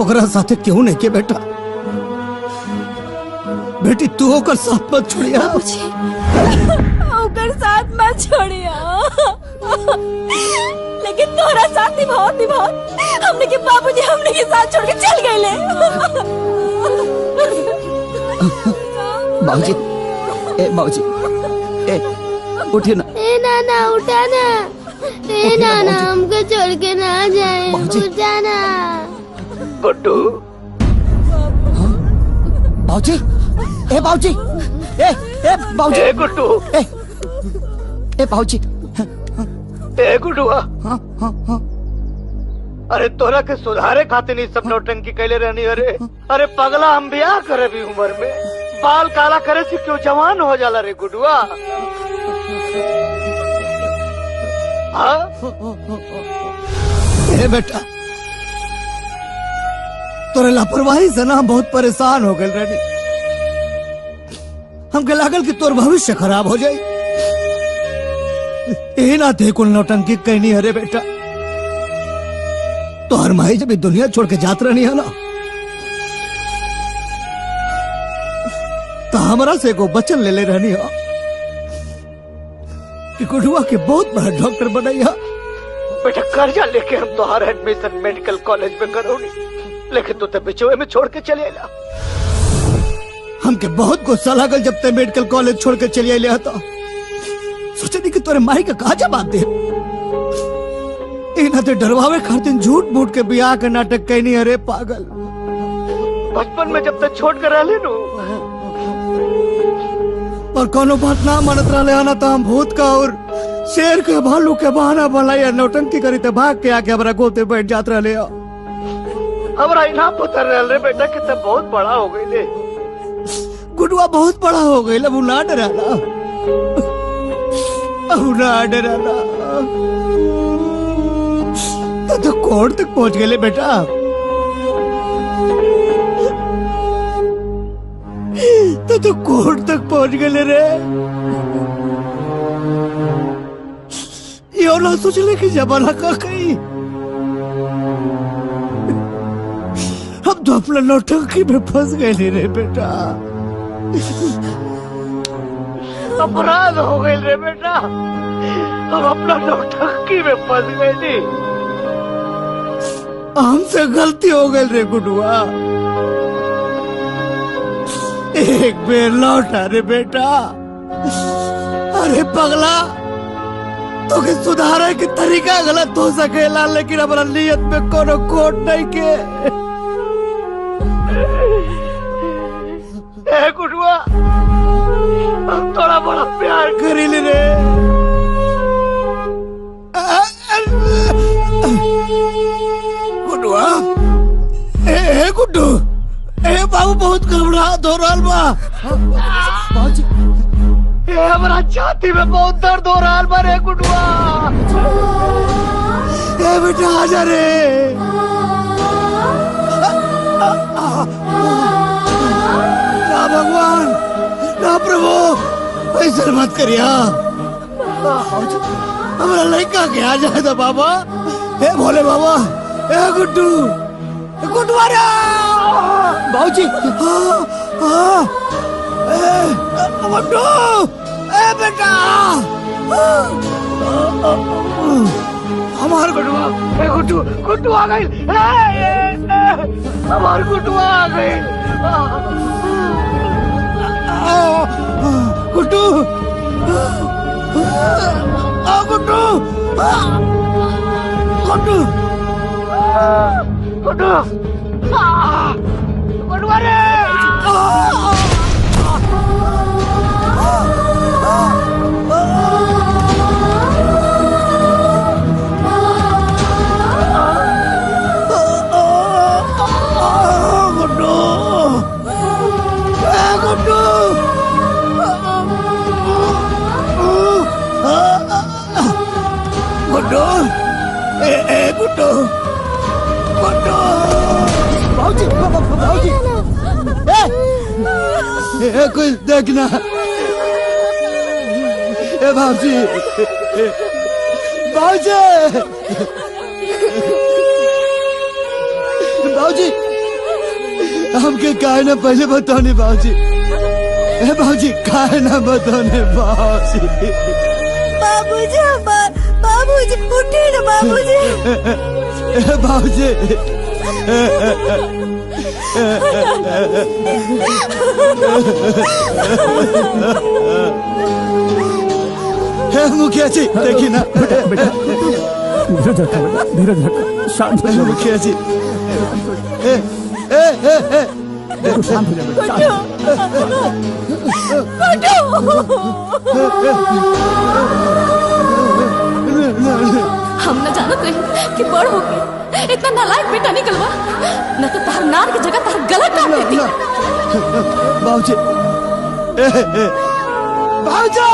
ओकरा साथे क्यों नहीं के बेटा। बेटी तू होकर साथ मत छोड़िया। ओकर साथ मत छोड़िया। लेकिन तोरा साथ निभाओ हमने के बाबूजी हमने के साथ छोड़ के चल गए ले। बाबूजी ए बाबूजी ए उठिए ना। ए नाना उठा ना। ए नाना हमको छोड़ के ना जाए। उठा ना गुड्डू। बाबूजी ए बाबूजी ए बाबूजी ए गुड्डू ए बाबूजी ए गुड्डुआ। अरे तोरा के सुधारे खातिर नहीं सब नौटंकी कैले रहनी। अरे पगला हम ब्याह करे भी उम्र में बाल काला करे से क्यों जवान हो जाला रे गुड्डुआ। ए बेटा तोरे लापरवाही से ना हम बहुत परेशान हो गए रेडी। हमके लागल कि तोर भविष्य खराब हो जाए। ए ना थे कुल नौटंकी कहनी अरे बेटा। तो हर माही जब दुनिया छोड़ के जात रहनी है ना तो हमारा से को बचन ले ले रहनी है कि गुडुआ के बहुत बड़ा डॉक्टर बनैया। बेटा कर्जा लेके हम तुम्हारा एडमिशन मेडिकल कॉलेज में करोगी, लेकिन तू तो बिचौए में छोड़ के चले आया। हमके बहुत गुस्सा लागल जब ते मेडिकल कॉलेज छोड़ के चले आया था। सोचे नहीं कि तोरे माई का कहा जवाब दे। इन्हें ते डरवावे खातिर झूठ मूठ के बियाह के नाटक कहनी। अरे पागल बचपन में जब तक छोड़ कर रह नो और कोनो बात ना मानत रहे आना तो हम भूत का और शेर के भालू के बहाना बनाया नौटंकी करी ते भाग के आके हमारा गोते बैठ जात रहे। हमारा इनाम पुत्र रह रे बेटा कि तब बहुत बड़ा हो गई ले। गुडुआ बहुत बड़ा हो गई। अब ना डराना अब ना डराना। तो कोर्ट तक पहुंच गए बेटा। तो कोर्ट तक पहुंच गए रे। यो ना सोचले कि जमाना का कहीं हम तो अपना नौटंकी में फंस गए रे बेटा। अपराध हो गए रे बेटा, हम अपना नौटंकी में फंस गए थे। हमसे गलती हो गई रे गुडुआ, एक बेर लौटा रे बेटा। अरे पगला, तो के सुधारे की तरीका गलत हो सकेला, लेकिन हमारा नियत में कोनो खोट नहीं के। ए गुडुआ, हम थोड़ा बड़ा प्यार करी रे। गुडुआ, ए गुड्डू, ए बाबू बहुत घबराहट हो रहा बा। ए हमारा छाती में बहुत दर्द हो रहा बा रे गुडुआ। ए बेटा आजा रे। ना भगवान, ना प्रभु, ऐसा मत करिया। हमारा लड़का के आ जाए तो बाबा। ए भोले बाबा, ए गुड्डू, गुड्डुआ रे। बाबूजी, गुड्डू, ए बेटा, हमार गुड्डुआ, ए गुड्डू, गुड्डू आ गई, हमार गुड्डुआ आ गई। गुड्डू, गुड्डू, गुड्डू, गुड्डू, गुड्डुआ रे। गुड्डू, ए गुड्डू, गुड्डू, भाऊजी, भाऊजी, ए कोई देखना। ए भाऊजी, भाऊजी, भाऊजी, हमके काहे ना पहले बताने भाऊजी। ए भाऊजी, काहे ना बताने भाऊजी। बाबूजी, बाबूजी उठिए ना बाबूजी। बाबूजी, मुखिया जी देखिए ना। बेटा धीरज रखो, बेटा धीरज रखो, शांत हो जाओ मुखिया जी। शांत हो जाओ बेटा। हम न जानत रही कि बड़ होके इतना नालायक बेटा निकलवा, न तो तार नार की जगह तार गला काट देती। बाबूजी, बाबूजी,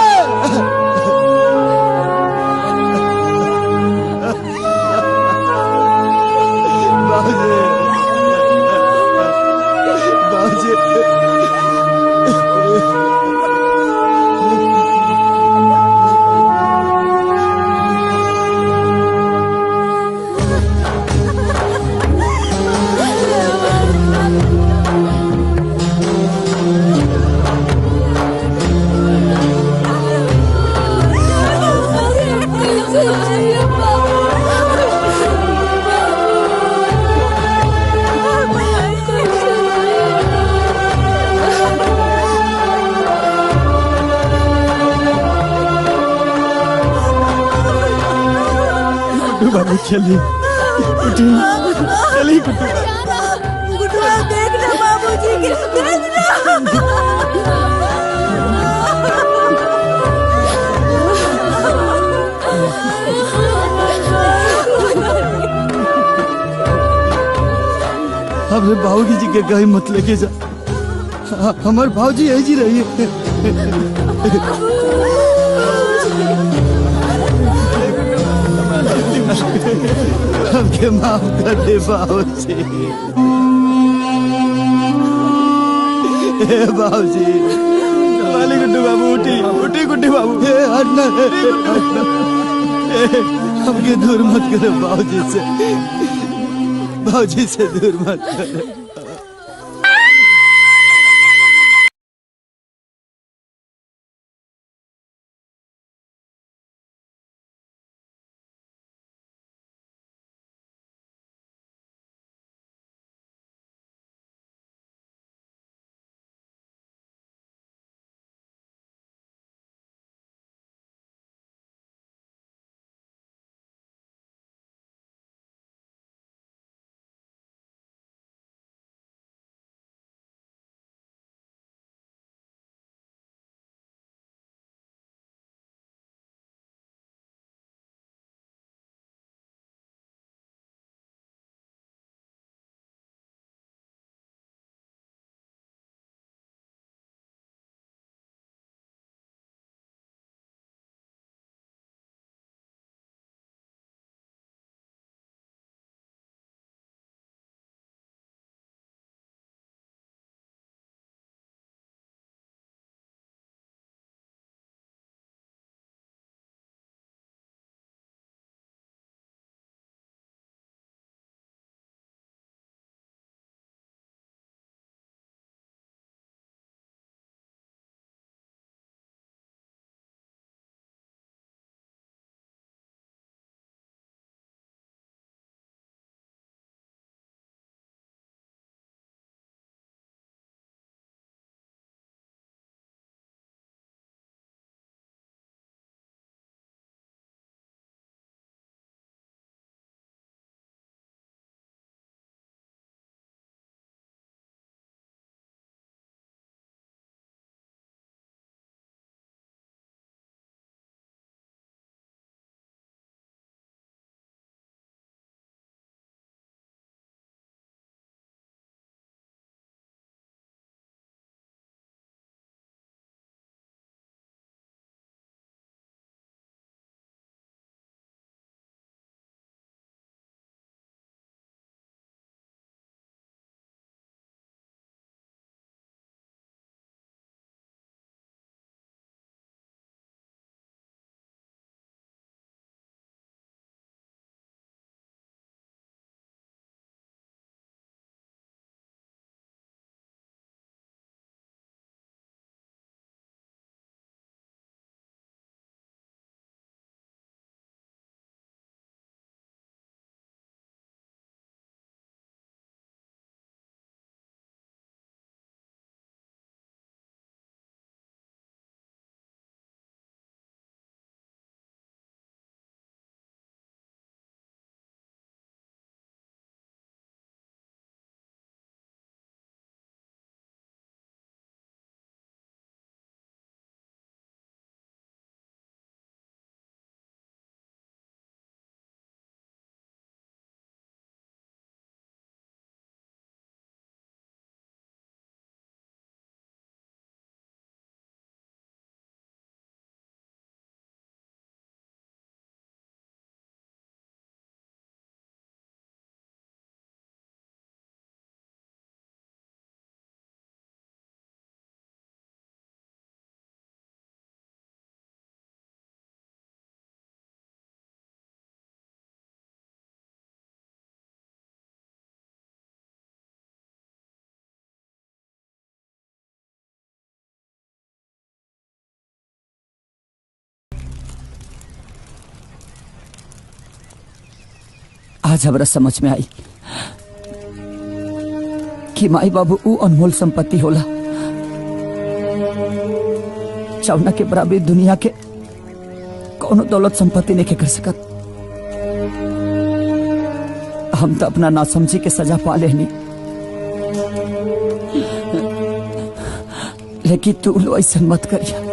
बाबू चलिए, चलिए गुड्डुआ, देखना बाबूजी की, देखना। हमने बाबूजी जी के कहीं मत लेके जा। हमारे भाऊजी यही जी रही है। हमके माफ कर दे बाबूजी। हे बाबूजी। वाली गुड्डू बाबू उठी उठी गुड्डू बाबू। हे हटना हमके दूर मत करो बाबूजी से दूर मत करो। आज हमरा समझ में आई कि माई बाबू ऊ अनमोल संपत्ति होला चौना के बराबरी दुनिया के कौनो दौलत संपत्ति नहीं कर सकत। हम तो अपना नासमझी के सजा पा लेनी, लेकिन तू लो ऐसा मत करिया।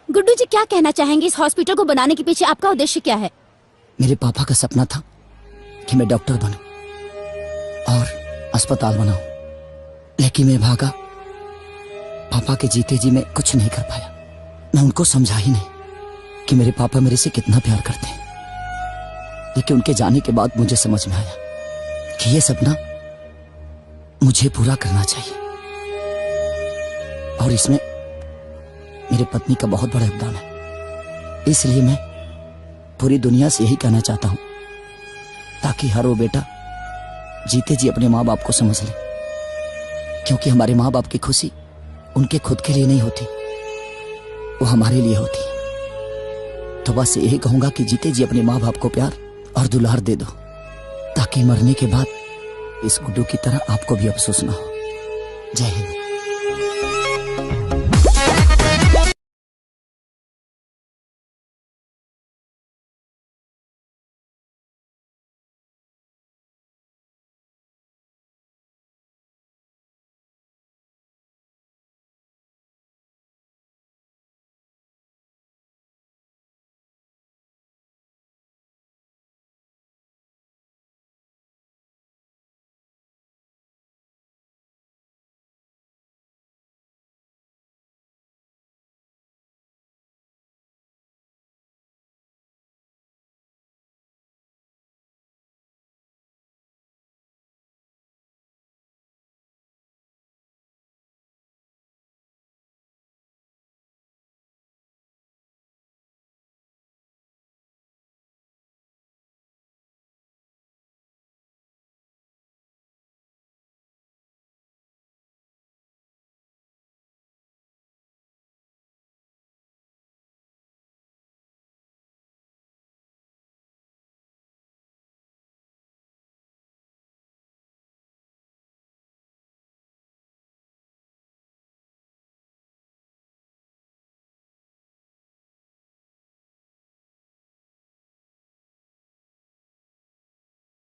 गुड्डू जी क्या कहना चाहेंगे? इस हॉस्पिटल को बनाने के पीछे आपका उद्देश्य क्या है? मेरे पापा का सपना था कि मैं डॉक्टर बनूं और अस्पताल बनाऊं, लेकिन मैं भागा पापा के जीते जी मैं कुछ नहीं कर पाया। मैं उनको समझा ही नहीं कि मेरे पापा मेरे से कितना प्यार करते हैं। लेकिन उनके जाने के बाद मुझे समझ में आया कि ये सपना मुझे पूरा करना चाहिए, और इसमें मेरे पत्नी का बहुत बड़ा योगदान है। इसलिए मैं पूरी दुनिया से यही कहना चाहता हूं, ताकि हर वो बेटा जीते जी अपने माँ बाप को समझ ले, क्योंकि हमारे माँ बाप की खुशी उनके खुद के लिए नहीं होती, वो हमारे लिए होती है। तो बस यही कहूंगा कि जीते जी अपने माँ बाप को प्यार और दुलार दे दो, ताकि मरने के बाद इस गुड्डू की तरह आपको भी अफसोस ना हो। जय हिंद।